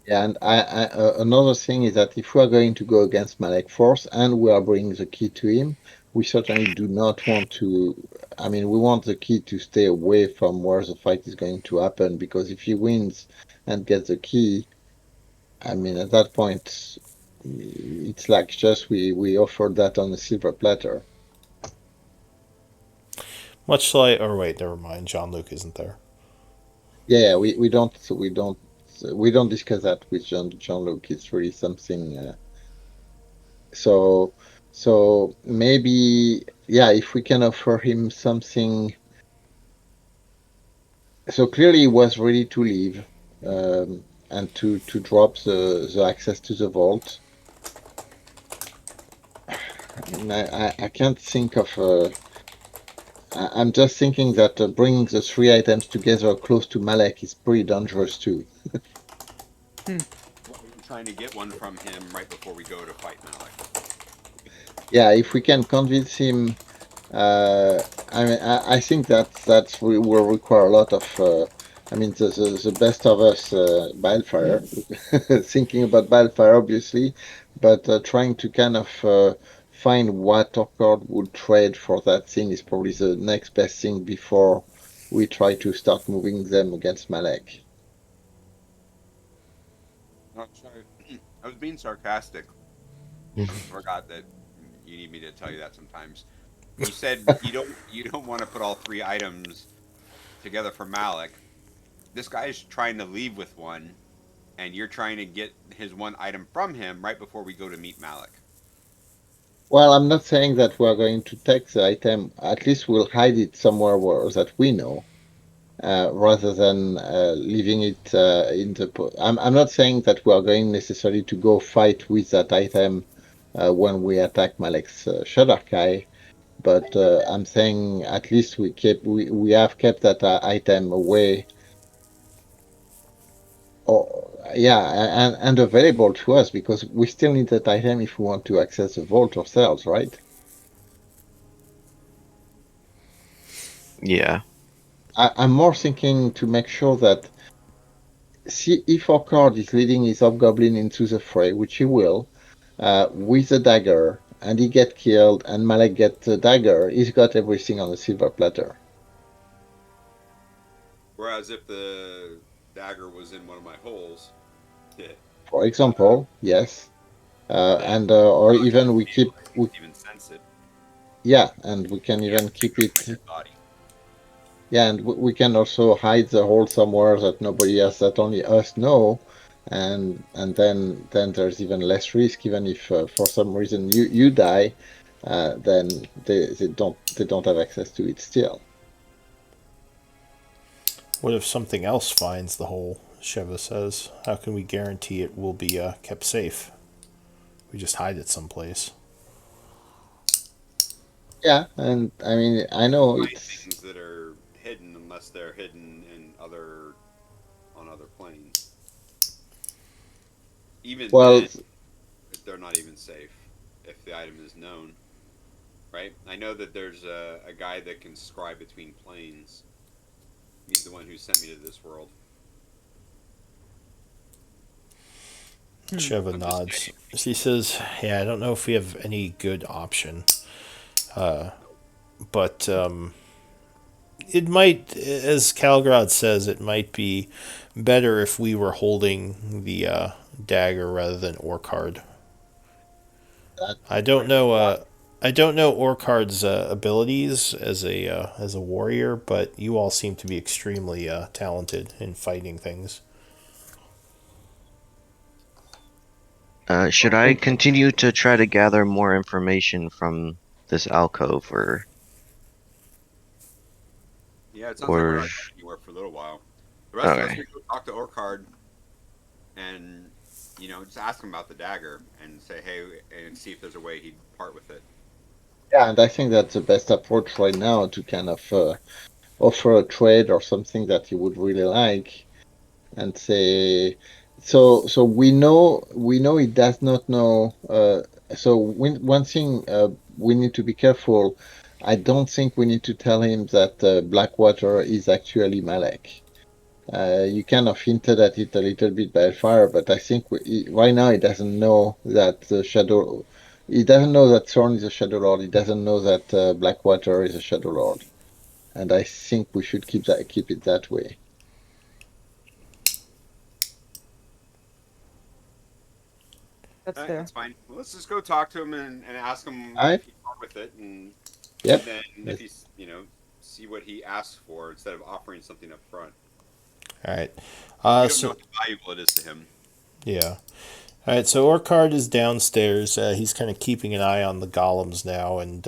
Yeah, and another thing is that if we are going to go against Malek Force and we are bringing the key to him, we certainly do not want to. I mean, we want the key to stay away from where the fight is going to happen because if he wins and gets the key, I mean, at that point, it's like just we offered that on a silver platter. Much like, or wait, never mind. John Luke isn't there. Yeah, we don't discuss that with John Luke. It's really something. So so maybe yeah, if we can offer him something. So clearly he was ready to leave and to drop the access to the vault. I mean, I can't think of. I'm just thinking that bringing the three items together close to Malek is pretty dangerous too. Well, we're trying to get one from him right before we go to fight Malik. Yeah, if we can convince him, I mean, I think that will require a lot of. I mean, the best of us, Wildfire, thinking about Wildfire, obviously, but trying to kind of find what Orchard would trade for that thing is probably the next best thing before we try to start moving them against Malek. Oh, sorry. I was being sarcastic. Forgot that you need me to tell you that sometimes. You said you don't want to put all three items together for Malik. This guy's trying to leave with one, and you're trying to get his one item from him right before we go to meet Malik. Well, I'm not saying that we're going to take the item. At least we'll hide it somewhere where that we know. rather than leaving it in the. I'm not saying that we are going necessarily to go fight with that item when we attack Malek's Shadowstalkers, but I'm saying at least we have kept that item away, or and available to us, because we still need that item if we want to access the vault ourselves, right? Yeah. I'm more thinking to make sure that, see, if our card is leading his hobgoblin into the fray, which he will, with a dagger, and he get killed, and Malek get the dagger, he's got everything on a silver platter. Whereas if the dagger was in one of my holes, For example, yes, then and or not even gonna we be keep, able to even sense it. yeah, and we can You have even to pick keep it up from a it. dead body. Yeah, and we can also hide the hole somewhere that nobody else, that only us know, and then there's even less risk. Even if for some reason you die, then they don't have access to it still. What if something else finds the hole? Sheva says. How can we guarantee it will be kept safe? We just hide it someplace. Yeah, and I mean I You know find it's, things that are hidden unless they're hidden in on other planes. Even well, then, they're not even safe if the item is known, right? I know that there's a guy that can scribe between planes. He's the one who sent me to this world. Sheva I'm just nods. saying. She says, "Yeah, I don't know if we have any good option, but it might, as Calgrad says, it might be better if we were holding the dagger rather than Orcard. that, I don't know. I don't know Orcard's abilities as a warrior, but you all seem to be extremely talented in fighting things. Should I continue to try to gather more information from this alcove, Yeah, it sounds like we're or not going anywhere for a little while. The rest of us okay? can go talk to Orcard and just ask him about the dagger and say hey and see if there's a way he'd part with it. yeah, and I think that's the best approach right now, to kind of offer a trade or something that he would really like, and say, so we know he does not know, so one thing we need to be careful. I don't think we need to tell him that Blackwater is actually Malek. You kind of hinted at it a little bit by fire, but I think right now he doesn't know that the shadow. He doesn't know that Thorn is a Shadow Lord. He doesn't know that Blackwater is a Shadow Lord, and I think we should keep it that way. That's All right, fair. that's fine. Well, let's just go talk to him and ask him All right. if he part with it, and Yep. then if he's see what he asks for instead of offering something up front. All right. We don't know So how valuable it is to him. yeah. All right. So Orcard is downstairs. He's kind of keeping an eye on the golems now and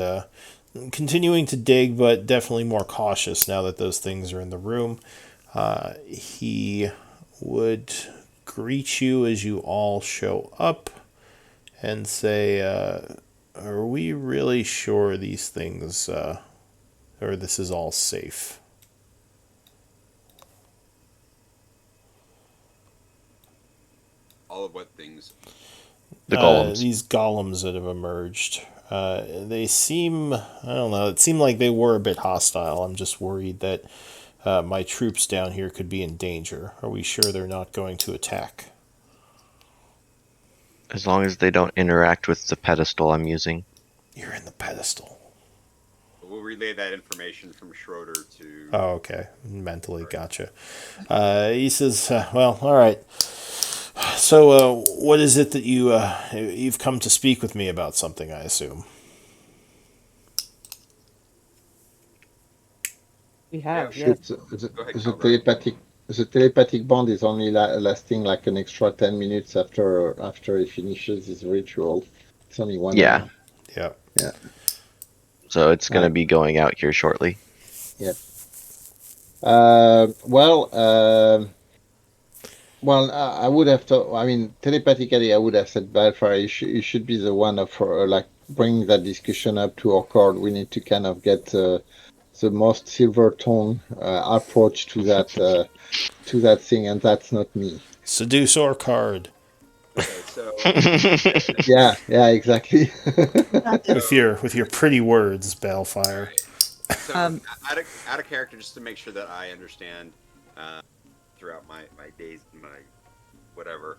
continuing to dig, but definitely more cautious now that those things are in the room. He would greet you as you all show up and say, "Are we really sure these things, or this is all safe?" All of what things. The golems. These golems that have emerged. They seem, I don't know, it seemed like they were a bit hostile. I'm just worried that my troops down here could be in danger. Are we sure they're not going to attack? As long as they don't interact with the pedestal I'm using. You're in the pedestal. We'll relay that information from Schroeder to. Oh, okay. Mentally, gotcha. He says, "Well, all right. So, what is it that you've come to speak with me about something? I assume." We Yeah, have, yes. Shoot, go ahead, the Calgar. telepathic bond is only lasting like an extra 10 minutes after he finishes his ritual. It's only 1 hour. Yeah. Yep. Yeah. So it's Uh, gonna be going out here shortly. yeah. Well, I would have thought. I mean, telepathically, I would have said Balfour. You should be the one of like bringing that discussion up to our court. We need to kind of get the most silver tongue approach to that thing, and that's not me. Seduce or card Okay, so Yeah, yeah, exactly. with so your pretty words, Balefire. right. So Um, out of character, just to make sure that I understand uh, throughout my days and my whatever.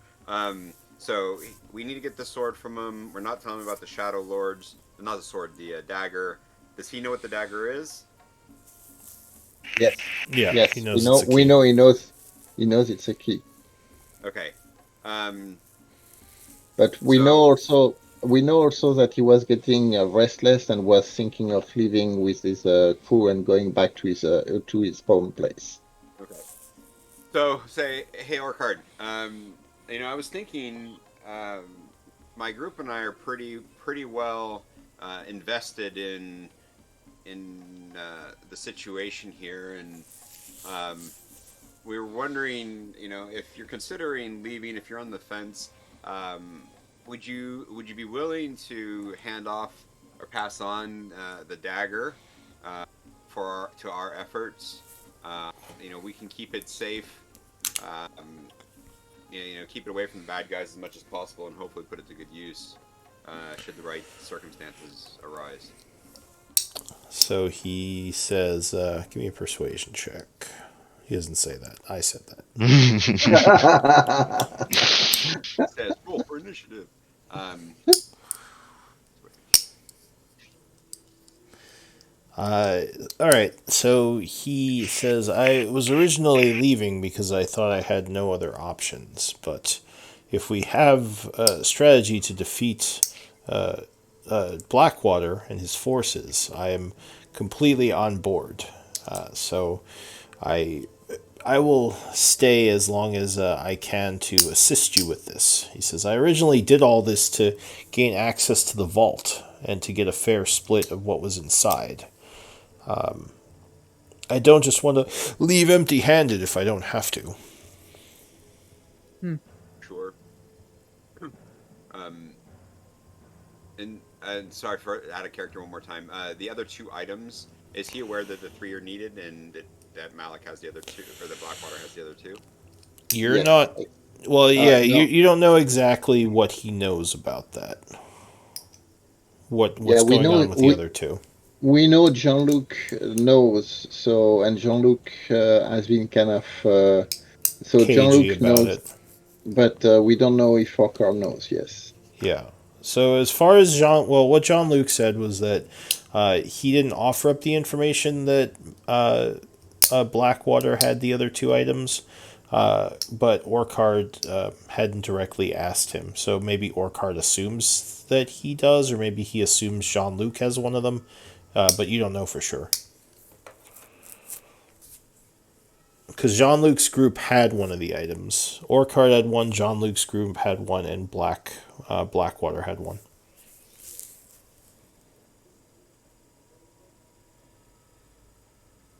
So we need to get the sword from him. We're not telling him about the Shadow Lords. Not the sword, the dagger. Does he know what the dagger is? Yes, Yeah, he yes, knows it's a key. he knows it's a key. Okay. Um, But so we know also that he was getting restless and was thinking of leaving with his crew and going back to his home place. okay. So say, hey Orchard. I was thinking, my group and I are pretty well invested in the situation here, and um, we were wondering, if you're considering leaving, if you're on the fence, um, would you be willing to hand off or pass on the dagger to our efforts? We can keep it safe. Um, keep it away from the bad guys as much as possible, and hopefully put it to good use should the right circumstances arise. So he says, "Give me a persuasion check." He doesn't say that. I said that. He says, "Roll for initiative." Um, Uh, all right. So he says, "I was originally leaving because I thought I had no other options, but if we have a strategy to defeat Blackwater and his forces, I am completely on board. So I I will stay as long as I can to assist you with this." He says, "I originally did all this to gain access to the vault and to get a fair split of what was inside. I don't just want to leave empty-handed if I don't have to." hmm. sure. Um, and sorry for out of character one more time. The other two items. Is he aware that the three are needed and that Malik has the other two, or that Blackwater has the other two? You're Yes. not. Well, yeah, No. you don't know exactly what he knows about that. Yeah, What's going on with the other two? we know Jean-Luc knows. So and Jean-Luc has been kind of so Cagey Jean-Luc about knows, it. but we don't know if Fokker knows. Yes. Yeah. So as far as what John Luke said was that he didn't offer up the information that Blackwater had the other two items, but Orchard hadn't directly asked him. So maybe Orchard assumes that he does, or maybe he assumes Jean Luc has one of them, but you don't know for sure. Because Jean Luc's group had one of the items. Orchard had one, Jean Luc's group had one, and Blackwater had one.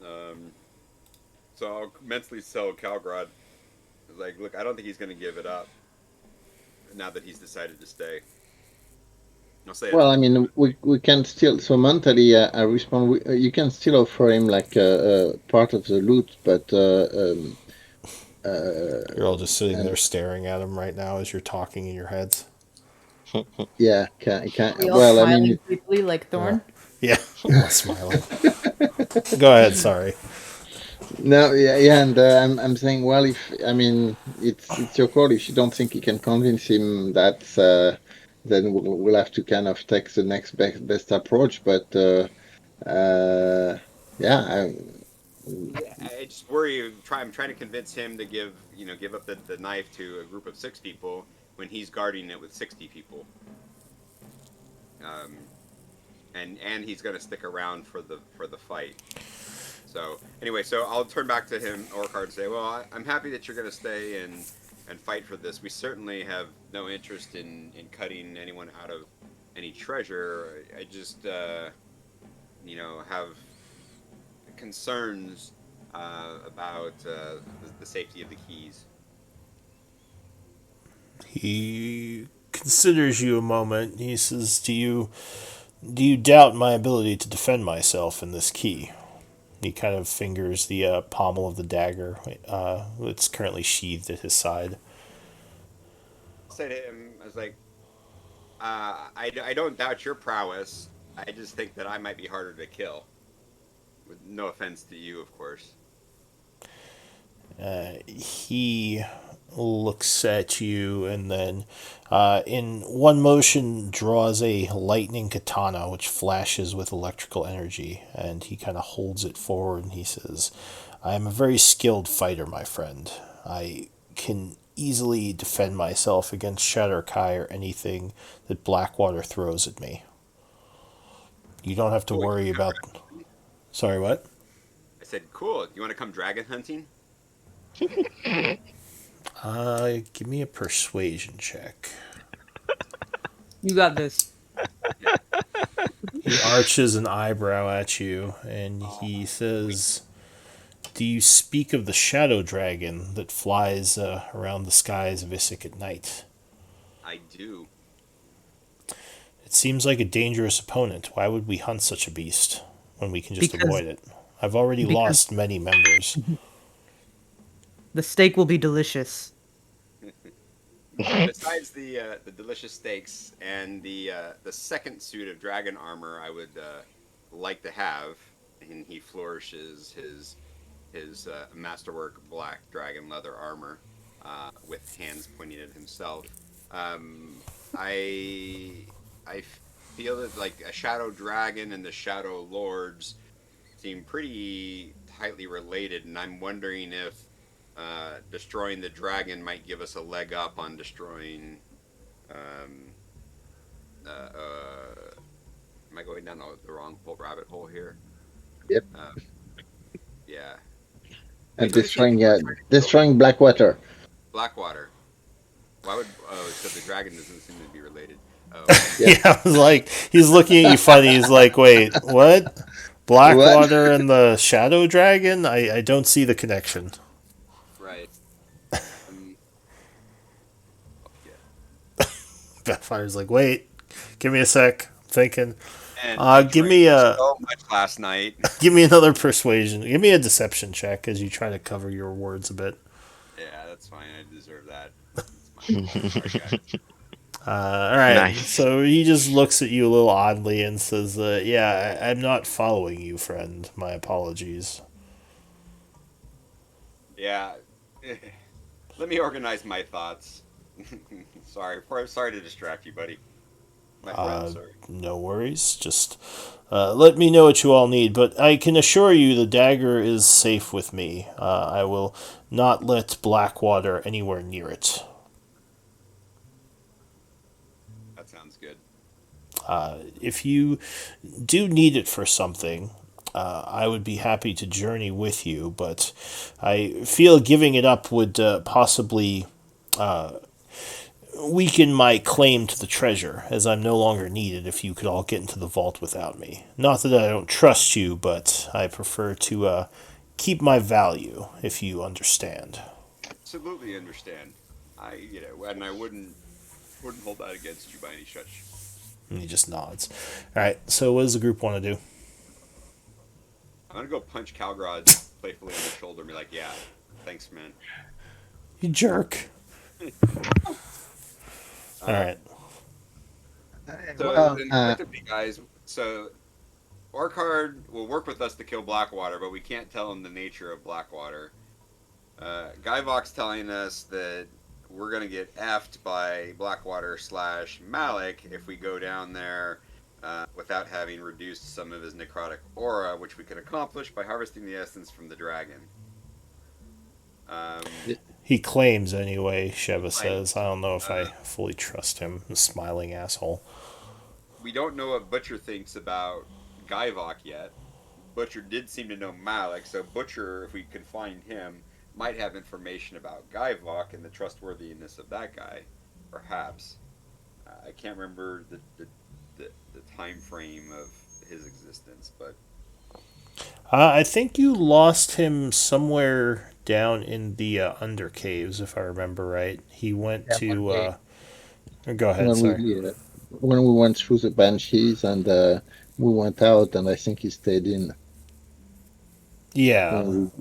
Um, so I'll mentally tell Calgrad, like, look, I don't think he's going to give it up now that he's decided to stay. I'll say it. Well, I mean, we can still so mentally I respond. You can still offer him like part of the loot, but You're all just sitting there and staring at him right now as you're talking in your heads. yeah, We all well, I mean, smiling creepily like Thorn. Yeah, all smiling. Go ahead, sorry. no, yeah, yeah, and I'm saying, well, if I mean, it's your call. If you don't think you can convince him that, then we'll have to kind of take the next best approach. But yeah, I just worry. I'm trying to convince him to give up the knife to a group of 6 people when he's guarding it with 60 people. Um, and he's going to stick around for the fight. So anyway, so I'll turn back to him, Orchard, and say, well, I'm happy that you're going to stay and fight for this. We certainly have no interest in cutting anyone out of any treasure. I just have concerns about the safety of the keys. He considers you a moment. He says, Do you doubt my ability to defend myself in this key?" He kind of fingers the pommel of the dagger. It's currently sheathed at his side. I say to him, I was like, I don't doubt your prowess. I just think that I might be harder to kill. With no offense to you, of course. He looks at you and then, in one motion, draws a lightning katana which flashes with electrical energy. And he kind of holds it forward and he says, "I am a very skilled fighter, my friend. I can easily defend myself against Shadowkai or anything that Blackwater throws at me. You don't have to Cool. worry about." Sorry, what? I said, cool. You want to come dragon hunting? Give me a persuasion check. You got this. He arches an eyebrow at you and he says, "Do you speak of the shadow dragon that flies around the skies of Isik at night? I do. It seems like a dangerous opponent. Why would we hunt such a beast when we can just Because- avoid it? I've already because- lost many members." The steak will be delicious. Besides the delicious steaks and the second suit of dragon armor, I would like to have, and he flourishes his masterwork black dragon leather armor with hands pointing at himself. I I feel that like a shadow dragon and the shadow lords seem pretty tightly related, and I'm wondering if destroying the dragon might give us a leg up on destroying. Um, am I going down the wrong rabbit hole here? Yep. Yeah. And Wait, what is he- destroying Blackwater. Blackwater. Why would? Oh, so the dragon doesn't seem to be related. Oh, Yeah. Yeah, I was like, he's looking at you funny. He's like, "Wait, what? Blackwater and the shadow dragon? I don't see the connection." right. Um, yeah. Backfire's like, "Wait, give me a sec. I'm thinking. And I Give drank me so much last night. give me another persuasion. Give me a deception check as you try to cover your words a bit." Yeah, that's fine. I deserve that. It's my sorry, guys. All right. Nice. So he just looks at you a little oddly and says, "Yeah, I'm not following you, friend. My apologies." Yeah. Let me organize my thoughts. Sorry to distract you, buddy. My friend, sorry. No worries. Just let me know what you all need. But I can assure you the dagger is safe with me. I will not let Blackwater anywhere near it. That sounds good. If you do need it for something, I would be happy to journey with you, but I feel giving it up would possibly weaken my claim to the treasure, as I'm no longer needed if you could all get into the vault without me. Not that I don't trust you, but I prefer to keep my value, if you understand. Absolutely understand. And I wouldn't hold that against you by any stretch. And he just nods. All right, so what does the group want to do? I'm gonna go punch Calgrod playfully on the shoulder and be like, "Yeah, thanks, man." You jerk. All right. So, Well, then effectively, guys, so Orcard will work with us to kill Blackwater, but we can't tell him the nature of Blackwater. Guyvox telling us that we're going to get effed by Blackwater / Malik if we go down there without having reduced some of his necrotic aura, which we can accomplish by harvesting the essence from the dragon. He claims anyway, Sheva Right. says. I don't know if I fully trust him. The smiling asshole. We don't know what Butcher thinks about Guyvok yet. Butcher did seem to know Malik, so Butcher, if we can find him, might have information about Guyvok and the trustworthiness of that guy, perhaps. I can't remember the time frame of his existence, but I think you lost him somewhere down in the under caves, if I remember right. He went Yeah, one to. day Go ahead. when Sorry. when we went through the banshees and we went out, and I think he stayed in Yeah. when we.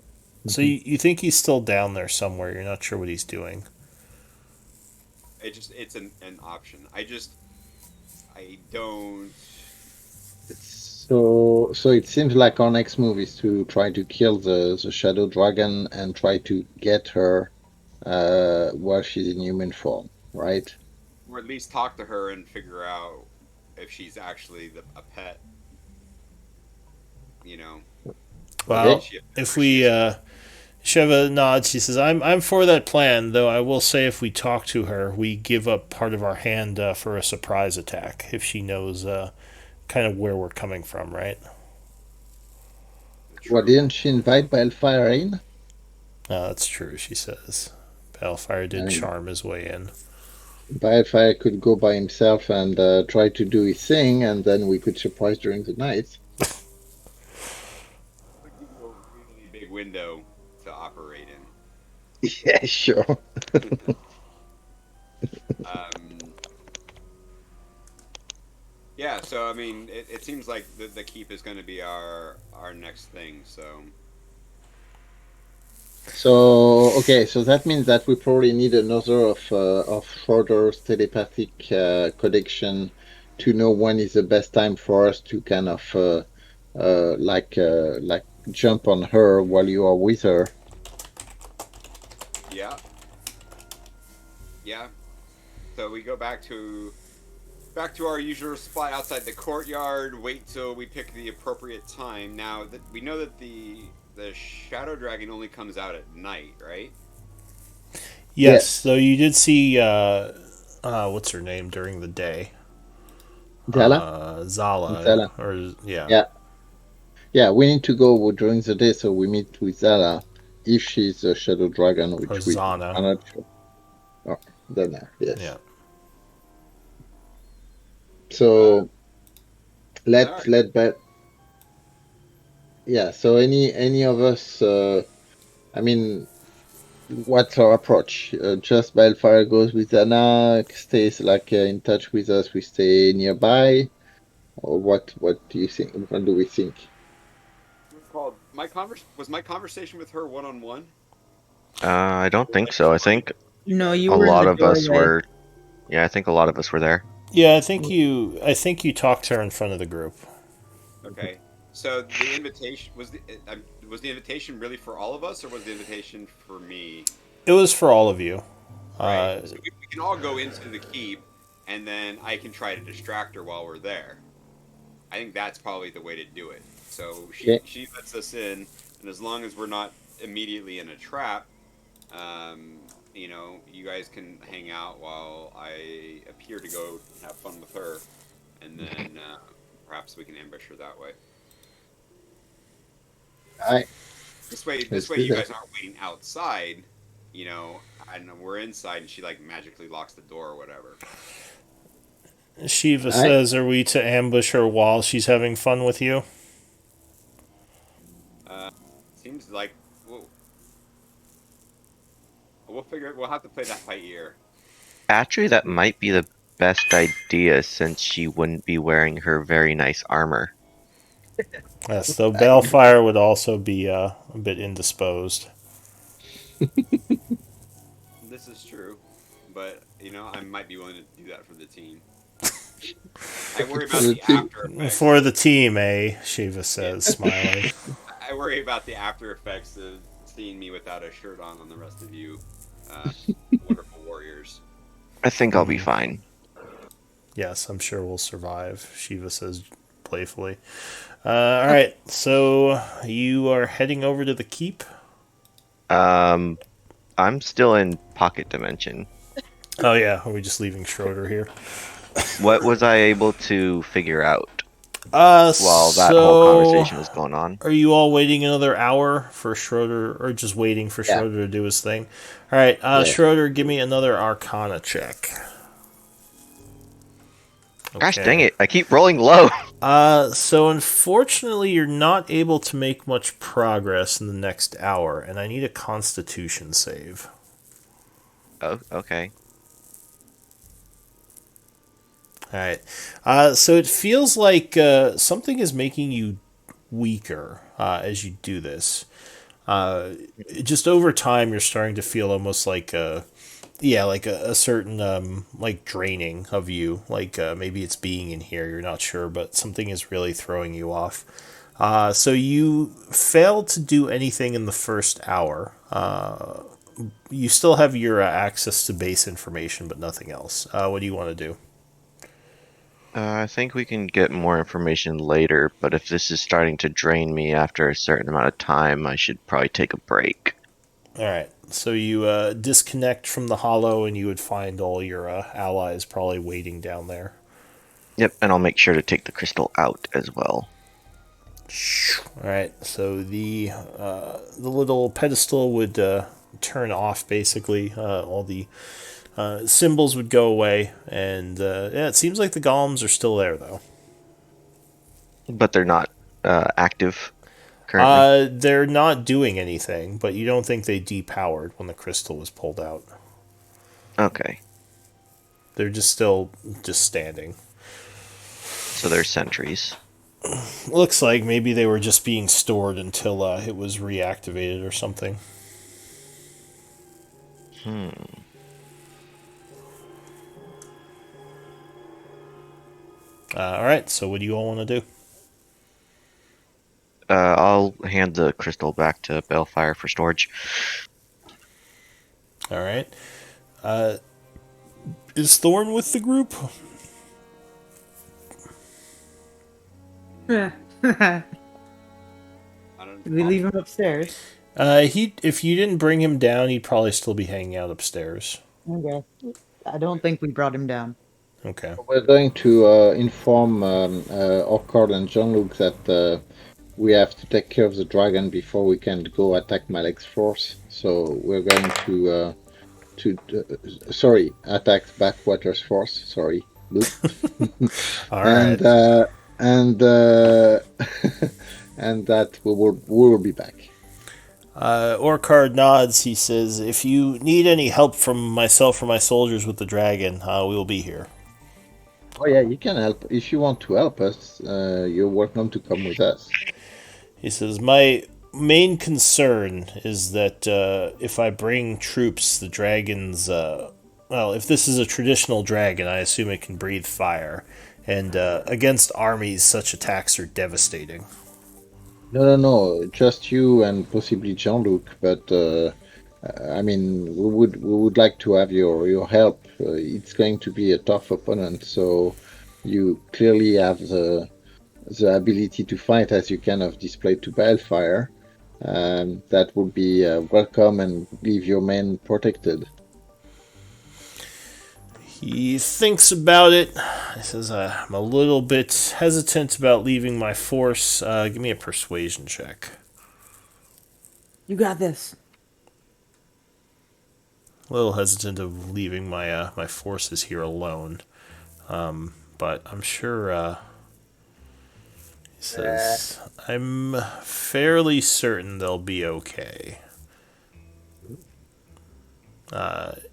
So Mhm. you think he's still down there somewhere? You're not sure what he's doing. It's an option. I don't. So it seems like our next move is to try to kill the shadow dragon and try to get her while she's in human form, right? Or at least talk to her and figure out if she's actually a pet. You know, is Okay. Well, she a pet if or is she we a spirit? Sheva nods. She says, I'm for that plan, though I will say if we talk to her, we give up part of our hand for a surprise attack if she knows kind of where we're coming from, right? Well, True. didn't she invite Balefire in? That's true, she says. Balefire I did mean, charm his way in. Balefire could go by himself and try to do his thing, and then we could surprise during the night. Would give you a really big window to operate Yeah, sure. in. um, yeah, so I mean, it seems like the keep is going to be our next thing. So So okay, so that means that we probably need another of Schroeder's telepathic connection to know when is the best time for us to kind of like jump on her while you are with her. yeah, yeah. So we go back to our usual spot outside the courtyard. Wait till we pick the appropriate time. Now that we know that the shadow dragon only comes out at night, right? Yes, though Yes, you did see, what's her name during the day? Zala, Zala, Zala. or, yeah. Yeah, yeah. We need to go during the day, so we meet with Zala if she's a shadow dragon, Or which we Zana. are not sure. Oh, Zana, Yeah. yes. Uh, So all right. let bet. Yeah. So any of us. I mean, what's our approach? Just Wildfire goes with Anna, stays like in touch with us. We stay nearby, or what? What do you think? What do we think? Called my conversation with her one on one, I don't or think like just so. I running think you No, guys? you a were in lot the of us doorway. were. Yeah, I think a lot of us were there. Yeah, I think you talked to her in front of the group. Okay. So the invitation was the invitation really for all of us, or was the invitation for me? It was for all of you. Right. Uh, So we can all go into the keep, and then I can try to distract her while we're there. I think that's probably the way to do it. So Okay. she lets us in, and as long as we're not immediately in a trap, you guys can hang out while I appear to go have fun with her, and then perhaps we can ambush her that way. All right. This Let's way, do you that. guys aren't waiting outside, and we're inside, and she like magically locks the door or whatever. Shiva All right. says, "Are we to ambush her while she's having fun with you?" Uh, seems like we'll figure. We'll have to play that by ear. Actually, that might be the best idea since she wouldn't be wearing her very nice armor. Yes, though I agree. Balefire would also be a bit indisposed. This is true, but I might be willing to do that for the team. I worry For about the the team. after effects. For the team, eh? Shiva Yeah, says, smiling. I worry about the after effects of seeing me without a shirt on the rest of you, uh, wonderful warriors. I think I'll be fine. Yes, I'm sure we'll survive, Shiva says playfully. All right, so you are heading over to the keep? Um, I'm still in pocket dimension. Oh, yeah, are we just leaving Schroeder here? What was I able to figure out while that whole So conversation was going on? are you all waiting another hour for Schroeder, or just waiting for Yeah. Schroeder to do his thing? All right, Yeah. Schroeder, give me another Arcana check. Gosh dang it, I keep rolling low. So unfortunately, you're not able to make much progress in the next hour, and I need a Constitution save. Oh, okay. All right. So it feels like something is making you weaker as you do this. Just over time, you're starting to feel almost like like a certain like draining of you. Like maybe it's being in here. You're not sure, but something is really throwing you off. So you failed to do anything in the first hour. You still have your access to base information, but nothing else. What do you want to do? I think we can get more information later, but if this is starting to drain me after a certain amount of time, I should probably take a break. All right. So you disconnect from the hollow, and you would find all your allies probably waiting down there. Yep, and I'll make sure to take the crystal out as well. All right. So the little pedestal would turn off. Basically, all the symbols would go away, and yeah, it seems like the golems are still there though. But they're not active currently. They're not doing anything, but you don't think they depowered when the crystal was pulled out. Okay. They're just standing. So they're sentries. Looks like maybe they were just being stored until it was reactivated or something. All right, so what do you all want to do? I'll hand the crystal back to Balefire for storage. All right. Is Thorn with the group? Did we leave him upstairs? If you didn't bring him down, he'd probably still be hanging out upstairs. Okay. I don't think we brought him down. Okay. We're going to inform Orchard and Jean-Luc that we have to take care of the dragon before we can go attack Malek's force. So we're going to attack Backwater's force. Sorry, Luke. All right. And and that we will be back. Orchard nods. He says, "If you need any help from myself or my soldiers with the dragon, we will be here." Oh yeah, you can help if you want to help us. You're welcome to come with us. He says, "My main concern is that if I bring troops, the dragons. If this is a traditional dragon, I assume it can breathe fire, and against armies, such attacks are devastating." No, just you and possibly Jean-Luc. But I mean, we would like to have your help. It's going to be a tough opponent, so you clearly have the ability to fight, as you kind of displayed to Balefire. That would be welcome and leave your men protected. He thinks about it. He says, "I'm a little bit hesitant about leaving my force. Give me a persuasion check." You got this. A little hesitant of leaving my forces here alone, but I'm sure. He says, "I'm fairly certain they'll be okay.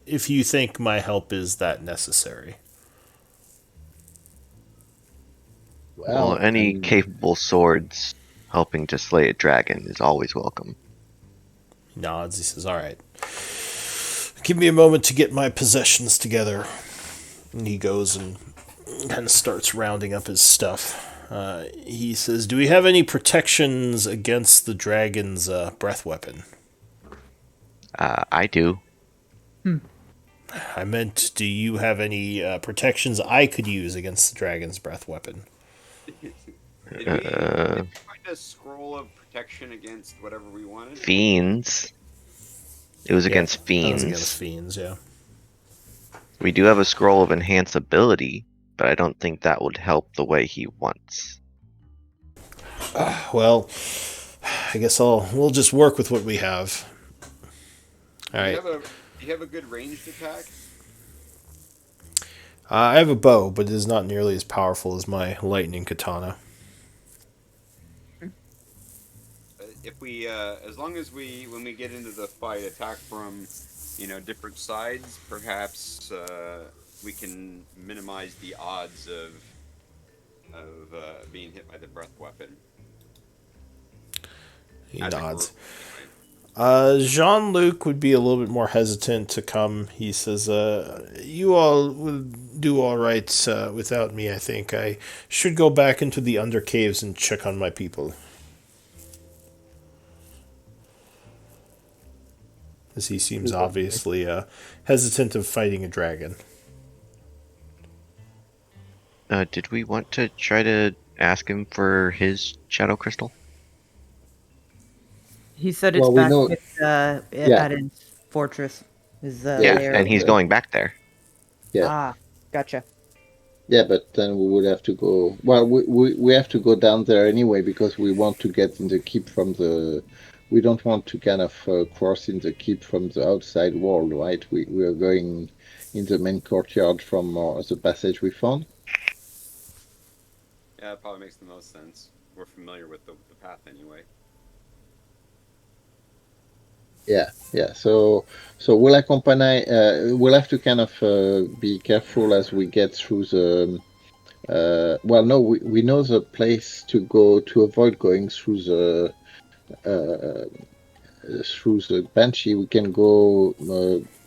If you think my help is that necessary." Well, any capable swords helping to slay a dragon is always welcome. He nods. He says, "All right. Give me a moment to get my possessions together." And he goes and kind of starts rounding up his stuff. He says, "Do we have any protections against the dragon's breath weapon?" I do. I meant, do you have any protections I could use against the dragon's breath weapon? Did we find a scroll of protection against whatever we wanted? Fiends. It was against fiends. It was against fiends, yeah. We do have a scroll of enhance ability, but I don't think that would help the way he wants. Well, I guess we'll just work with what we have. All right. Do you have a good ranged attack? I have a bow, but it is not nearly as powerful as my lightning katana. If we, as long as we, when we get into the fight, attack from, different sides, perhaps we can minimize the odds of being hit by the breath weapon He as a nods. group, anyway. Jean-Luc would be a little bit more hesitant to come. He says, you all will do all right without me, I think. I should go back into the undercaves and check on my people. As he seems obviously hesitant of fighting a dragon. Did we want to try to ask him for his shadow crystal? He said it's Well, we back know. with, Yeah, at his fortress, his yeah, Yeah, lair. and he's going back there. yeah, Ah, gotcha. yeah. But then we would have to go. Well, we have to go down there anyway because we want to get in the keep from the. We don't want to kind of cross in the keep from the outside world, right? We are going in the main courtyard from the passage we found. Yeah, that probably makes the most sense. We're familiar with the path anyway. Yeah, yeah. So we'll accompany. We'll have to kind of be careful as we get through the. Well, no, we know the place to go to avoid going uh, through the banshee. We can go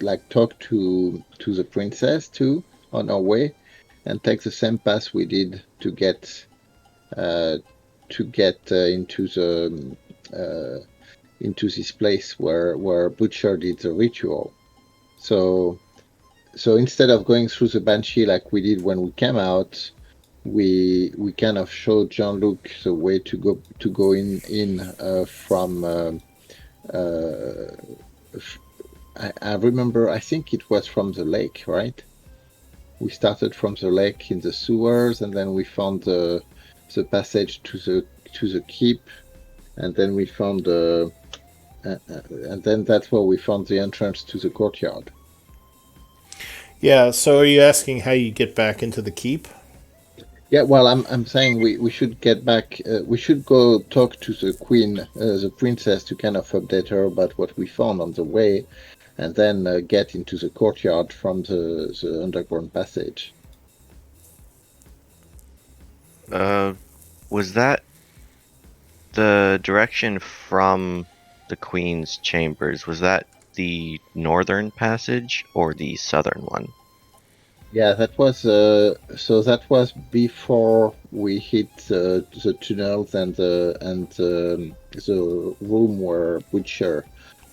like talk to the princess too on our way, and take the same path we did uh, to get into this place where Butcher did the ritual. So instead of going through the banshee like we did when we came out, we kind of showed Jean-Luc the way to go in from. Uh, I remember. I think it was from the lake, right? We started from the lake in the sewers, and then we found the passage to the keep, and then we found and then that's where we found the entrance to the courtyard. Yeah, so are you asking how you get back into the keep? Yeah, well, I'm saying we should get back. We should go talk to the queen, the princess, to kind of update her about what we found on the way, and then get into the courtyard from the underground passage. Was that the direction from the Queen's chambers? Was that the northern passage or the southern one? Yeah, that was so that was before we hit the tunnels and the room where Butcher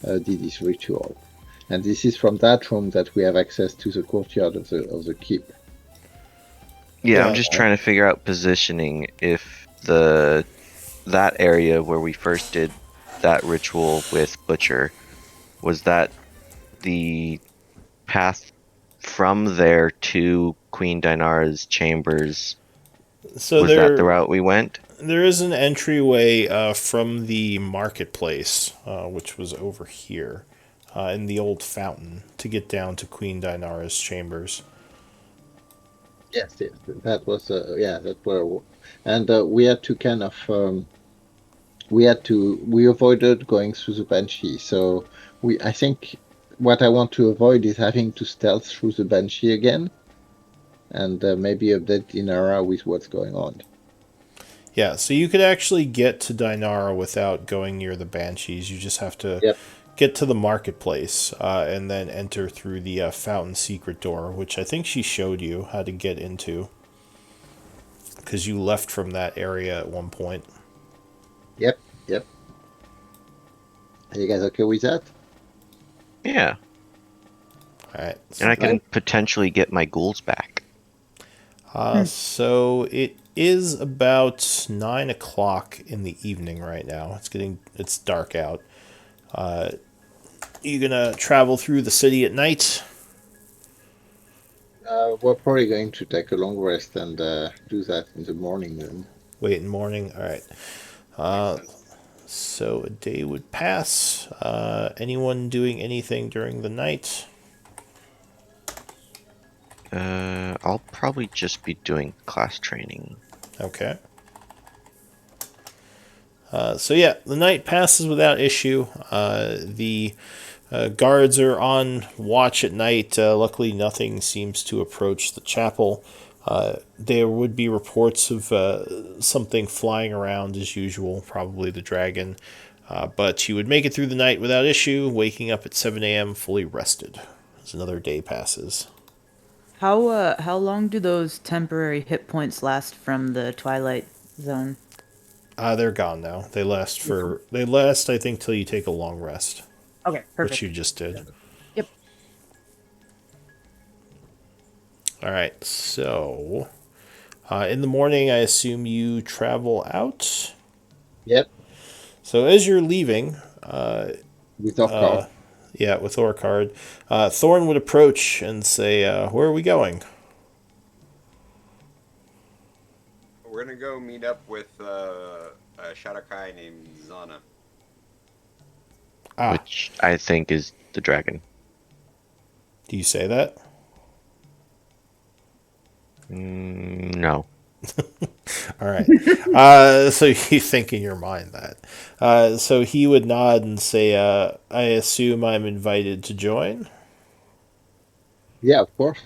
did his ritual, and this is from that room that we have access to the courtyard of the keep. Yeah, I'm Yeah. just trying to figure out positioning if that area where we first did that ritual with Butcher, was that the path from there to Queen Dinara's chambers? So Was that the route we went? there is an entryway from the marketplace, which was over here, in the old fountain, to get down to Queen Dinara's chambers. Yes, yes, that was that were, and we had to kind of we avoided going through the banshee. So I think what I want to avoid is having to stealth through the banshee again, and maybe update Dinara with what's going on. Yeah, so you could actually get to Dinara without going near the Banshees. You just have to Yep. get to the marketplace and then enter through the fountain secret door, which I think she showed you how to get into. Because you left from that area at one point. Yep. Yep. Are you guys okay with that? Yeah. Alright. And I can Right. potentially get my ghouls back. So it is about 9 o'clock in the evening right now. It's dark out. You gonna travel through the city at night? We're probably going to take a long rest and do that in the morning then. Wait in morning. All right. Makes sense. So a day would pass. Anyone doing anything during the night? I'll probably just be doing class training. Okay. So yeah, the night passes without issue. The guards are on watch at night. Luckily, nothing seems to approach the chapel. There would be reports of something flying around as usual, probably the dragon. But you would make it through the night without issue, waking up at 7 a.m. fully rested as another day passes. How long do those temporary hit points last from the Twilight Zone? They're gone now. They last I think till you take a long rest, Okay, which perfect. you just did. Yep. All right. So, in the morning, I assume you travel out. Yep, So as you're leaving, with our car. yeah, with Orcard, Thorn would approach and say, "Where are we going?" We're gonna go meet up with a Shadowkai named Zana. Ah, Which I think is the dragon. do you say that? No. All right. So you think in your mind that. So he would nod and say, "I assume I'm invited to join." Yeah, of course.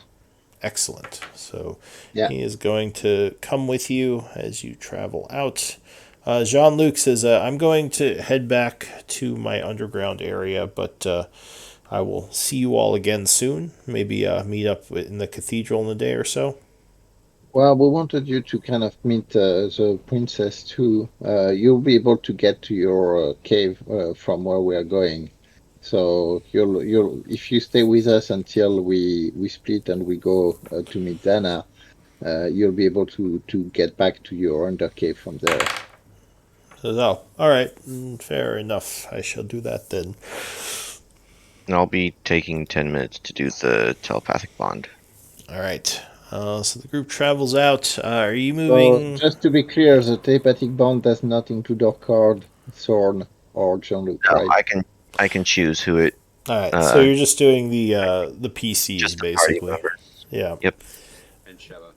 Excellent. So Yeah. he is going to come with you as you travel out. Jean Luc says, I'm going to head back to my underground area, but I will see you all again soon. Maybe meet up in the cathedral in a day or so. Well, we wanted you to kind of meet the princess too. You'll be able to get to your cave from where we are going. So you'll if you stay with us until we split and we go to meet Dana, you'll be able to get back to your under cave from there. Says, oh, all right, fair enough. I shall do that then. And I'll be taking 10 minutes to do the telepathic bond. All right. So the group travels out. Are you So moving? just to be clear, the telepathic bond does not include our card, Thorn, or Jean-Luc, No, right? I can choose who it All right. So uh you're just doing the PCs just the party basically. members. Yeah. Yep. And Sheva.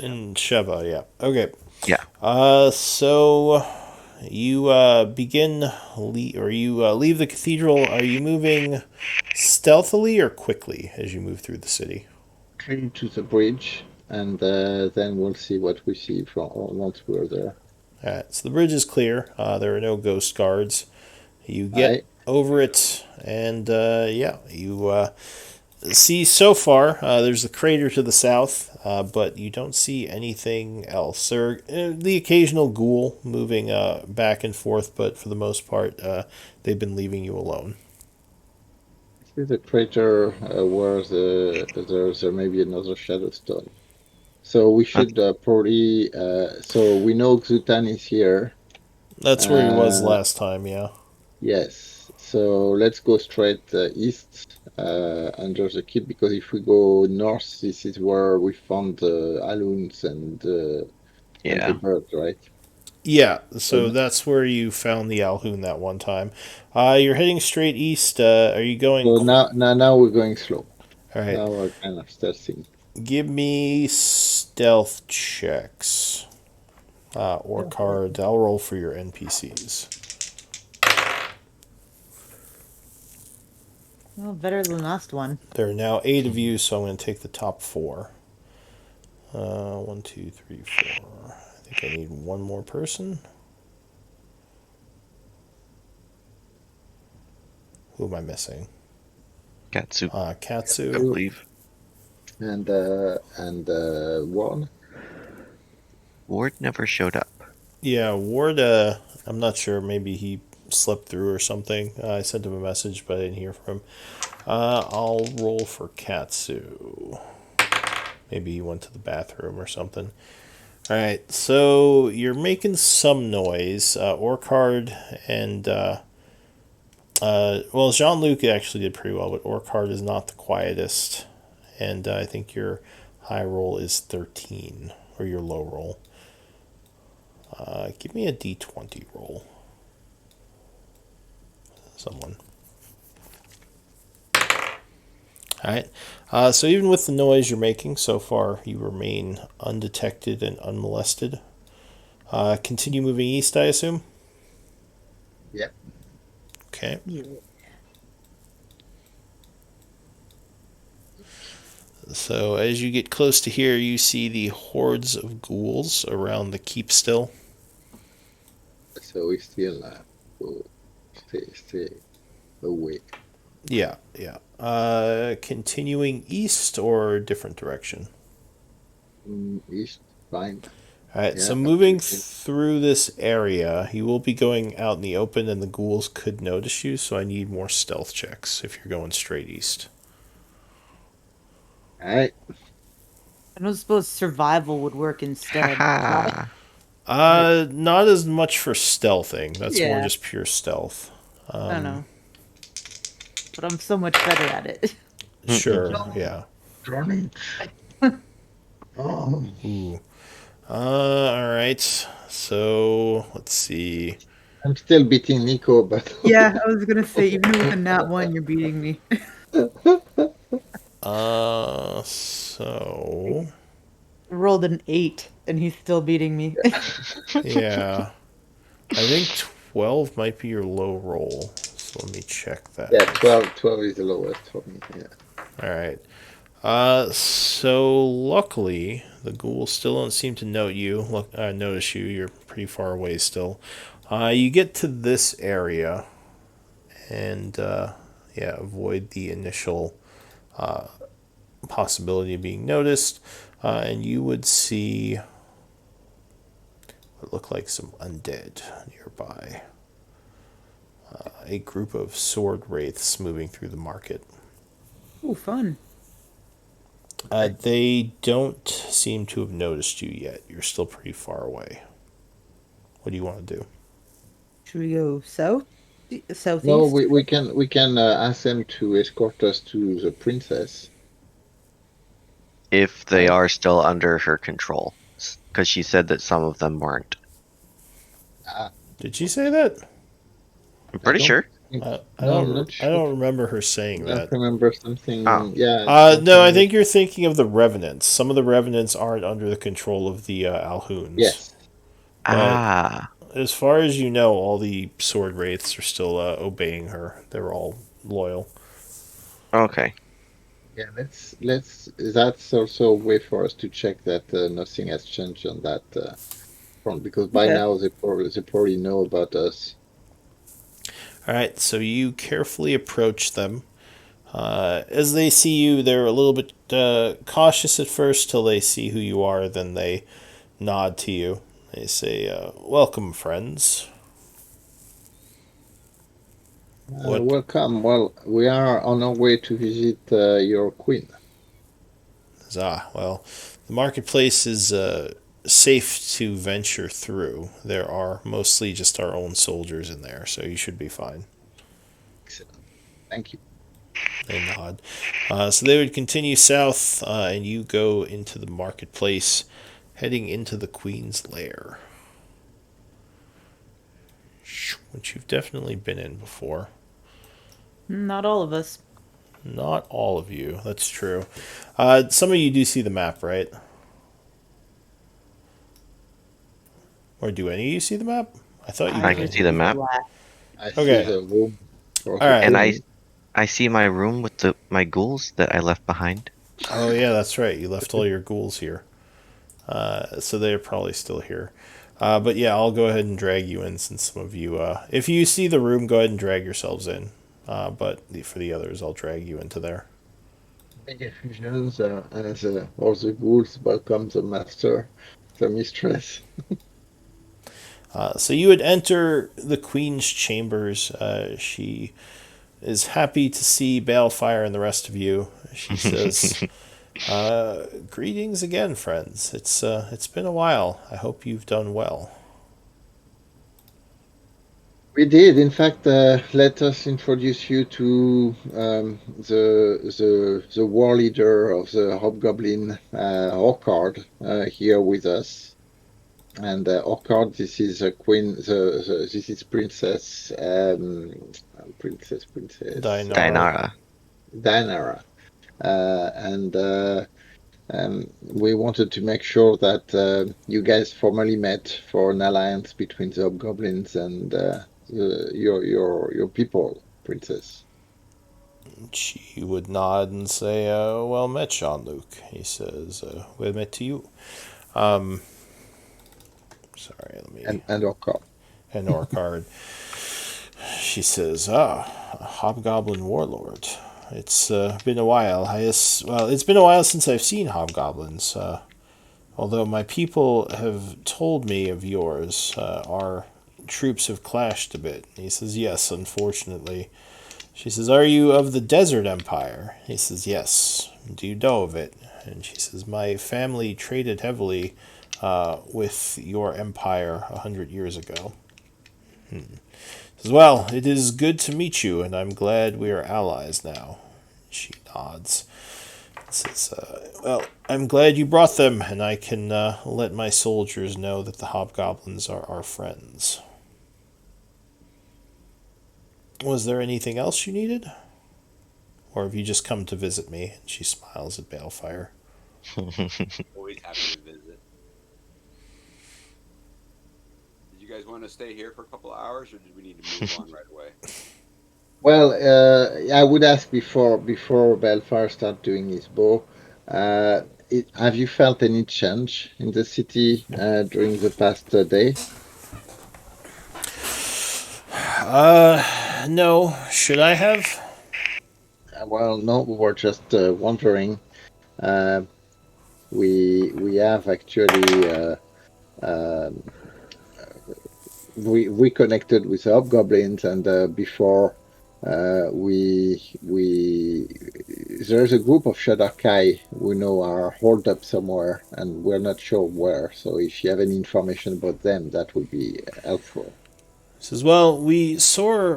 And Sheva. Yeah. Okay. Yeah. So you leave the cathedral. Are you moving stealthily or quickly as you move through the city? Clean to the bridge, and then we'll see what we see from once we're there. All right. So the bridge is clear. There are no ghost guards. You get Right? over it, and yeah, you see so far. There's a crater to the south, but you don't see anything else. There are the occasional ghoul moving back and forth, but for the most part, they've been leaving you alone. This is a crater where there may be another shadow stone. So we Uh, should probably. So we know Xutan is here. That's where he was Uh, last time. Yeah. yes. So let's go straight east under the keep because if we go north, this is where we found the Alloons and the yeah. birds, right? Yeah, So, so that's where you found the Alhoun that one time. You're heading straight east. Are you going? so now we're going slow. All right. Now we're kind of stealthing. Give me stealth checks. Or cards. I'll roll for your NPCs. Well, better than last one. There are now 8 of you, so I'm going to take the top 4. 1, 2, 3, 4. I think I need one more person. Who am I missing? Katsu, I Katsu. believe. And one. Ward never showed up. Yeah, Ward, I'm not sure. Maybe he slept through or something. I sent him a message, but I didn't hear from him. I'll roll for Katsu. Maybe he went to the bathroom or something. Alright, so you're making some noise. Orcard and, well, Jean-Luc actually did pretty well, but Orcard is not the quietest. And I think your high roll is 13, or your low roll. Give me a d20 roll. Someone. All right. So even with the noise you're making so far, you remain undetected and unmolested. Continue moving east, I assume? Yeah. Okay. Yeah. So as you get close to here, you see the hordes of ghouls around the keep still. So we still go stay away. Yeah, yeah. Continuing east or different direction? East, fine. All right, Yeah, so but moving we can. through this area, you will be going out in the open, and the ghouls could notice you, so I need more stealth checks if you're going straight east. All right. I don't suppose survival would work instead. Haha. Not as much for stealthing. That's more Yeah, just pure stealth. I don't know. But I'm so much better at it. Sure, yeah. Running. Oh. Ooh. All right. So let's see. I'm still beating Nico, but Yeah, I was gonna say, even with a nat 1, you're beating me. So I rolled an 8, and he's still beating me. yeah, I think 12 might be your low roll. So let me check that. yeah, 12 is the lowest for me. Yeah. All right. So luckily, the ghouls still don't seem to notice you. You're pretty far away still. You get to this area, and yeah, avoid the initial possibility of being noticed, and you would see what look like some undead nearby. A group of sword wraiths moving through the market. Ooh, fun. They don't seem to have noticed you yet. You're still pretty far away. What do you want to do? Should we go south? Southeast? No, we can ask them to escort us to the princess. If they are still under her control, because she said that some of them weren't. Did she say that? I'm pretty sure. I No, I'm don't. not I sure. don't remember her saying I that. remember something. Oh. Yeah. No, I think you're thinking of the revenants. Some of the revenants aren't under the control of the Alhoons. Yes. But as far as you know, all the sword wraiths are still obeying her. They're all loyal. Okay. Yeah. Let's. That's also a way for us to check that nothing has changed on that front, because by Okay. now they probably know about us. All right, so you carefully approach them. As they see you, they're a little bit cautious at first till they see who you are. Then they nod to you. They say, "Welcome, friends." What? Welcome. Well, we are on our way to visit your queen. Well, the marketplace is safe to venture through. There are mostly just our own soldiers in there, so you should be fine. Excellent. Thank you. They nod. So they would continue south, and you go into the marketplace, heading into the Queen's Lair, which you've definitely been in before. Not all of us. Not all of you, that's true. Some of you do see the map, right? Or do any of you see the map? I thought you I did. can see the map. I Okay. see the room. All right. And I see my room with my ghouls that I left behind. Oh yeah, that's right. You left all your ghouls here, so they're probably still here. But yeah, I'll go ahead and drag you in since some of you. If you see the room, go ahead and drag yourselves in. But for the others, I'll drag you into there. Effusions as all the ghouls welcome the master, the mistress. So you would enter the Queen's chambers. She is happy to see Balefire and the rest of you. She says, "Greetings again, friends. It's been a while. I hope you've done well." We did, in fact. Let us introduce you to the war leader of the Hobgoblin, Orchard, here with us. And Orchard, this is a queen. This is Princess Dinara. Dinara. Dinara. and we wanted to make sure that you guys formally met for an alliance between the hobgoblins and your people, Princess. She would nod and say, well met, Jean-Luc. He says, well met to you. Sorry, let me... And Orca. And Orcard. She says, a hobgoblin warlord. It's been a while. It's been a while since I've seen hobgoblins. Although my people have told me of yours, our troops have clashed a bit. He says, yes, unfortunately. She says, are you of the Desert Empire? He says, yes. Do you know of it? And she says, my family traded heavily with your empire 100 years ago. Says, well, it is good to meet you, and I'm glad we are allies now. She nods. Says, well, I'm glad you brought them, and I can let my soldiers know that the hobgoblins are our friends. Was there anything else you needed? Or have you just come to visit me? And she smiles at Balefire. Always happy to visit. Did you guys want to stay here for a couple of hours, or did we need to move on right away? Well, I would ask before Balefire start doing his bow. Have you felt any change in the city during the past day? No. Should I have? Well, no. We were just wondering. We have actually we connected with the hobgoblins, and before we there's a group of Shadowkai we know are holed up somewhere, and we're not sure where. So if you have any information about them, that would be helpful. Says, well, we saw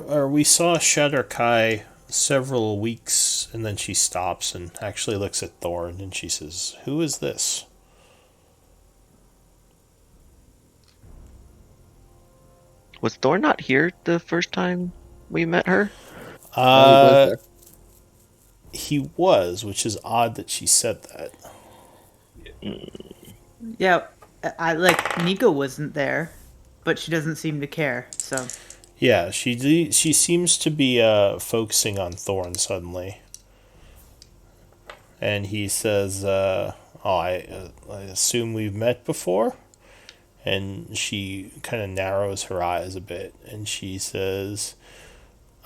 Shadowkai several weeks, and then she stops and actually looks at Thorn, and she says, who is this? Was Thor not here the first time we met her? He was, which is odd that she said that. Yeah, I like Nico wasn't there, but she doesn't seem to care. So Yeah, she seems to be focusing on Thorn suddenly, and he says, I assume we've met before." And she kind of narrows her eyes a bit, and she says,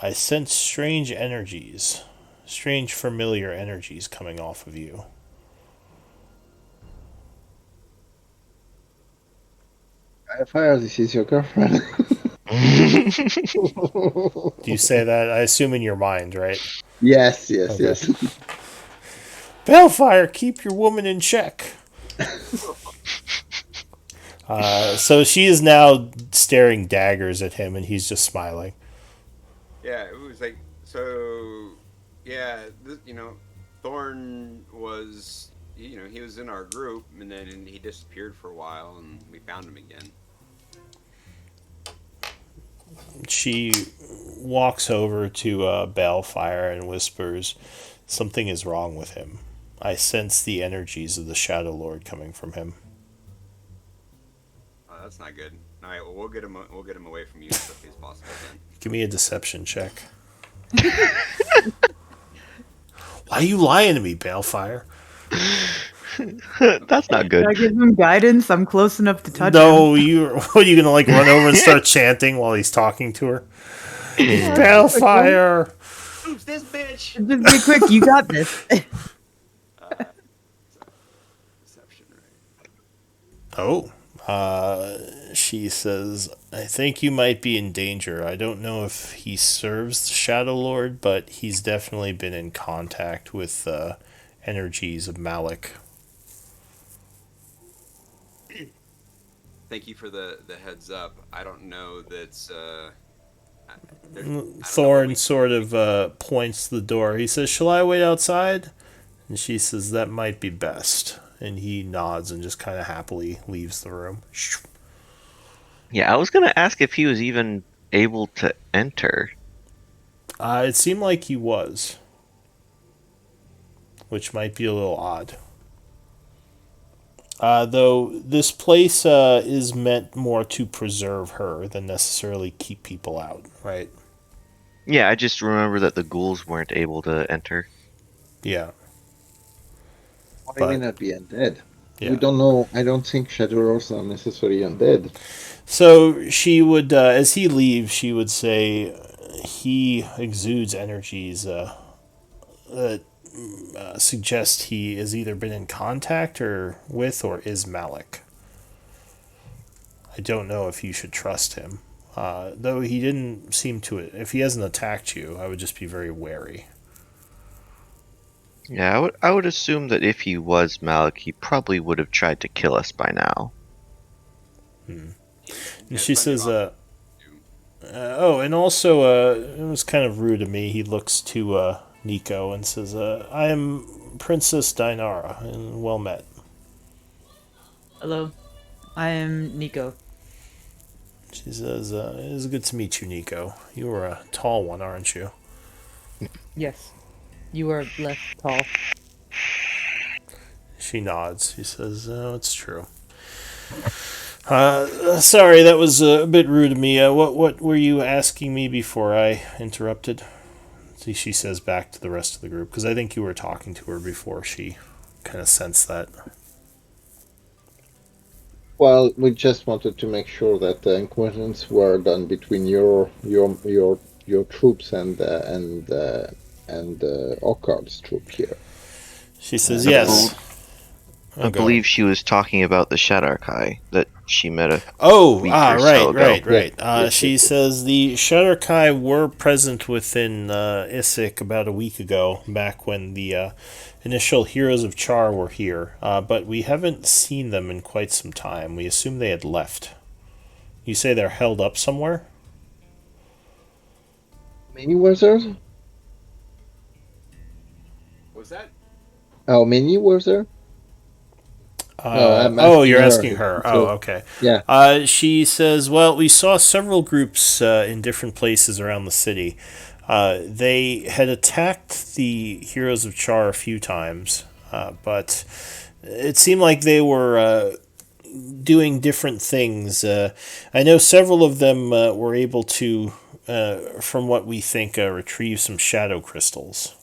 "I sense strange energies, strange familiar energies coming off of you." Fire, this is your girlfriend. Do you say that? I assume in your mind, right? Yes. Okay. Balefire, keep your woman in check. So she is now staring daggers at him, and he's just smiling. Yeah, it was like, so, yeah, Thorn was, he was in our group, and then he disappeared for a while, and we found him again. She walks over to Balefire and whispers, "Something is wrong with him. I sense the energies of the Shadow Lord coming from him." Oh, that's not good. All right, well, we'll get him away from you as quickly as possible then. Give me a deception check. Why are you lying to me, Balefire? That's not good. I give him guidance. I'm close enough to touch him. No, what are you gonna run over and start chanting while he's talking to her? Balefire! Who's this bitch? Just be quick. You got this. Deception, right? Oh. She says, "I think you might be in danger. I don't know if he serves the Shadow Lord, but he's definitely been in contact with energies of Malik." Thank you for the heads up. I don't know that's Thorn sort of points to the door. He says, "Shall I wait outside?" And she says, "That might be best." And he nods and just kind of happily leaves the room. Yeah, I was gonna ask if he was even able to enter. It seemed like he was. which might be a little odd. Though this place is meant more to preserve her than necessarily keep people out, right? Yeah, I just remember that the ghouls weren't able to enter. Yeah. Why may But not be undead? yeah. We don't know. I don't think Shadowlords are necessarily undead. So she would, as he leaves, she would say, he exudes energies that suggest he has either been in contact or with or is Malik. I don't know if you should trust him. Though he didn't seem to, if he hasn't attacked you, I would just be very wary. Yeah, I would assume that if he was Malik, he probably would have tried to kill us by now. And There's she plenty of says, options. oh, and also, it was kind of rude of me. He looks to Nico and says, I am Princess Dinara, and well met. Hello, I am Nico. She says, it is good to meet you, Nico. You are a tall one, aren't you? Yes, you are less tall. She nods. She says, oh, it's true. Sorry, that was a bit rude of me. What were you asking me before I interrupted? See, she says back to the rest of the group, because I think you were talking to her before she kind of sensed that. Well, we just wanted to make sure that the inquisions were done between your troops and Ockard's troop here. She says, And, yes. I believe she was talking about the Shadowstalkers that she met a week or so ago. Right. Yes, She yes. says the Shadowstalkers were present within Isik about a week ago, back when the initial Heroes of Char were here, but we haven't seen them in quite some time. We assume they had left. You say they're held up somewhere? many was there? What's that? How many was there? No, I'm You're asking asking her. So, Okay. yeah. She says, well, we saw several groups in different places around the city. They had attacked the Heroes of Char a few times, but it seemed like they were doing different things. I know several of them were able to, from what we think, retrieve some shadow crystals.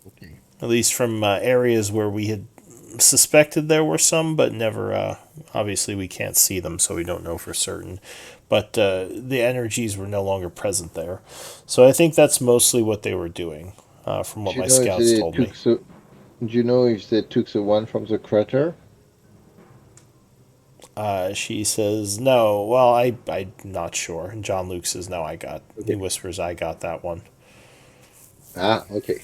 Okay. At least from areas where we had suspected there were some, but never. Obviously, we can't see them, so we don't know for certain. But the energies were no longer present there, so I think that's mostly what they were doing, from what Do you my know if scouts they told me. do you know if they took the one from the crater? She says no. Well, I'm not sure. And John Luke says no. I got. He Okay. whispers, I got that one. Ah, okay.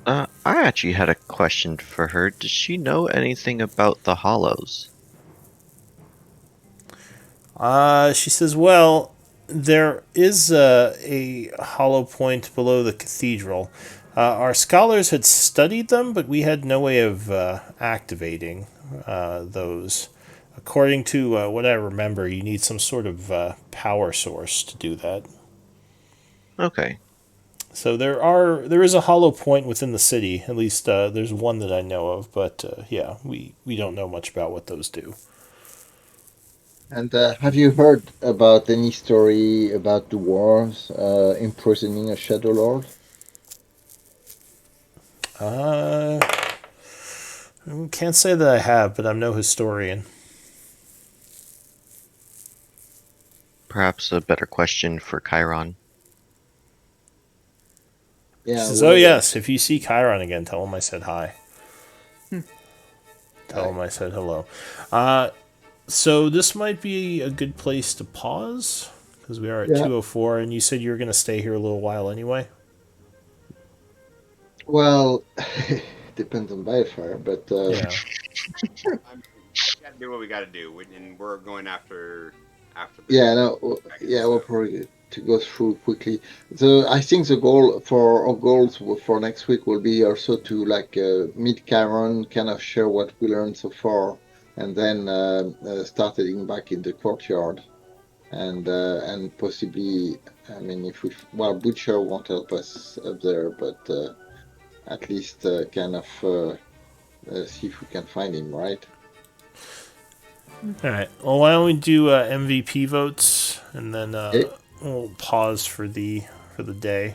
I actually had a question for her. Does she know anything about the Hollows? She says, well, there is a hollow point below the cathedral. Our scholars had studied them, but we had no way of activating those. According to what I remember, you need some sort of power source to do that. Okay. So there is a hollow point within the city. At least there's one that I know of. But yeah, we don't know much about what those do. And have you heard about any story about the dwarves imprisoning a Shadow Lord? Uh, can't say that I have, but I'm no historian. Perhaps a better question for Chiron. She Yeah. says, oh yes, if you see Chiron again, tell him I said hi. Tell him I said hello. So this might be a good place to pause, because we are at Yeah. 2:04, and you said you were going to stay here a little while anyway? Well, depends on Biofire, but Yeah. I mean, we gotta do what we gotta do, and we're going after the. yeah, no, yeah, we'll probably to go through quickly. I think the goal for our goals for next week will be also to meet Karen, kind of share what we learned so far, and then start heading back in the courtyard. and possibly, I mean, if we Butcher won't help us up there, but at least kind of see if we can find him, right? All right. Well, why don't we do MVP votes, and then Okay. we'll pause for the day.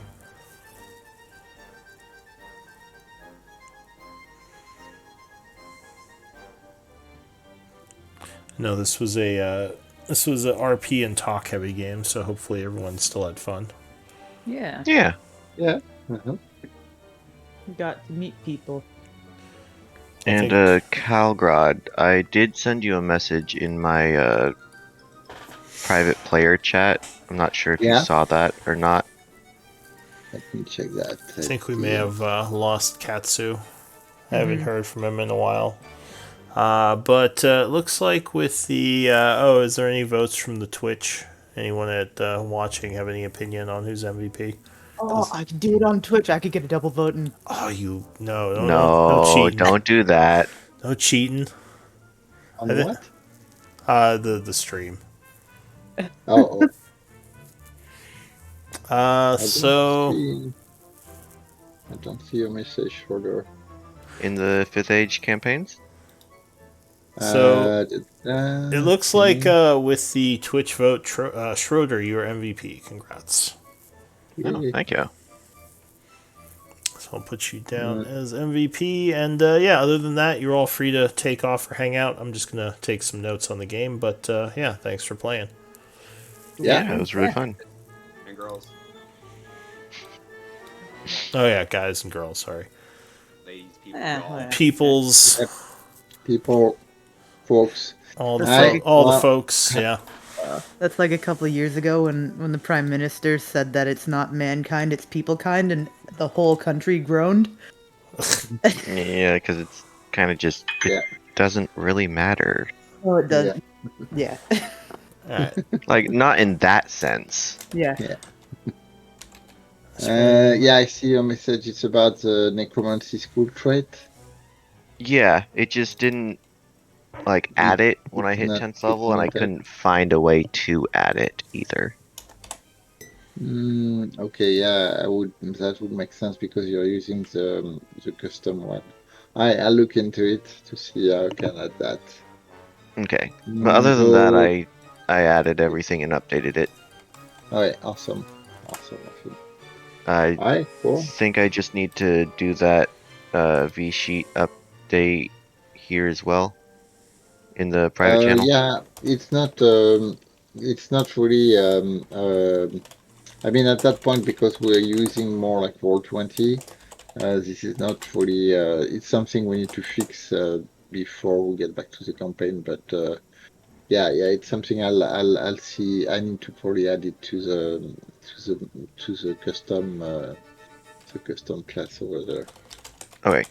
No, this was a RP and talk heavy game, so hopefully everyone still had fun. Yeah, Yeah. Yeah. Uh-huh. we got to meet people. And Calgrod, I did send you a message in my private player chat. I'm not sure if you Yeah. saw that or not. Let me check that. I think we may have lost Katsu. I haven't heard from him in a while. But it looks like with the is there any votes from the Twitch? Anyone at watching have any opinion on who's MVP? Oh, I could do it on Twitch. I could get a double vote and Oh, no No, cheating. don't do that. No cheating. On what? The stream. Oh. So I don't see a message further. In the 5th Age campaigns? So it looks like with the Twitch vote, Schroeder, you're MVP. Congrats. Oh, thank you. So I'll put you down as MVP. And other than that, you're all free to take off or hang out. I'm just going to take some notes on the game. But thanks for playing. Yeah, it was really fun. And girls, Oh, yeah, guys and girls, sorry. ladies, people, whatever. Peoples. Yep. People, folks. All the Hi. the folks, yeah. That's like a couple of years ago when the Prime Minister said that it's not mankind, it's people kind, and the whole country groaned. Yeah, because it's kind of just, it doesn't really matter. Oh, it does. Yeah. All right. Like, not in that sense. Yeah. I see your message. It's about the necromancy school trait. Yeah, it just didn't, like, add it when I hit 10th level, and I couldn't find a way to add it either. Okay, yeah, that would make sense because you're using the custom one. I'll look into it to see how I can add that. Okay. But other than that, I added everything and updated it. Alright, awesome. I Alright, cool. think I just need to do that V-sheet update here as well in the private channel. Yeah, it's not really I mean at that point because we're using more like Roll20, this is not really it's something we need to fix before we get back to the campaign, but it's something I'll see. I need to probably add it to the custom class over there. Okay.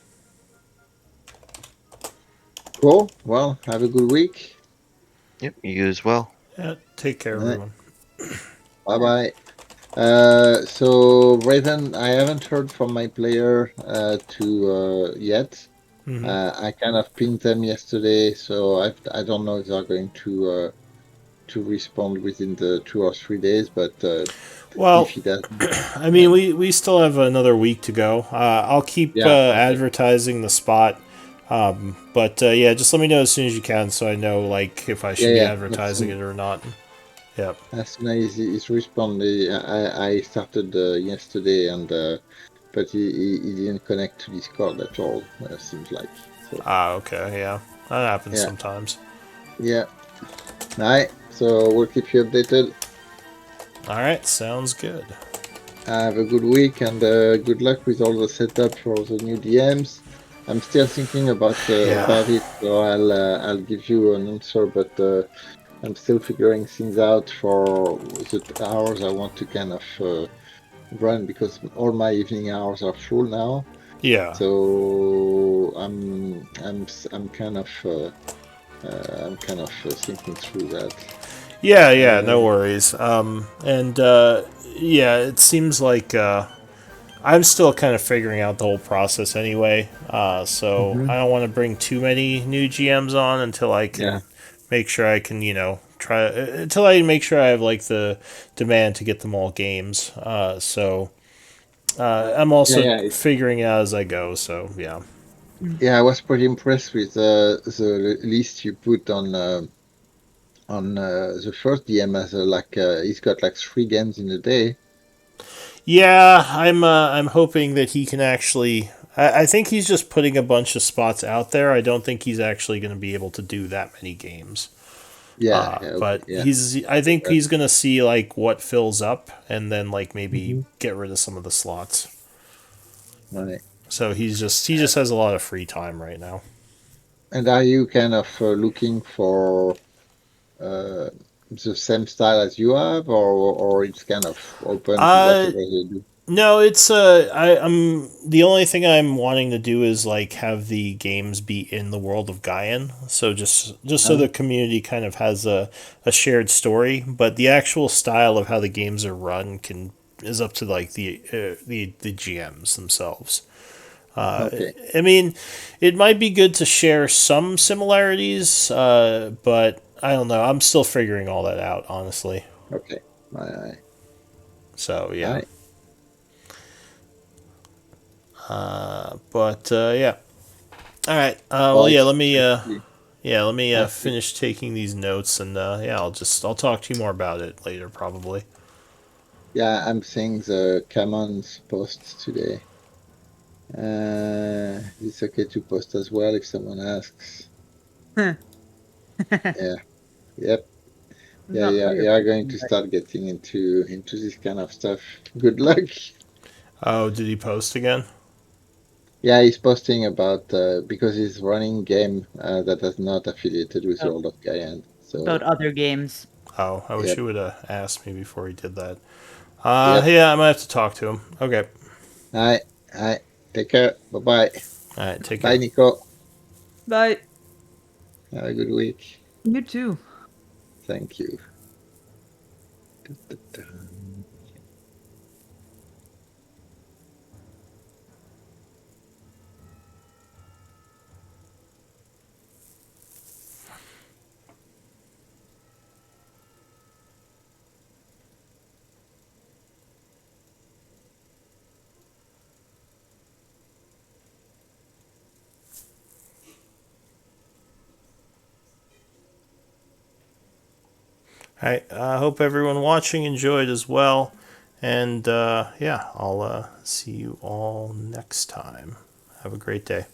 Cool. Well, have a good week. Yep, you as well. Yeah, take care, everyone. Bye bye. So Raven, I haven't heard from my player yet. I kind of pinged them yesterday, so I don't know if they're going to respond within the 2 or 3 days. But if he doesn't, I mean, we still have another week to go. I'll keep advertising the spot. But just let me know as soon as you can, so I know like if I should be advertising it or not. Yep. As soon as he's responded, I started yesterday, and but he didn't connect to Discord at all. Seems like. So. Okay, yeah, that happens sometimes. Yeah. Alright, so we'll keep you updated. All right, sounds good. Have a good week and good luck with all the setup for the new DMs. I'm still thinking about it, so I'll give you an answer, but I'm still figuring things out for the hours I want to kind of run because all my evening hours are full now. Yeah. So I'm kind of thinking through that. Yeah, no worries. It seems like I'm still kind of figuring out the whole process anyway. So I don't want to bring too many new GMs on until I can make sure I can, try until I make sure I have like the demand to get them all games. I'm Yeah, also yeah, figuring out as I go. So yeah. yeah. I was pretty impressed with the list you put on the first DM as he's got like 3 games in a day. Yeah, I'm hoping that he can actually. I think he's just putting a bunch of spots out there. I don't think he's actually going to be able to do that many games. Yeah, yeah, okay, But yeah. I think That, he's going to see like what fills up, and then like maybe hmm get rid of some of the slots. Right. So he just has a lot of free time right now. And are you kind of looking for uh, the same style as you have, or it's kind of open to Uh, whatever they do? No, it's I'm the only thing I'm wanting to do is like have the games be in the world of Gaian. So just so the Huh? community kind of has a shared story, but the actual style of how the games are run can is up to like the GMs themselves. Okay, I mean, it might be good to share some similarities, but I don't know. I'm still figuring all that out, honestly. okay. Right, So yeah, right. but yeah. All right. Well, Well, yeah. it's actually, Let me actually, finish taking these notes, and yeah, I'll talk to you more about it later, probably. yeah, I'm seeing the Camons post today. It's okay to post as well if someone asks. Yeah, yep. Yeah, Not yeah, very you are going efficient, to but start getting into this kind of stuff. Good luck. Oh, did he post again? Yeah, he's posting about because he's running game that is not affiliated with about, World of Gaian. about So, other games. Oh, I wish yep, he would have asked me before he did that. yep. Yeah, I might have to talk to him. Okay. Hi, hi. Take care. Bye bye. All right. Take Bye, care. Nico. But Have a good week. you too. Thank you. All right. I hope everyone watching enjoyed as well, and yeah, I'll see you all next time. Have a great day.